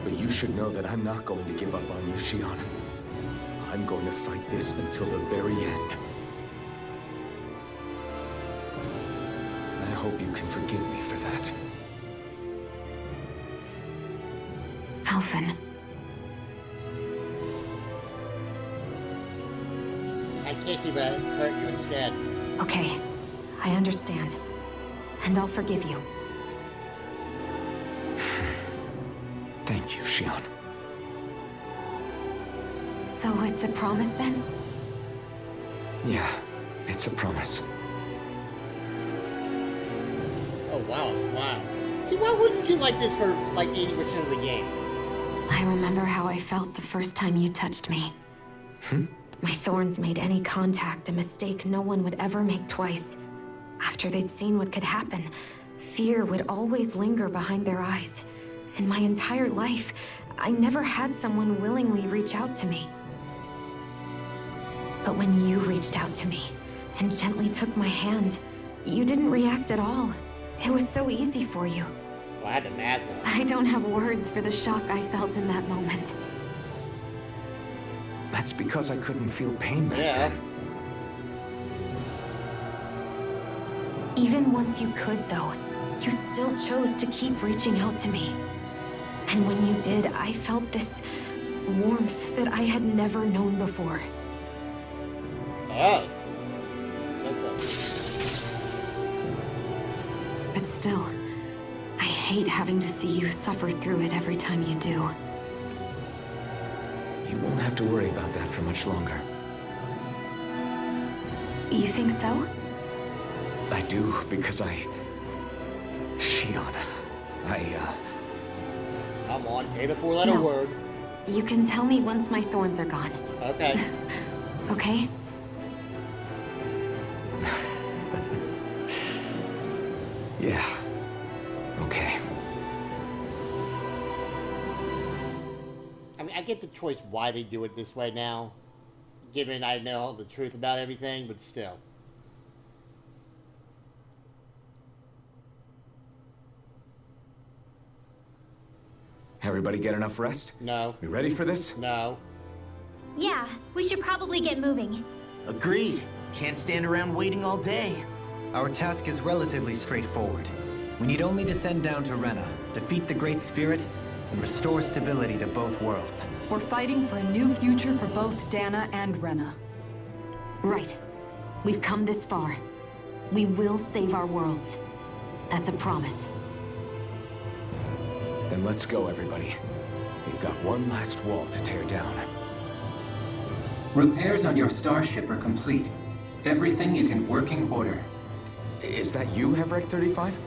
But you should know that I'm not going to give up on you, Shionne. I'm going to fight this until the very end. I hope you can forgive me for that. Alphen. I kiss you, but hurt you instead. Okay, I understand. And I'll forgive you. Thank you, Shionne. So it's a promise then? Yeah, it's a promise. Oh wow, a smile. See, why wouldn't you like this for like 80% of the game? I remember how I felt the first time you touched me. My thorns made any contact a mistake no one would ever make twice. After they'd seen what could happen, fear would always linger behind their eyes. In my entire life, I never had someone willingly reach out to me. But when you reached out to me and gently took my hand, you didn't react at all. It was so easy for you. Well, I had the mask on. I don't have words for the shock I felt in that moment. That's because I couldn't feel pain back then. Even once you could, though, you still chose to keep reaching out to me. And when you did, I felt this warmth that I had never known before. Oh. So close. But still, I hate having to see you suffer through it every time you do. You won't have to worry about that for much longer. You think so? I do, because Shionne, Come on, say the four-letter word. You can tell me once my thorns are gone. Okay. Okay? Yeah. Okay. I mean, I get the choice why they do it this way now, given I know the truth about everything, but still. Everybody get enough rest? No. We ready for this? No. Yeah, we should probably get moving. Agreed. Can't stand around waiting all day. Our task is relatively straightforward. We need only descend down to Rena, defeat the Great Spirit, and restore stability to both worlds. We're fighting for a new future for both Dana and Rena. Right. We've come this far. We will save our worlds. That's a promise. Then let's go, everybody. We've got one last wall to tear down. Repairs on your starship are complete. Everything is in working order. Is that you, Hevrek 35?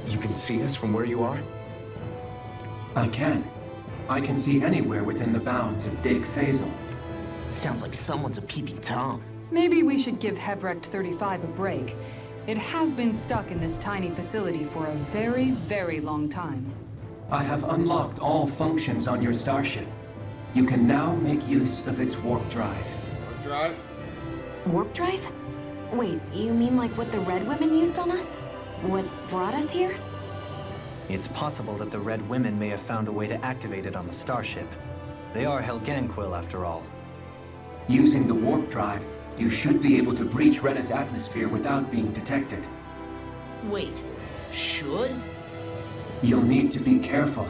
You can see us from where you are? I can. I can see anywhere within the bounds of Dake Faisal. Sounds like someone's a peeping Tom. Maybe we should give Hevrect 35 a break. It has been stuck in this tiny facility for a very, very long time. I have unlocked all functions on your starship. You can now make use of its warp drive. Drive? Warp drive? Wait, you mean like what the Red Women used on us? What brought us here? It's possible that the Red Women may have found a way to activate it on the starship. They are Helganquil, after all. Using the warp drive, you should be able to breach Rena's atmosphere without being detected. Wait, should? You'll need to be careful.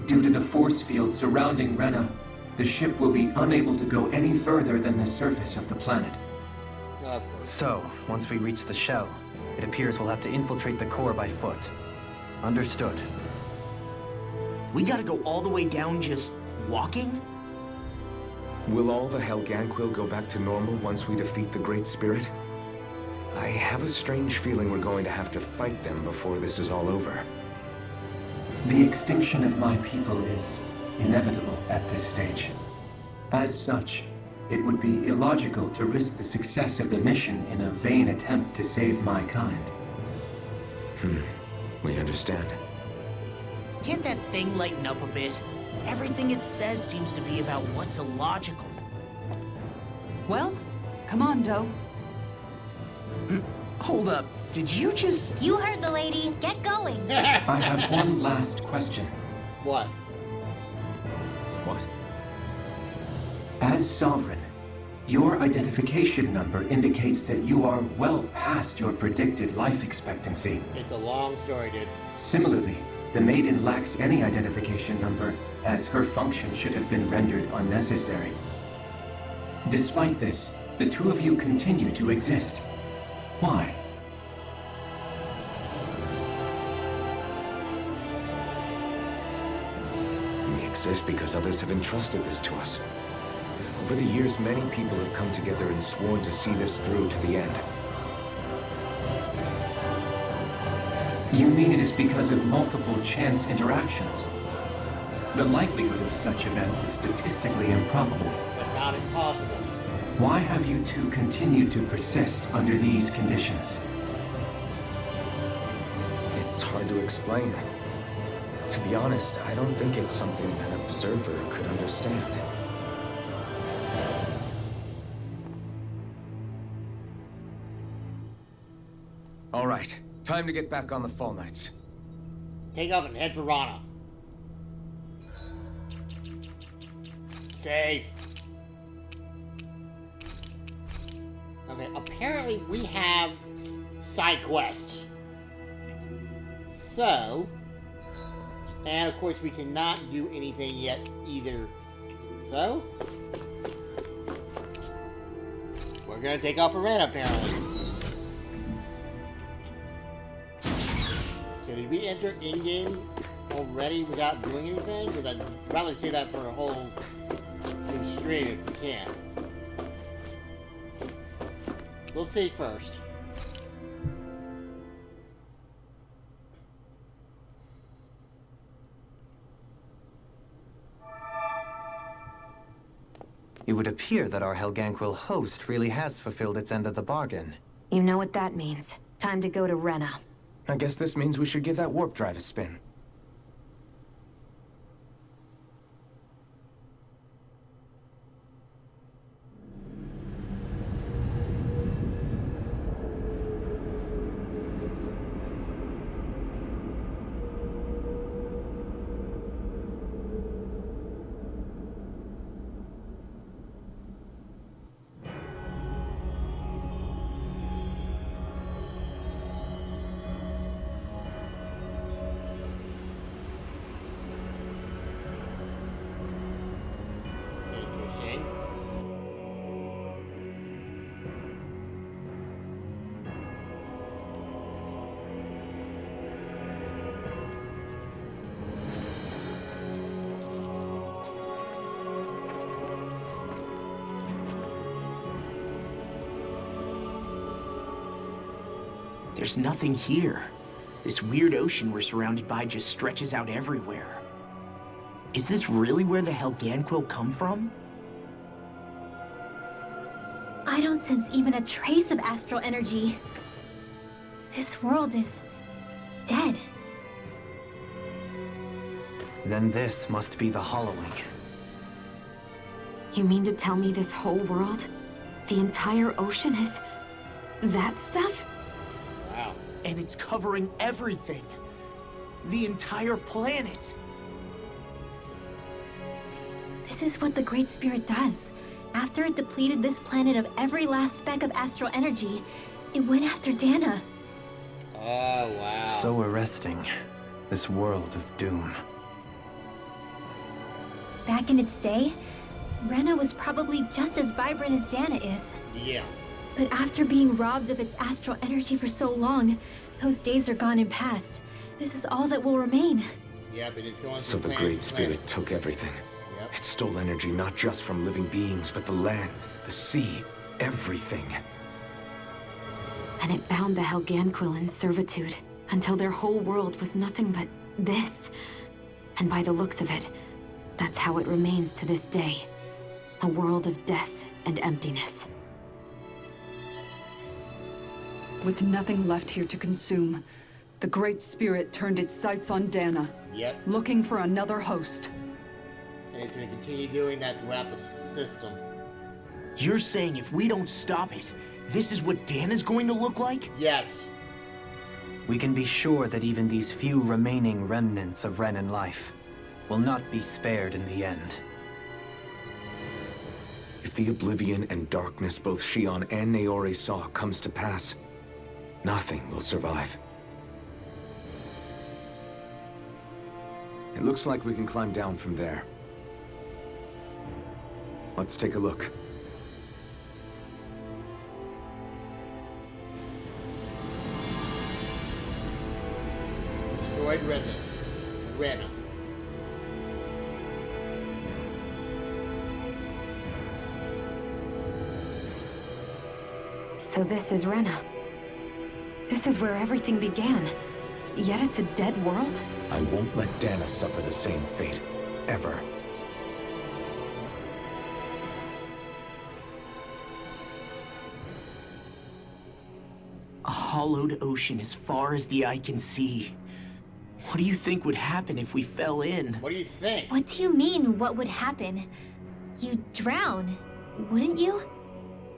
Due to the force field surrounding Rena, the ship will be unable to go any further than the surface of the planet. So, once we reach the shell, it appears we'll have to infiltrate the core by foot. Understood. We gotta go all the way down just walking? Will all the Helganquil go back to normal once we defeat the Great Spirit? I have a strange feeling we're going to have to fight them before this is all over. The extinction of my people is inevitable at this stage. As such, it would be illogical to risk the success of the mission in a vain attempt to save my kind. We understand. Can't that thing lighten up a bit? Everything it says seems to be about what's illogical. Well, come on, Doe. Hold up, did you just... You heard the lady. Get going. I have one last question. What? What? As Sovereign, your identification number indicates that you are well past your predicted life expectancy. It's a long story, dude. Similarly, the Maiden lacks any identification number, as her function should have been rendered unnecessary. Despite this, the two of you continue to exist. Why? We exist because others have entrusted this to us. Over the years, many people have come together and sworn to see this through to the end. You mean it is because of multiple chance interactions? The likelihood of such events is statistically improbable. But not impossible. Why have you two continued to persist under these conditions? It's hard to explain. To be honest, I don't think it's something an observer could understand. All right, time to get back on the Fall Knights. Take off and head for Rana. Safe. Okay, apparently we have side quests. So, and of course we cannot do anything yet either. So, we're gonna take off for Rana apparently. So did we enter in-game already without doing anything? Because I'd rather say that for a whole new stream if we can. We'll see first. It would appear that our Helganquil host really has fulfilled its end of the bargain. You know what that means. Time to go to Rena. I guess this means we should give that warp drive a spin. there's nothing here. This weird ocean we're surrounded by just stretches out everywhere. Is this really where the Helganquil come from? I don't sense even a trace of astral energy. This world is dead. Then this must be the hollowing. You mean to tell me this whole world, the entire ocean is that stuff? Wow. And it's covering everything. The entire planet. This is what the Great Spirit does. After it depleted this planet of every last speck of astral energy, it went after Dana. Oh, wow. So arresting. This world of doom. Back in its day, Rena was probably just as vibrant as Dana is. Yeah. But after being robbed of its astral energy for so long, those days are gone and past. This is all that will remain. Yeah, but it's going So from the planet Great to Spirit planet. took everything. Yep. It stole energy not just from living beings, but the land, the sea, everything. And it bound the Helganquil in servitude until their whole world was nothing but this. And by the looks of it, that's how it remains to this day. A world of death and emptiness. With nothing left here to consume, the Great Spirit turned its sights on Dana, Yep. looking for another host. And it's going to continue doing that throughout the system. You're saying if we don't stop it, this is what Dana's going to look like? Yes. We can be sure that even these few remaining remnants of Renan life will not be spared in the end. If the oblivion and darkness both Shion and Naori saw comes to pass, nothing will survive. It looks like we can climb down from there. Let's take a look. Destroyed remnants. Rena. So this is Rena. This is where everything began. Yet it's a dead world? I won't let Dana suffer the same fate. Ever. A hollowed ocean as far as the eye can see. What do you think would happen if we fell in? What do you think? What do you mean, what would happen? You'd drown, wouldn't you?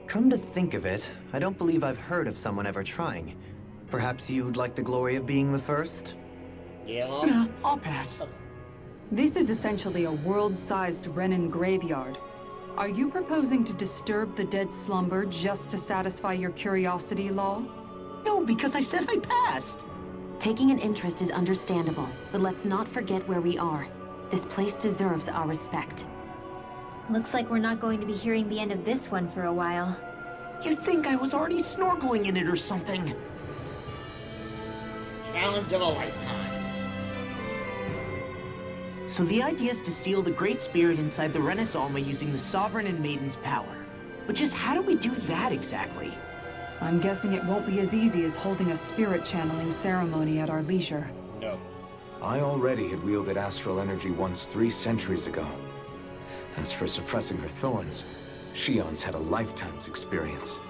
Come to think of it, I don't believe I've heard of someone ever trying. Perhaps you'd like the glory of being the first? Yeah, Nah, I'll pass. This is essentially a world-sized Renan graveyard. Are you proposing to disturb the dead slumber just to satisfy your curiosity, Law? No, because I said I passed. Taking an interest is understandable, but let's not forget where we are. This place deserves our respect. Looks like we're not going to be hearing the end of this one for a while. You'd think I was already snorkeling in it or something. Challenge of a lifetime. So the idea is to seal the Great Spirit inside the Renas Alma using the Sovereign and Maiden's power. But just how do we do that exactly? I'm guessing it won't be as easy as holding a spirit channeling ceremony at our leisure. No. I already had wielded astral energy once 3 centuries ago. As for suppressing her thorns, Shion's had a lifetime's experience.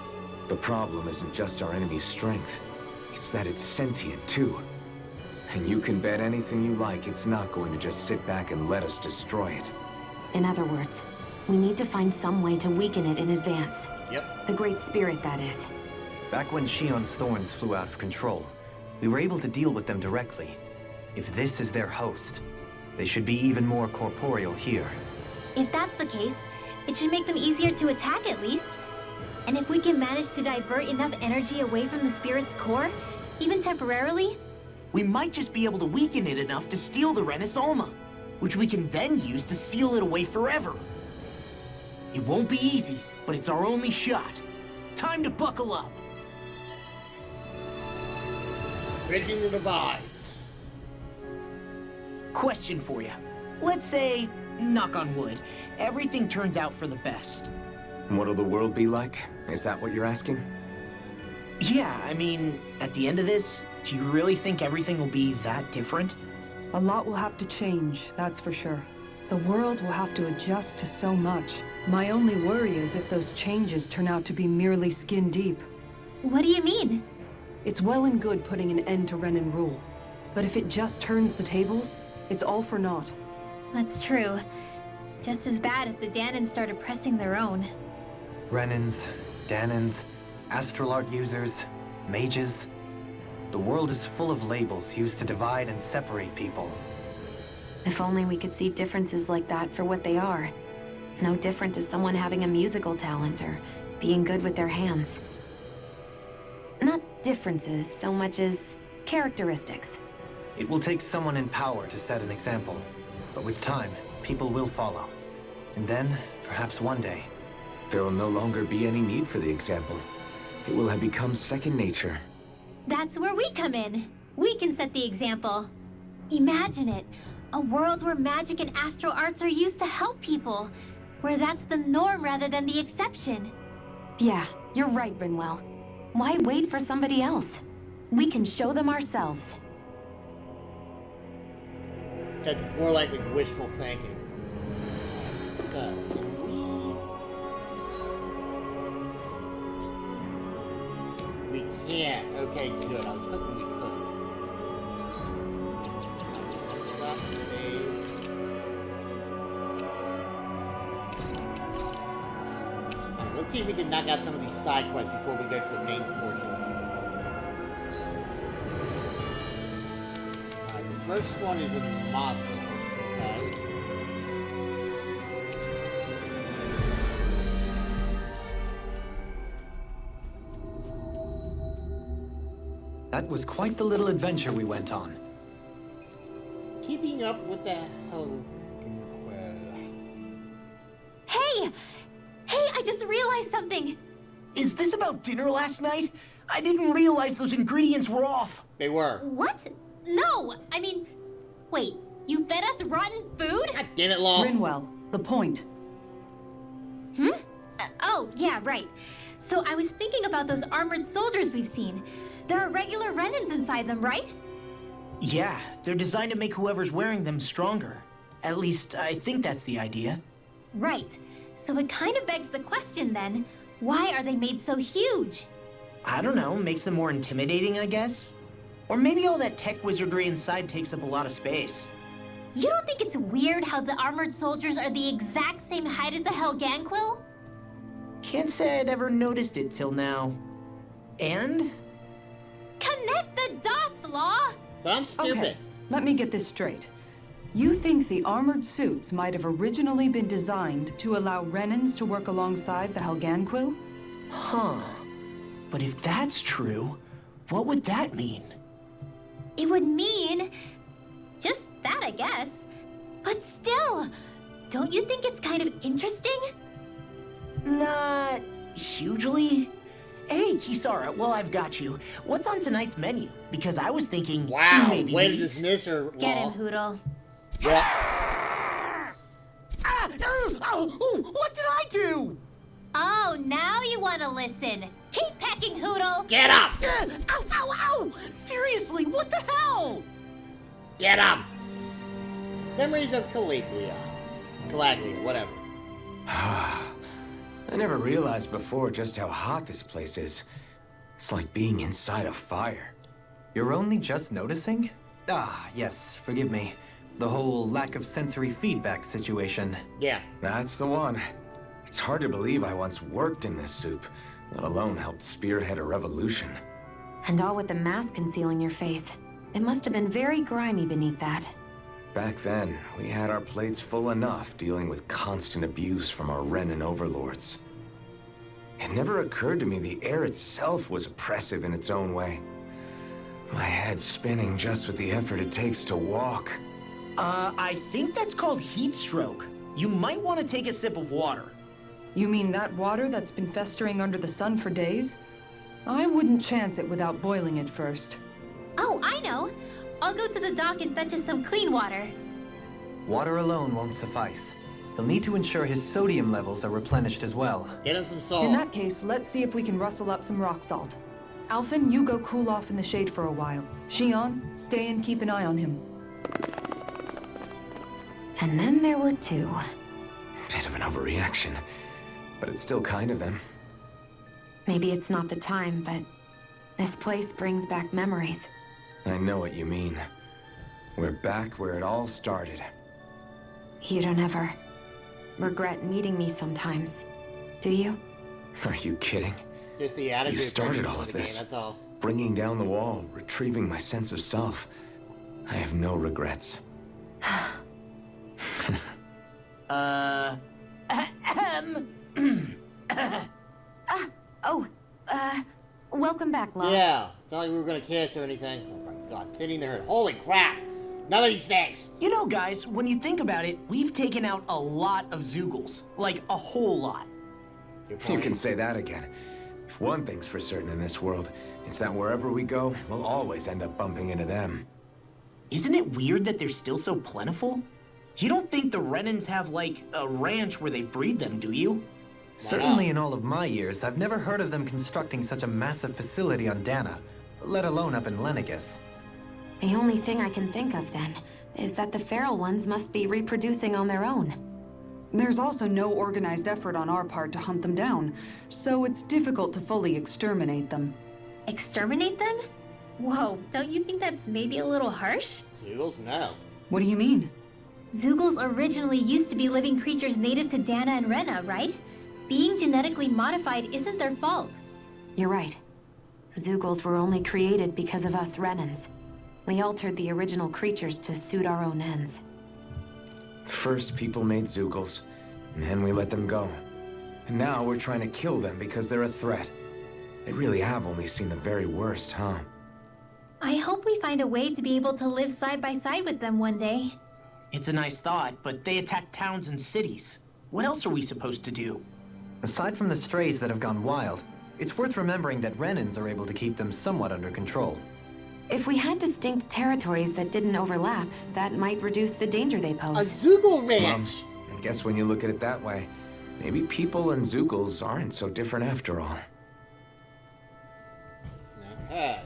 The problem isn't just our enemy's strength. It's that it's sentient, too. And you can bet anything you like it's not going to just sit back and let us destroy it. In other words, we need to find some way to weaken it in advance. Yep. The Great Spirit, that is. Back when Shion's thorns flew out of control, we were able to deal with them directly. If this is their host, they should be even more corporeal here. If that's the case, it should make them easier to attack at least. And if we can manage to divert enough energy away from the spirit's core, even temporarily, We might just be able to weaken it enough to steal the Renas Alma, which we can then use to seal it away forever. It won't be easy, but it's our only shot. Time to buckle up. Bridging the divides. Question for you. Let's say, knock on wood, everything turns out for the best. And what'll the world be like? Is that what you're asking? Yeah, I mean, at the end of this, do you really think everything will be that different? A lot will have to change, that's for sure. The world will have to adjust to so much. My only worry is if those changes turn out to be merely skin deep. What do you mean? It's well and good putting an end to Renan rule. But if it just turns the tables, it's all for naught. That's true. Just as bad if the Danans started pressing their own. Renans, Danans, astral art users, mages. The world is full of labels used to divide and separate people. If only we could see differences like that for what they are. No different to someone having a musical talent or being good with their hands. Not differences so much as characteristics. It will take someone in power to set an example. But with time, people will follow. And then, perhaps one day... There will no longer be any need for the example. It will have become second nature. That's where we come in. We can set the example. Imagine it. A world where magic and astral arts are used to help people. Where that's the norm rather than the exception. Yeah, you're right, Rinwell. Why wait for somebody else? We can show them ourselves. That's more likely wishful thinking. So, we can't. Okay, good. I was hoping we could. Stop save. Alright, let's see if we can knock out some of these side quests before we go to the main portion. Alright, the first one is in Moscow. Okay. That was quite the little adventure we went on. Keeping up with the Helgenquell. Hey! Hey, I just realized something! Is this about dinner last night? I didn't realize those ingredients were off. They were. What? No, I mean... Wait, you fed us rotten food? God damn it, Law. Rinwell, the point. Oh, yeah, right. So I was thinking about those armored soldiers we've seen. There are regular Renans inside them, right? Yeah, they're designed to make whoever's wearing them stronger. At least, I think that's the idea. Right. So it kind of begs the question then, why are they made so huge? I don't know, makes them more intimidating, I guess? Or maybe all that tech wizardry inside takes up a lot of space. You don't think it's weird how the armored soldiers are the exact same height as the Helgenquell? Can't say I'd ever noticed it till now. And? Connect the dots, Law! But I'm stupid. Okay, let me get this straight. You think the armored suits might have originally been designed to allow Renans to work alongside the Helgenquell? Huh. But if that's true, what would that mean? It would mean... just that, I guess. But still, don't you think it's kind of interesting? Not hugely. Hey, Kisara, well, I've got you. What's on tonight's menu? Because I was thinking, wow, maybe way to meat. dismiss her. Get him, Hootle. Yeah. What did I do? Oh, now you want to listen. Keep pecking, Hootle. Get up! Ow, ow, ow! Seriously, what the hell? Get up! Memories of Calaglia, whatever. I never realized before just how hot this place is. It's like being inside a fire. You're only just noticing? Ah, yes, forgive me. The whole lack of sensory feedback situation. Yeah. That's the one. It's hard to believe I once worked in this soup, let alone helped spearhead a revolution. And all with the mask concealing your face. It must have been very grimy beneath that. Back then, we had our plates full enough dealing with constant abuse from our Renan overlords. It never occurred to me the air itself was oppressive in its own way. My head's spinning just with the effort it takes to walk. I think that's called heat stroke. You might want to take a sip of water. You mean that water that's been festering under the sun for days? I wouldn't chance it without boiling it first. Oh, I know. I'll go to the dock and fetch us some clean water. Water alone won't suffice. He'll need to ensure his sodium levels are replenished as well. Get him some salt. In that case, let's see if we can rustle up some rock salt. Alphen, you go cool off in the shade for a while. Shion, stay and keep an eye on him. And then there were two. Bit of an overreaction, but it's still kind of them. Maybe it's not the time, but this place brings back memories. I know what you mean. We're back where it all started. You don't ever regret meeting me sometimes, do you? Are you kidding? Just the attitude. You started portion all of the game, this. that's all. Bringing down the wall, retrieving my sense of self. I have no regrets. Welcome back, Locke. Yeah, it's not like we were gonna kiss or anything. Oh my god, hitting the hurt. Holy crap! None of these things! You know, guys, when you think about it, we've taken out a lot of Zeugles. Like, a whole lot. You can say that again. If one thing's for certain in this world, it's that wherever we go, we'll always end up bumping into them. Isn't it weird that they're still so plentiful? You don't think the Renans have, like, a ranch where they breed them, do you? Certainly in all of my years, I've never heard of them constructing such a massive facility on Dana, let alone up in Lenegis. The only thing I can think of, then, is that the feral ones must be reproducing on their own. There's also no organized effort on our part to hunt them down, so it's difficult to fully exterminate them. Exterminate them? Whoa, don't you think that's maybe a little harsh? Zeugles? No. What do you mean? Zeugles originally used to be living creatures native to Dana and Rena, right? Being genetically modified isn't their fault. You're right. Zeugles were only created because of us Renans. We altered the original creatures to suit our own ends. First, people made Zeugles, and then we let them go. And now we're trying to kill them because they're a threat. They really have only seen the very worst, huh? I hope we find a way to be able to live side by side with them one day. It's a nice thought, but they attack towns and cities. What else are we supposed to do? Aside from the strays that have gone wild, it's worth remembering that Renans are able to keep them somewhat under control. If we had distinct territories that didn't overlap, that might reduce the danger they pose. A Zeugle ranch! I guess when you look at it that way, maybe people and Zeugles aren't so different after all. Okay.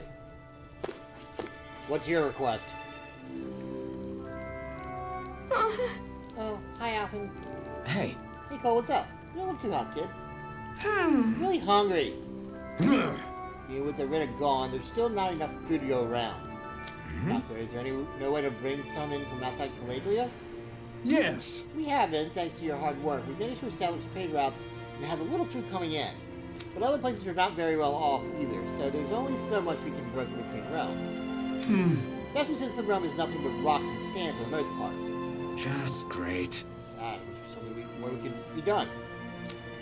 What's your request? Oh, hi, Alphen. Hey. Hey, Cole, what's up? You don't look too hot, kid. I'm really hungry. With the Rena gone, there's still not enough food to go around. Doctor, is there no way to bring some in from outside Caligula? Yes. We haven't, thanks to your hard work. We've managed to establish trade routes and have a little food coming in. But other places are not very well off either, so there's only so much we can broker between realms. Especially since the realm is nothing but rocks and sand for the most part. Just great. Sad, which is something where we can be done.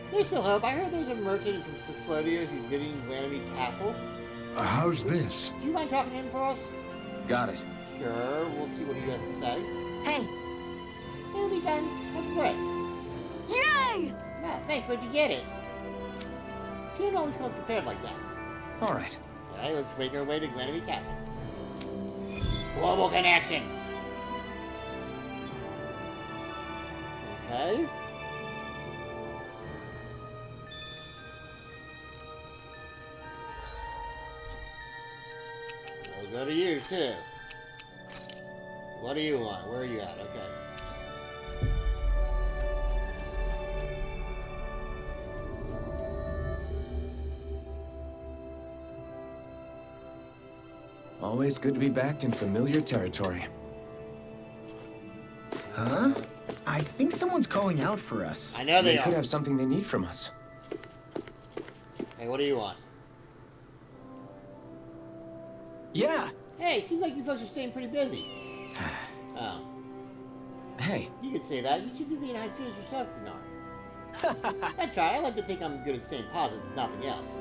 There's still hope. I heard there's a merchant from Cyclodia who's visiting Ganymede Castle. How's this? Do you mind talking to him for us? Got it. Sure, we'll see what he has to say. Hey! It'll be done. That's great. Yay! Wow, thanks, where'd you get it? She didn't always come prepared like that. All right. Alright, let's make our way to Ganymede Castle. Global connection! Okay. I'll go to you, too. What do you want? Where are you at? Okay. Always good to be back in familiar territory. Huh? I think someone's calling out for us. I know they could are. have something they need from us. Hey, what do you want? Yeah. Hey, seems like you folks are staying pretty busy. Oh. Hey. You could say that. You should be in high spirits yourself, Bernard. That's right. I like to think I'm good at staying positive, if nothing else.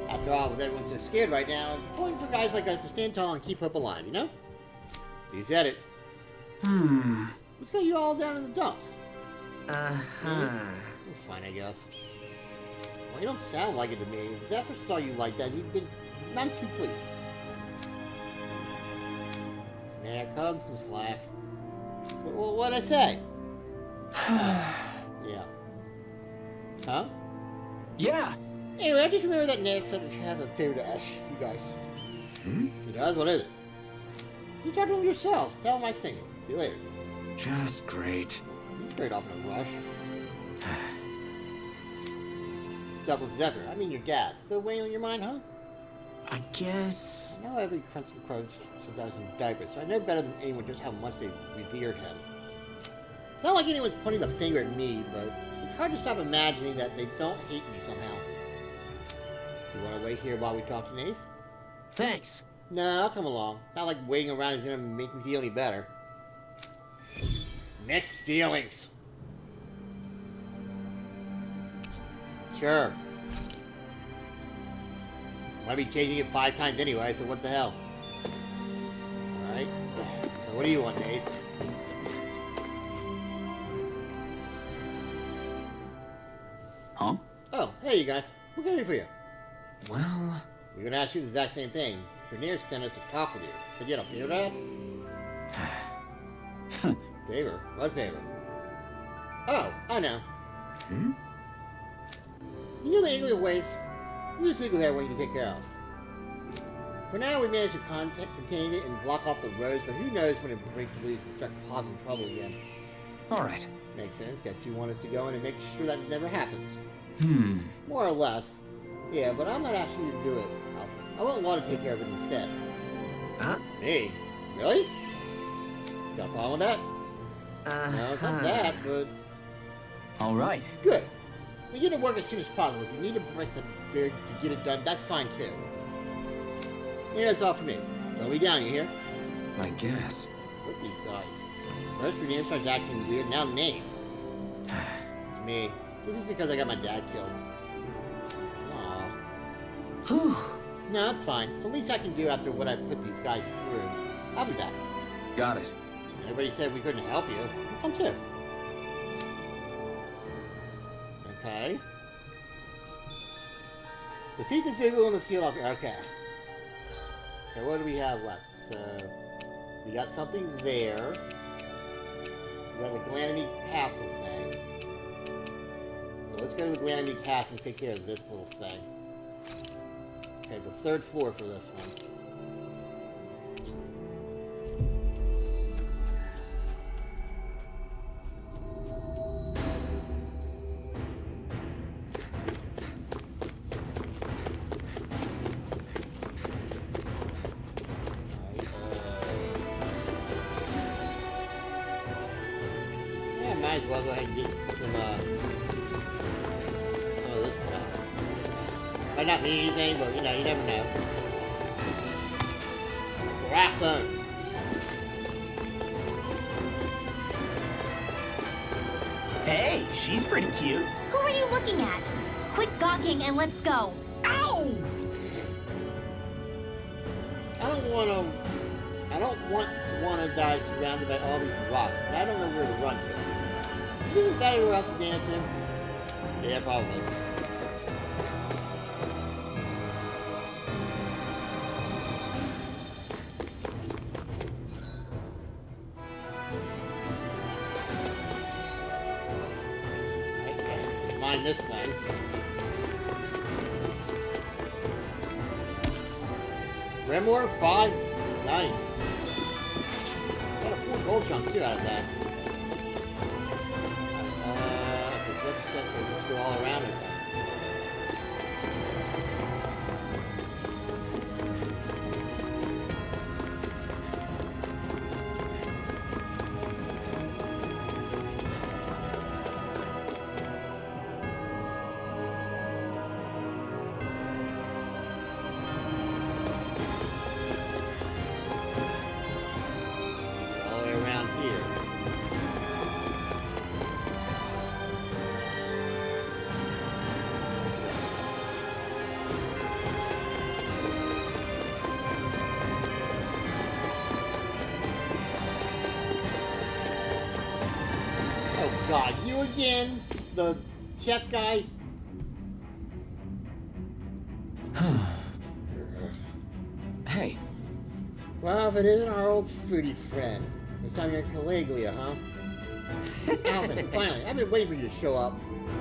After all, with everyone so scared right now, it's important for guys like us to stand tall and keep hope alive, you know? You said it. What's got you all down in the dumps? Well, fine, I guess. Well, you don't sound like it to me. If Zephyr saw you like that, he'd been none too pleased. Yeah, cut him some slack. Well, what'd I say? Yeah. Huh? Yeah. Anyway, I just remember that Ned said that she has a favor to ask you guys. He does? What is it? You talk to him yourselves. Tell him I sing it. See you later. Just great. He's straight off in a rush. Stuck with Zephyr. I mean your dad. Still weighing on your mind, huh? I guess... I know every Prince of Crows since I was in diapers, so I know better than anyone just how much they revere him. It's not like anyone's pointing the finger at me, but it's hard to stop imagining that they don't hate me somehow. You want to wait here while we talk to Nath? Thanks. No, I'll come along. Not like waiting around is gonna make me feel any better. Mixed feelings. Sure. I'm gonna be changing it 5 times anyway, so what the hell? Alright. So what do you want, Nath? Huh? Oh, hey you guys. What can I do for you? Well... We're gonna ask you the exact same thing. Vernier sent us to talk with you. Said you had a favor to ask? Favor? What favor? Oh, I know. You know the Igloo ways? There's a Igloo there I want you to take care of. For now, we managed to contain it and block off the roads, but who knows when it breaks loose and start causing trouble again. Alright. Makes sense. Guess you want us to go in and make sure that never happens. More or less. Yeah, but I'm not asking you to do it. I want Law to take care of it instead. Huh? Me? Really? Got a problem with that? No, it's not that, but... Alright. Good. We get to work as soon as possible. If you need to break the beard to get it done, that's fine too. Yeah, that's all for me. Don't be down, you hear? I guess. With these guys. First, Vernier starts acting weird, now Nath. It's me. This is because I got my dad killed. Aww. No, it's fine. It's the least I can do after what I put these guys through. I'll be back. Got it. Everybody said we couldn't help you. Come too. Okay. Defeat the Zoogle and the seal off here. Okay. Okay, what do we have left? So, we got something there. We got the Glanamy Castle thing. So let's go to the Glanamy Castle and take care of this little thing. Okay, the 3rd floor for this one. Yeah, might as well go ahead and get some of this stuff. Might not mean anything, but you know, you never know. Graphone. Hey, she's pretty cute. Who are you looking at? Quit gawking and let's go. Ow! I don't want to die surrounded by all these rocks, but I don't know where to run to. You think there's anywhere else to dance to? Yeah, probably. Okay, mine this thing. Grimoire 5? Nice. Got a 4 gold chunks too out of that. Let's go all around it then. All the way around here. Oh god, you again? The chef guy? Hey. Well, if it isn't our old fruity friend. This time you're in Caligula, huh? Alvin, finally, I've been waiting for you to show up.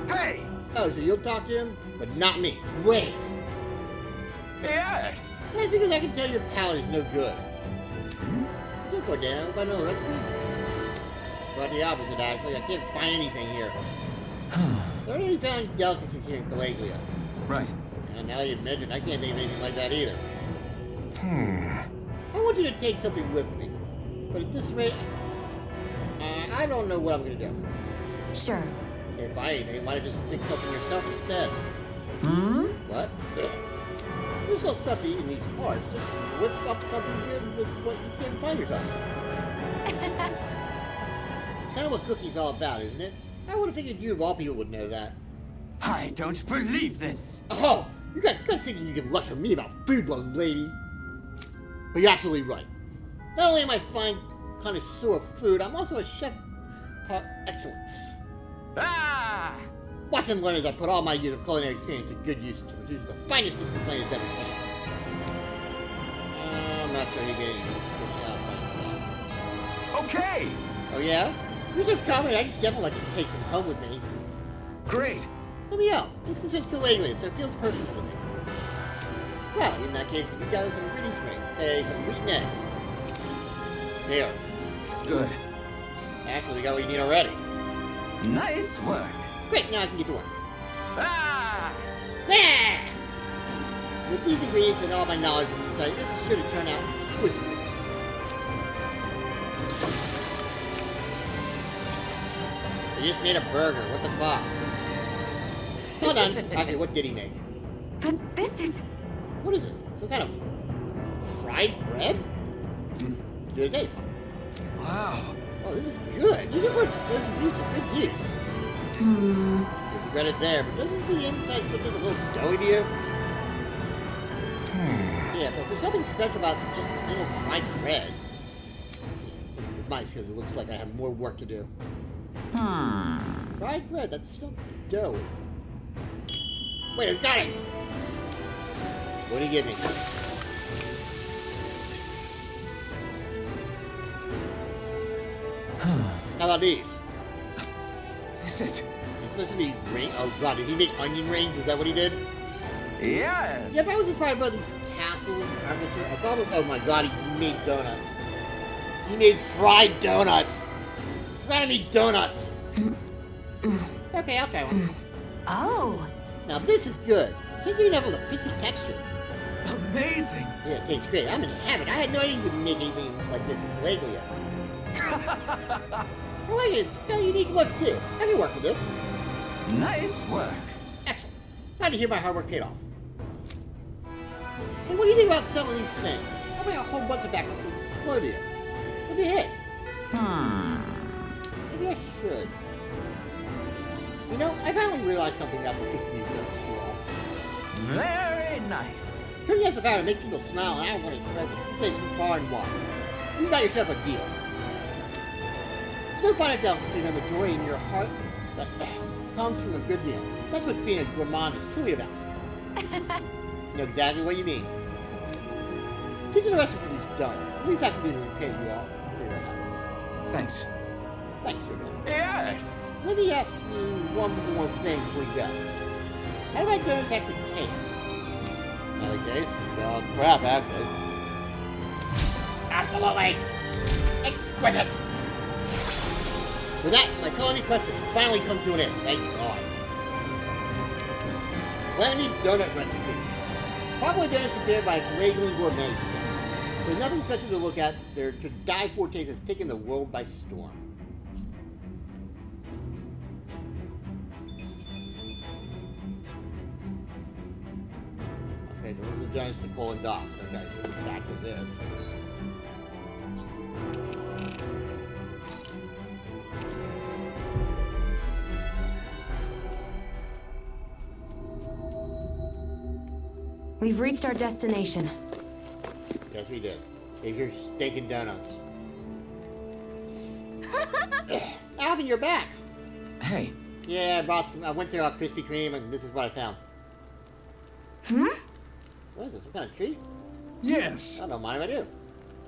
Hey! Oh, so you'll talk to him, but not me. Great. Yes. That's because I can tell your palate is no good. So far, Dan, if I know the recipe. Quite the opposite, actually. I can't find anything here. There aren't any found delicacies here in Caligula. Right. And now that you mention, I can't think of anything like that either. I want you to take something with me. But at this rate, I don't know what I'm going to do. Sure. If I anything, why not just stick something yourself instead? What? There's no stuff to eat in these parts. Just whip up something good with what you can find yourself. It's kind of what cooking's all about, isn't it? I would have figured you of all people would know that. I don't believe this. Oh, you got guts thinking you can lecture me about food, little lady. But you're absolutely right. Not only am I a fine connoisseur of food, I'm also a chef par excellence. Ah! Watch and learn as I put all my years of culinary experience to good use to produce the finest dish the planet has ever seen. I'm not sure he gave you Okay! Oh yeah? You're so confident I definitely like to take some home with me. Great! Let me out. This concerns Caligula, so it feels personal to me. Well, in that case, we got some ingredients for me. Say some wheat and eggs. Here. Good. Actually, we got what you need already. Nice work. Great, now I can get to work. Ah! Yeah! With these ingredients and all my knowledge of insight, this is sure to turn out exquisitely. He just made a burger. What the fuck? Hold on. Okay, what did he make? But this is... What is this? Some kind of fried bread? Good taste. Wow. Oh, this is good. You know what? Those ingredients are good use. You regret it there, but doesn't the inside still look a little doughy to you? Yeah, but there's nothing special about just little fried bread. With my skills, it looks like I have more work to do. Fried bread, that's still doughy. Wait, I got it! What do you give me? How about these? This is... It's supposed to be ring. Oh god, did he make onion rings? Is that what he did? Yes. Yeah, if I was inspired by these castles and architecture, I probably. Oh my god, he made donuts. He made fried donuts. I need donuts. Okay, I'll try one. Oh. Now this is good. Can't get enough of the crispy texture. Amazing. Yeah, it tastes great. I'm in heaven. I had no idea you could make anything like this in Caligula. Caligula, it's got a unique look too. I can work with this. Nice work. Excellent. Glad to hear my hard work paid off. Hey, what do you think about some of these things? I'll bring a whole bunch of backwards to explode you. What do you hit? Maybe I should. You know, I finally realized something after fixing these notes too long. Very nice. Cooking has the power to make people smile, and I want to spread the sensation far and wide. You got yourself a deal. It's no fun to see the joy in your heart that comes from a good meal. That's what being a gourmand is truly about. You know exactly what you mean. Teach the recipe for these donuts. At least I can do to repay you all for your help. Thanks. Thanks, Jordan. Yes. Let me ask you one more thing before you go. How do my donuts actually taste? Another case? Well, crap, actually. Absolutely! Exquisite! With that, my colony quest has finally come to an end, thank God. Calamity donut recipe. Probably donuts prepared by a Caligula gourmet. There's nothing special to look at. Their to die for taste has taken the world by storm. Okay, deliver the donuts to Cole and Doc. Okay, so we're back to this. We've reached our destination. Yes, we did. Here's your stinking donuts. Alvin, you're back. Hey. Yeah, I brought some. I went to Krispy Kreme, and this is what I found. What is this? Some kind of treat? Yes. I don't mind if I do.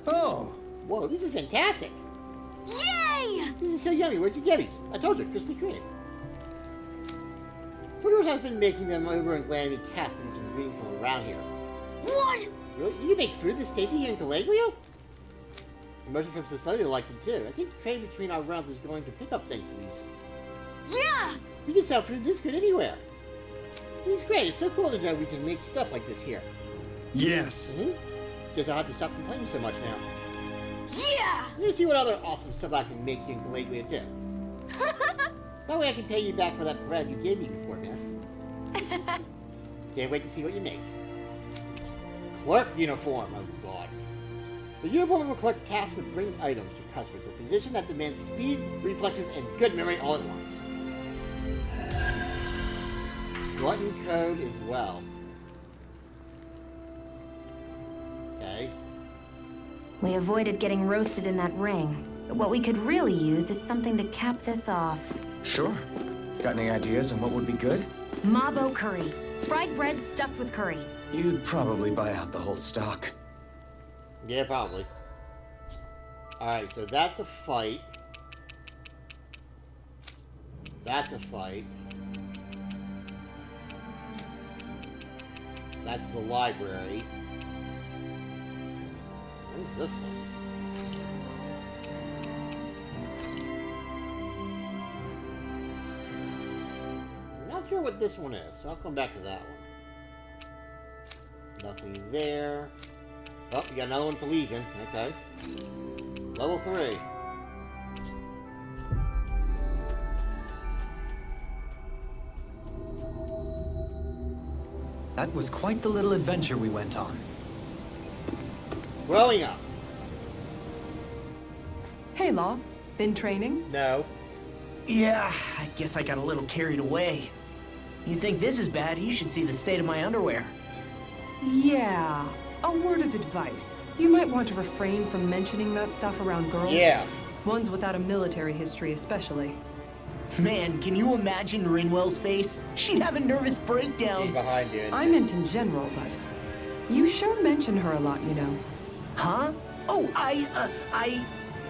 Oh. Whoa, this is fantastic. Yay! This is so yummy. Where'd you get these? I told you, Krispy Kreme. Fruiters has been making them over in Glanby Caspers and reading from around here. What? Really? You can make food this tasty here in Calaglio? Merchants from Society like them too. I think the trade between our realms is going to pick up thanks to these. Yeah! We can sell food this good anywhere. This is great. It's so cool to know we can make stuff like this here. Yes. Guess I'll have to stop complaining so much now. Yeah! I'm gonna see what other awesome stuff I can make here in Calaglio too. That way I can pay you back for that bread you gave me before, miss. Can't wait to see what you make. Clerk uniform. Oh god. The uniform of a clerk tasked with bringing items to customers. A position that demands speed, reflexes, and good memory all at once. Glutton code as well. Okay. We avoided getting roasted in that ring. But what we could really use is something to cap this off. Sure. Got any ideas on what would be good? Mabo curry. Fried bread stuffed with curry. You'd probably buy out the whole stock. Yeah, probably. Alright, so that's a fight. That's a fight. That's the library. Where's this one? I'm not sure what this one is, so I'll come back to that one. Nothing there. Oh, you got another one for Legion. Okay. Level 3. That was quite the little adventure we went on. Growing up. Hey, Law. Been training? No. Yeah, I guess I got a little carried away. You think this is bad, you should see the state of my underwear. Yeah. A word of advice. You might want to refrain from mentioning that stuff around girls. Yeah. Ones without a military history, especially. Man, can you imagine Rinwell's face? She'd have a nervous breakdown. He's behind you. I meant in general, but you sure mention her a lot, you know. Huh? Oh,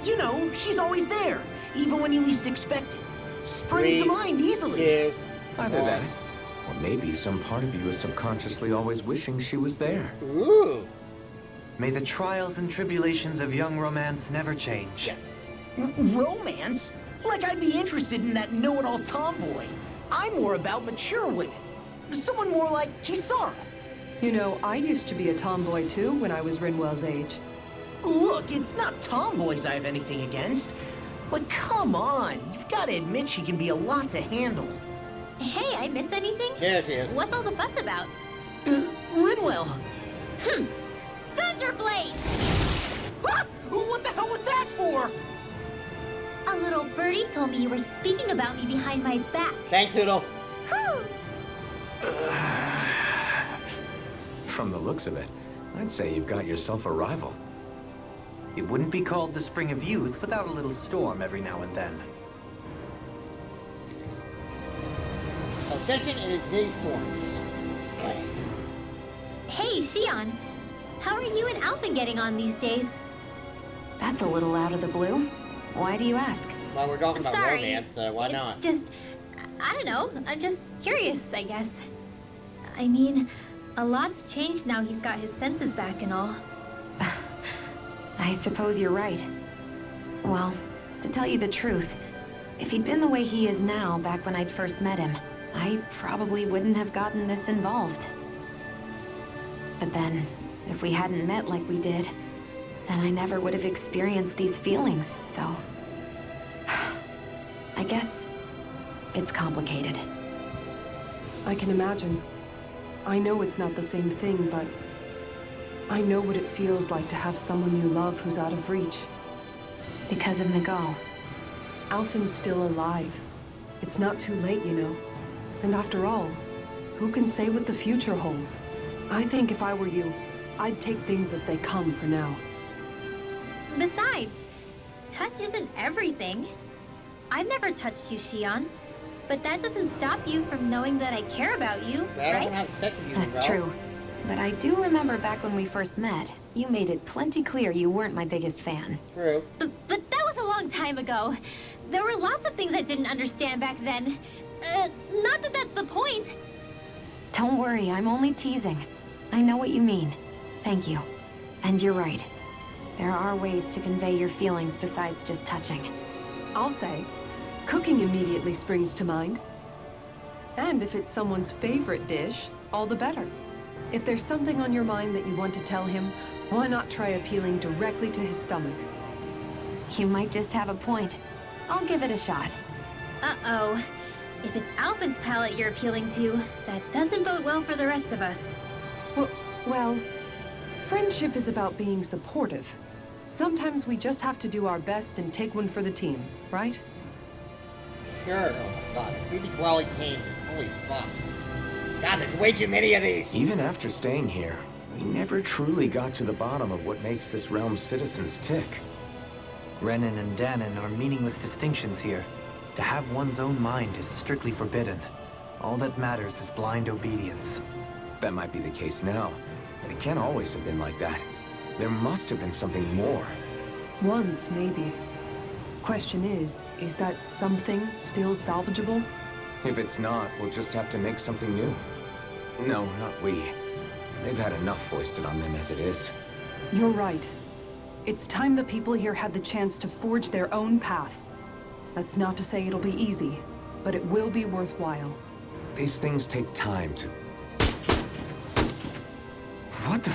you know, she's always there, even when you least expect it. Springs to mind easily. Either that, or maybe some part of you is subconsciously always wishing she was there. Ooh. May the trials and tribulations of young romance never change. Yes. Romance? Like I'd be interested in that know-it-all tomboy. I'm more about mature women. Someone more like Kisara. You know, I used to be a tomboy too when I was Rinwell's age. Look, it's not tomboys I have anything against. But come on, you've got to admit she can be a lot to handle. Hey, I miss anything? There she is. What's all the fuss about? Rinwell. Thunderblade! Ah! What the hell was that for? A little birdie told me you were speaking about me behind my back. Thanks, Hoodle. From the looks of it, I'd say you've got yourself a rival. It wouldn't be called the Spring of Youth without a little storm every now and then. Efficient in its many forms. Hey, Shion. How are you and Alphen getting on these days? That's a little out of the blue. Why do you ask? Well, we're talking about Sorry, romance, so why not? It's just, I don't know. I'm just curious, I guess. I mean, a lot's changed now he's got his senses back and all. I suppose you're right. Well, to tell you the truth, if he'd been the way he is now back when I'd first met him, I probably wouldn't have gotten this involved. But then, if we hadn't met like we did, then I never would have experienced these feelings, so... I guess it's complicated. I can imagine. I know it's not the same thing, but I know what it feels like to have someone you love who's out of reach. Because of Nagal. Alphen's still alive. It's not too late, you know. And after all, who can say what the future holds? I think if I were you, I'd take things as they come for now. Besides, touch isn't everything. I've never touched you, Shion. But that doesn't stop you from knowing that I care about you, right? That's true. But I do remember back when we first met, you made it plenty clear you weren't my biggest fan. True. But that was a long time ago. There were lots of things I didn't understand back then. Not that that's the point. Don't worry, I'm only teasing. I know what you mean. Thank you. And you're right. There are ways to convey your feelings besides just touching. I'll say, cooking immediately springs to mind. And if it's someone's favorite dish, all the better. If there's something on your mind that you want to tell him, why not try appealing directly to his stomach? You might just have a point. I'll give it a shot. Uh-oh. If it's Alphen's palate you're appealing to, that doesn't bode well for the rest of us. Well, friendship is about being supportive. Sometimes we just have to do our best and take one for the team, right? Sure. Oh my god. Creepy crawly tangent. Holy fuck. God, there's way too many of these. Even after staying here, we never truly got to the bottom of what makes this realm's citizens tick. Renan and Danon are meaningless distinctions here. To have one's own mind is strictly forbidden. All that matters is blind obedience. That might be the case now, but it can't always have been like that. There must have been something more. Once, maybe. Question is that something still salvageable? If it's not, we'll just have to make something new. No, not we. They've had enough foisted on them as it is. You're right. It's time the people here had the chance to forge their own path. That's not to say it'll be easy, but it will be worthwhile. These things take time to... What the...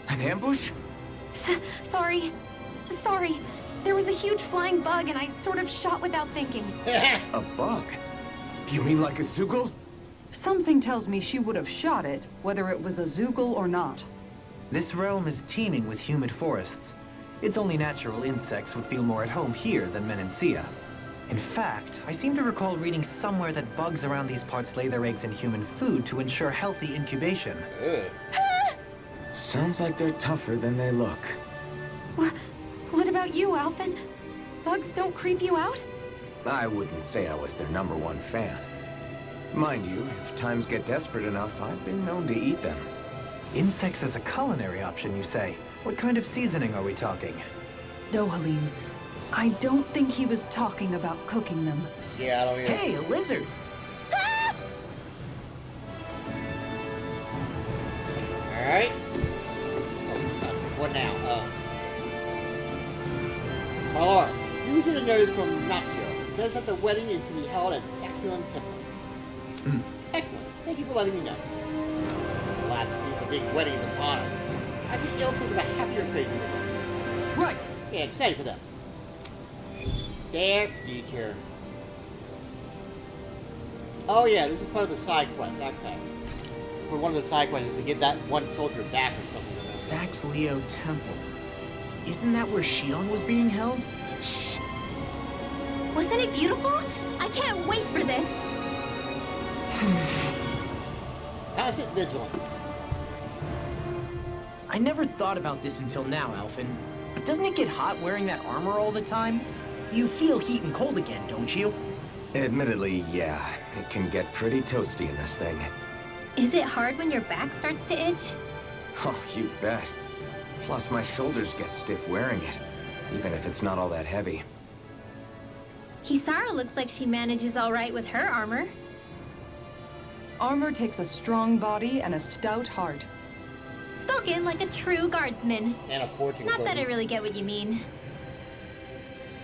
An ambush? Sorry. Sorry. There was a huge flying bug and I sort of shot without thinking. A bug? You mean like a Zoogle? Something tells me she would have shot it, whether it was a Zoogle or not. This realm is teeming with humid forests. It's only natural insects would feel more at home here than Menancia. In fact, I seem to recall reading somewhere that bugs around these parts lay their eggs in human food to ensure healthy incubation. Sounds like they're tougher than they look. What about you, Alphen? Bugs don't creep you out? I wouldn't say I was their #1 fan. Mind you, if times get desperate enough, I've been known to eat them. Insects as a culinary option, you say? What kind of seasoning are we talking? Dohalim, I don't think he was talking about cooking them. Yeah, I don't either. Hey, a lizard! Alright. What now? My lord, you see the notice from Noctio. It says that the wedding is to be held at Saxion Temple. Excellent. Thank you for letting me know. Glad to see the big wedding is upon us. I think you'll think of a happier place than this. Right. Yeah, excited for them. Their future. Oh yeah, this is part of the side quest. Okay. For one of the side quests is to get that one soldier back or something. Saxleo Temple. Isn't that where Shion was being held? Shh. Wasn't it beautiful? I can't wait for this. Constant vigilance. I never thought about this until now, Alphen. But doesn't it get hot wearing that armor all the time? You feel heat and cold again, don't you? Admittedly, yeah. It can get pretty toasty in this thing. Is it hard when your back starts to itch? Oh, you bet. Plus, my shoulders get stiff wearing it, even if it's not all that heavy. Kisara looks like she manages all right with her armor. Armor takes a strong body and a stout heart. Spoken like a true guardsman. And a fortune Not that I cookie. really get what you mean.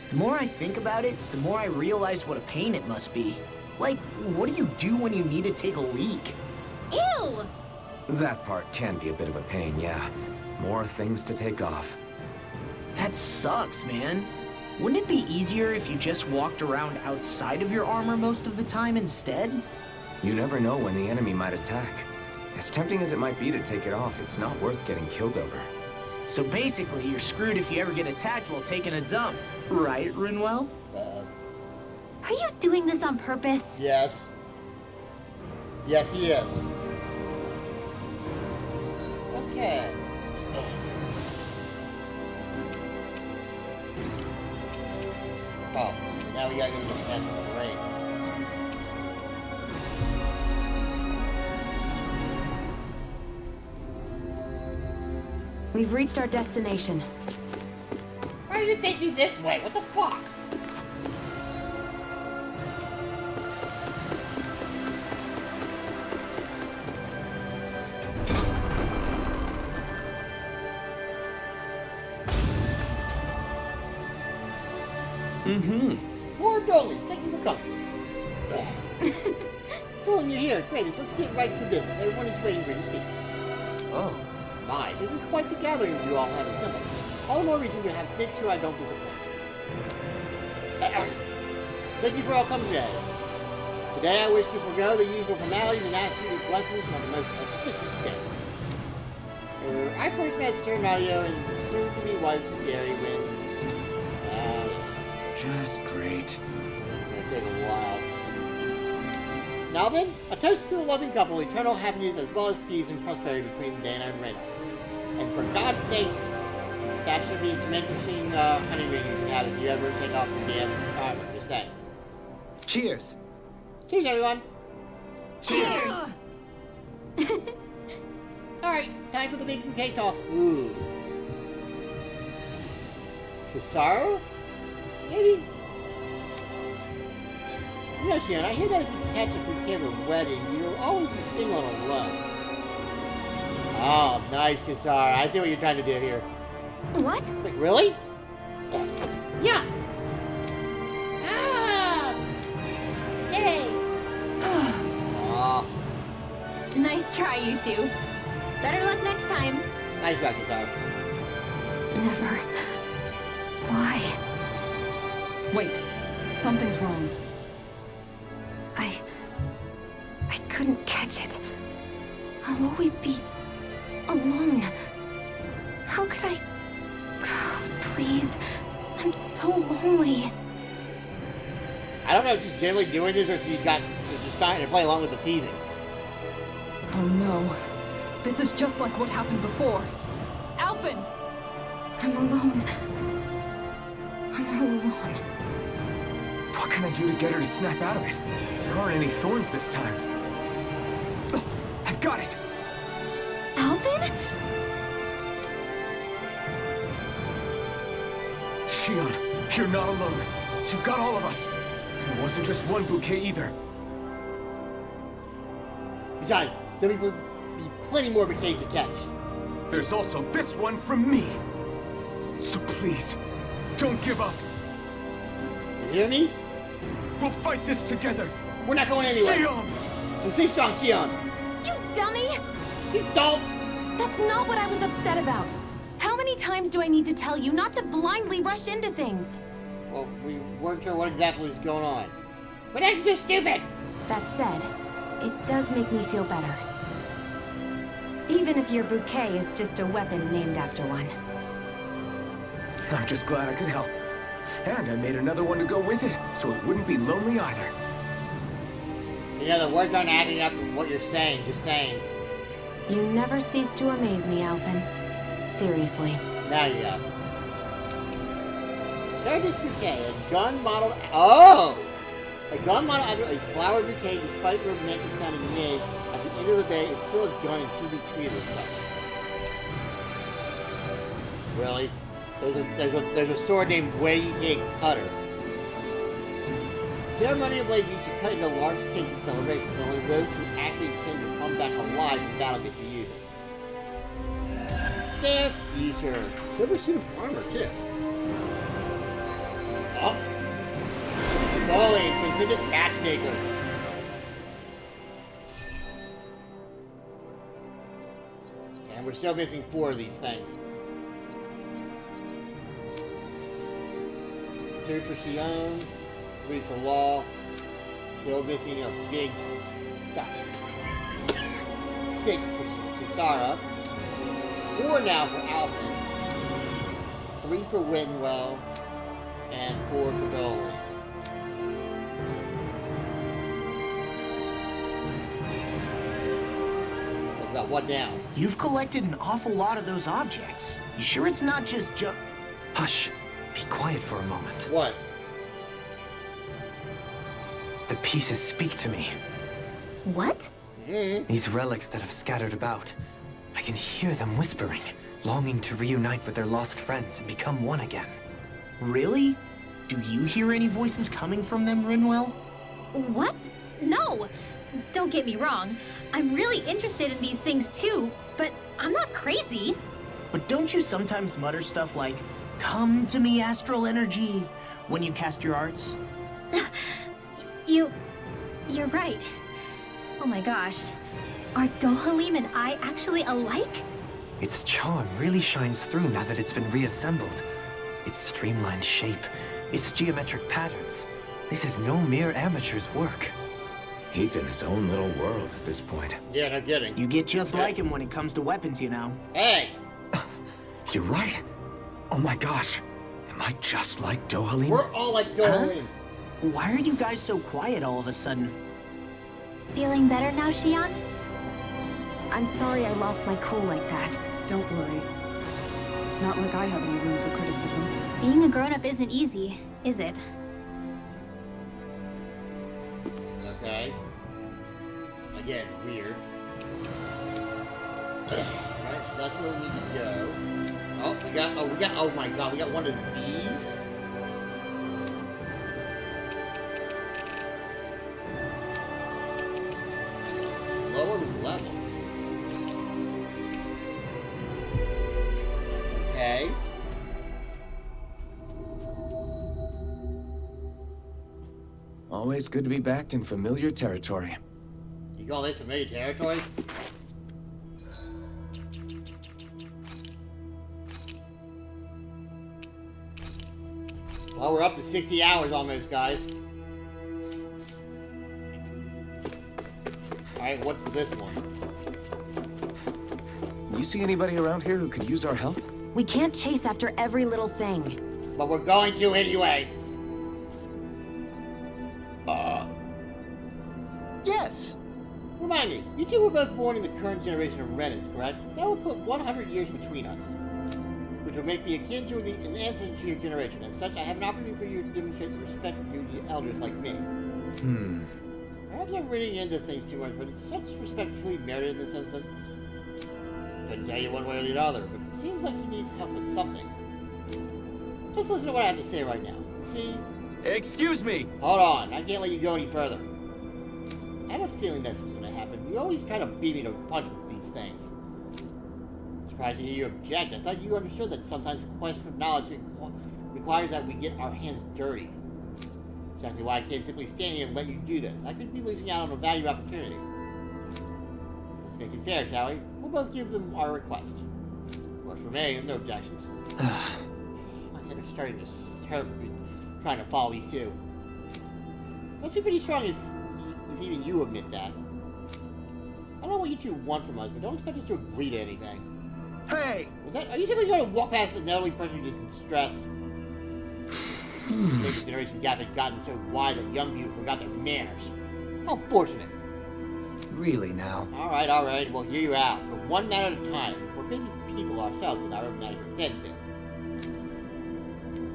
The more I think about it, the more I realize what a pain it must be. Like, what do you do when you need to take a leak? Ew! That part can be a bit of a pain, yeah. More things to take off. That sucks, man. Wouldn't it be easier if you just walked around outside of your armor most of the time instead? You never know when the enemy might attack. As tempting as it might be to take it off, it's not worth getting killed over. So basically, you're screwed if you ever get attacked while taking a dump. Right, Rinwell? Are you doing this on purpose? Yes. Yes, he is. Okay. Oh, so now we gotta go to the pen. Great. We've reached our destination. Why did it take me this way? What the fuck? Lord Dolan, thank you for coming. Dolan, you're here. Great. Let's get right to business. Everyone is waiting for you to speak. Oh. My, this is quite the gathering you all have assembled. All the more reason to have make sure I don't disappoint you. Thank you for all coming today. Today I wish to forego the usual formalities and ask you your blessings on the most auspicious day. I first met Sir Mario and soon-to-be wife Gary when... Just great. It's gonna take a while. Now then, a toast to the loving couple, eternal happiness as well as peace and prosperity between Dana and Rena. And for God's sakes, that should be some interesting honeymoon you can have if you ever take off the damn armor, just saying. Cheers! Cheers, everyone! Cheers! Alright, time for the big bouquet toss. Ooh. Kizaru? Maybe? You know, Shion, I hear that if you catch a bouquet at a wedding, you'll always be single on a run. Oh, nice, Kizaru. I see what you're trying to do here. What? Wait, really? Yeah. Ah! Yay! Aw. Nice try, you two. Better luck next time. Nice job, Kizaru. Never. Why? Wait. Something's wrong. I couldn't catch it. I'll always be alone. How could I... Oh, please. I'm so lonely. I don't know if she's generally doing this or if she's just trying to play along with the teasing. Oh no. This is just like what happened before. Alphen! I'm alone. I'm all alone. What can I do to get her to snap out of it? There aren't any thorns this time. Oh, I've got it! Alphen? Shion, you're not alone. You've got all of us. And it wasn't just one bouquet either. Besides, there will be plenty more bouquets to catch. There's also this one from me. So please, don't give up. You hear me? We'll fight this together. We're not going anywhere. Shion! So stay strong, Shion. You dummy! You don't! That's not what I was upset about. How many times do I need to tell you not to blindly rush into things? Well, we weren't sure what exactly was going on. But that's just stupid! That said, it does make me feel better. Even if your bouquet is just a weapon named after one. I'm just glad I could help. And I made another one to go with it, so it wouldn't be lonely either. You know, the words aren't adding up with what you're saying, just saying. You never cease to amaze me, Alphen. Seriously. Now you go. There's this bouquet, a gun model... Oh! A gun model after a flower bouquet, despite romantic sounding name, at the end of the day, it's still a gun and should be treated as such. Really? There's a sword named Wei Cutter. Ceremonial blade used to cut into large cakes in celebration, but only those who actually intend to come back alive from battle get to use it. Fair future. Silver suit of armor, too. Oh. Bowling, considered matchmaker. And we're still missing 4 of these things. 2 for Shion, 3 for Law. Still missing a big 6 for Kisara. 4 now for Alphen. 3 for Winwell. And 4 for Dolan. We've got 1 down. You've collected an awful lot of those objects. You sure it's not just Hush. Be quiet for a moment. What? The pieces speak to me. What? These relics that have scattered about. I can hear them whispering, longing to reunite with their lost friends and become one again. Really? Do you hear any voices coming from them, Rinwell? What? No! Don't get me wrong. I'm really interested in these things too, but I'm not crazy. But don't you sometimes mutter stuff like, "Come to me, astral energy," when you cast your arts? You're right. Oh my gosh. Are Dohalim and I actually alike? Its charm really shines through now that it's been reassembled. Its streamlined shape, its geometric patterns. This is no mere amateur's work. He's in his own little world at this point. Yeah, no kidding. You get just like him when it comes to weapons, you know. Hey! You're right. Oh my gosh. Am I just like Dohalim? We're all like Dohalim. Why are you guys so quiet all of a sudden? Feeling better now, Shion? I'm sorry I lost my cool like that. Don't worry. It's not like I have any room for criticism. Being a grown-up isn't easy, is it? Okay. Again, weird. Alright, so that's where we need to go. Oh my god, we got one of these. Lower level. Okay. Always good to be back in familiar territory. You call this familiar territory? Well, we're up to 60 hours almost, guys. Alright, what's this one? You see anybody around here who could use our help? We can't chase after every little thing. But we're going to anyway. Yes! Remind me, you two were both born in the current generation of Renans, correct? That would put 100 years between us, which would make me akin to an ancestor to your generation. As such, I have an opportunity for you to demonstrate the respect due to elders like me. Perhaps I'm reading into things too much, but it's such respect truly merited in this instance. Couldn't tell you one way or the other, but it seems like he needs help with something. Just listen to what I have to say right now. See? Excuse me! Hold on, I can't let you go any further. I had a feeling that's what's gonna happen. You always try to beat me to a punch with these things. Surprised to hear you object. I thought you understood that sometimes the quest for knowledge requires that we get our hands dirty. Exactly why I can't simply stand here and let you do this. I could be losing out on a valuable opportunity. Let's make it fair, shall we? We'll both give them our request. Works for me, no objections. My head is starting to hurt trying to follow these two. Must be pretty strong if even you admit that. I don't know what you two want from us, but don't expect us to agree to anything. Hey! Are you simply going to walk past the elderly person just in stress? Maybe the generation gap had gotten so wide that young people forgot their manners. How fortunate. Really now? Alright, we'll hear you out. But one matter at a time. We're busy people ourselves with our own matters to attend to.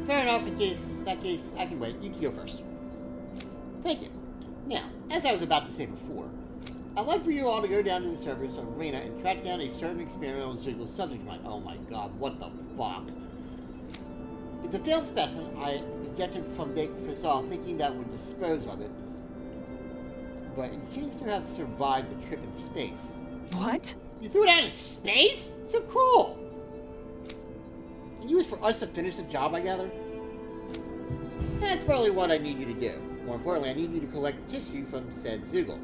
Fair enough, in that case, I can wait. You can go first. Thank you. Now, as I was about to say before, I'd like for you all to go down to the surface of Arena and track down a certain experimental Ziggural subject of mine. Oh my god, what the fuck? It's a failed specimen I ejected from Dake Fazal thinking that would dispose of it, but it seems to have survived the trip in space. What? You threw it out in space? So cruel! And you was for us to finish the job, I gather? That's probably what I need you to do. More importantly, I need you to collect tissue from said Ziggural.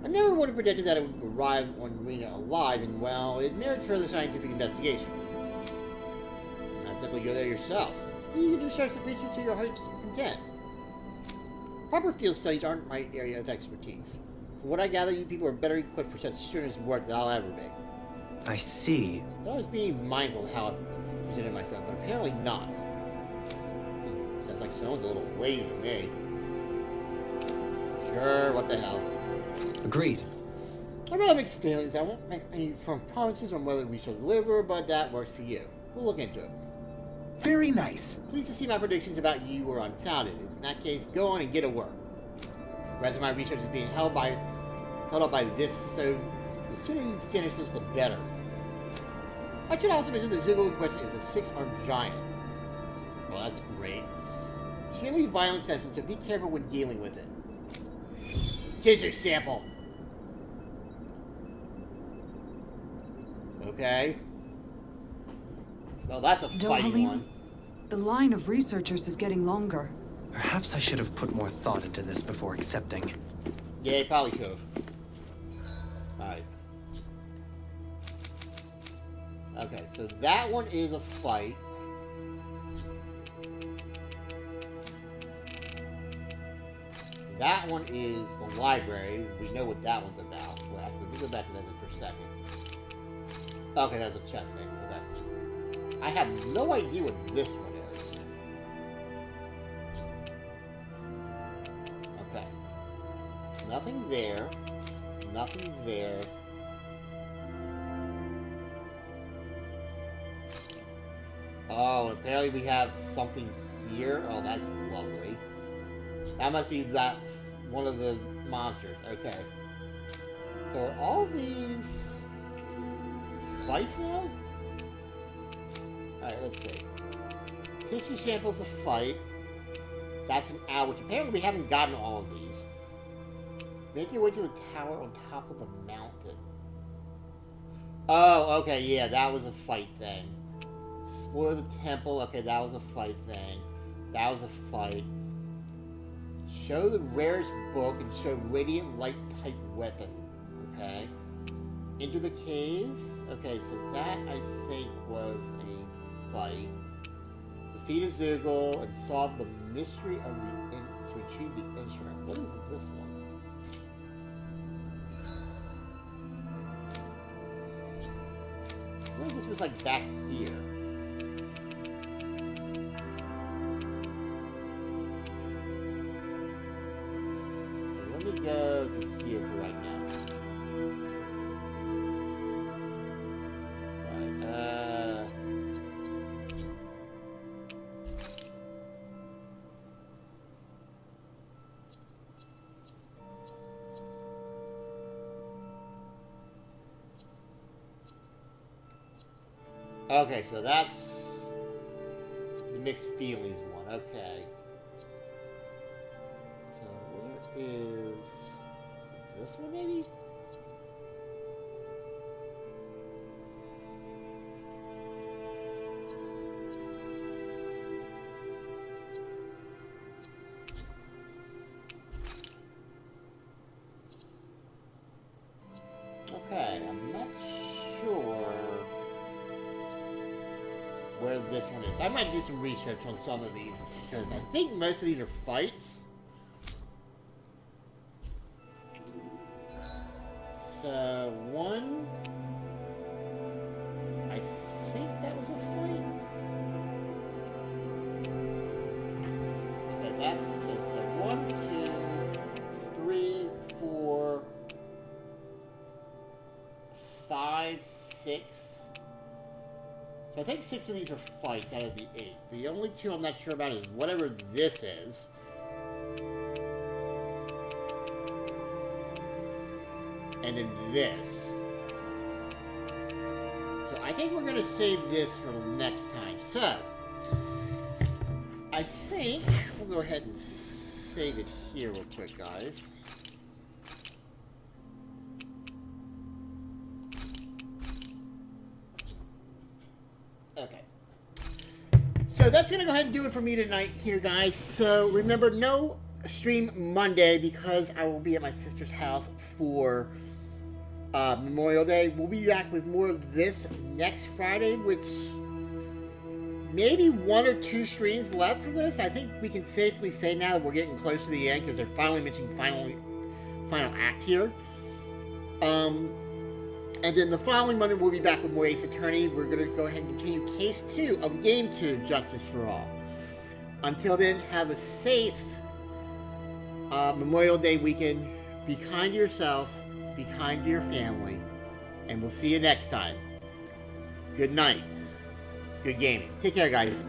I never would have predicted that it would arrive on Arena alive, and well, it merits further scientific investigation. Not simply go there yourself. You can just search the creature to your heart's content. Proper field studies aren't my area of expertise. From what I gather, you people are better equipped for such serious work than I'll ever be. I see. I was being mindful of how I presented myself, but apparently not. Sounds like someone's a little lazy to me. Sure, what the hell. Agreed. I really mixed feelings. I won't make any firm promises on whether we shall deliver, but that works for you. We'll look into it. Very nice. Pleased to see my predictions about you were unfounded. In that case, go on and get to work. The rest of my research is being held up by this, so the sooner you finish this, the better. I should also mention the Ziggural in question is a 6-armed giant. Well, that's great. Extremely violent specimen, so be careful when dealing with it. Here's your sample. Oh, that's a fighting Dohalim, one. the line of researchers is getting longer. Perhaps I should have put more thought into this before accepting. Yeah, you probably should have. Alright. Okay, so that one is a fight. That one is the library. We know what that one's about. Well, actually, we'll go back to that just for a second. Okay, that's a chest thing. Okay. I have no idea what this one is. Okay. Nothing there. Nothing there. Oh, and apparently we have something here. Oh, that's lovely. That must be that one of the monsters. Okay. So are all these fights now? Alright, let's see. Tissue samples a fight. That's an owl, which apparently we haven't gotten all of these. Make your way to the tower on top of the mountain. Oh, okay, yeah, that was a fight thing. Explore the temple. Okay, that was a fight thing. That was a fight. Show the rarest book and show radiant light type weapon. Okay. Enter the cave. Okay, so that I think was a fight. Defeat a Zergal and solve the mystery of the to retrieve the instrument. What is this one? What if this was like back here? Let me go to here for right now. Right, okay, so that's the mixed feelings one. Okay. So where is this one maybe? Okay, I'm not sure where this one is. I might do some research on some of these, because I think most of these are fights. So, one... I think that was a fight. Okay, that's... So 1, 2, 3, 4... 5, 6... So I think 6 of these are fights out of the 8. The only 2 I'm not sure about is whatever this is. And then this. So I think we're going to save this for next time. So, I think we'll go ahead and save it here real quick, guys. Okay. So that's going to go ahead and do it for me tonight here, guys. So remember, no stream Monday because I will be at my sister's house for Memorial Day. We'll be back with more of this next Friday, which maybe 1 or 2 streams left for this. I think we can safely say now that we're getting close to the end because they're finally mentioning final act here. And then the following Monday, we'll be back with more Ace Attorney. We're going to go ahead and continue Case 2 of Game 2, Justice for All. Until then, have a safe Memorial Day weekend. Be kind to yourself. Be kind to your family. And we'll see you next time. Good night. Good gaming. Take care, guys.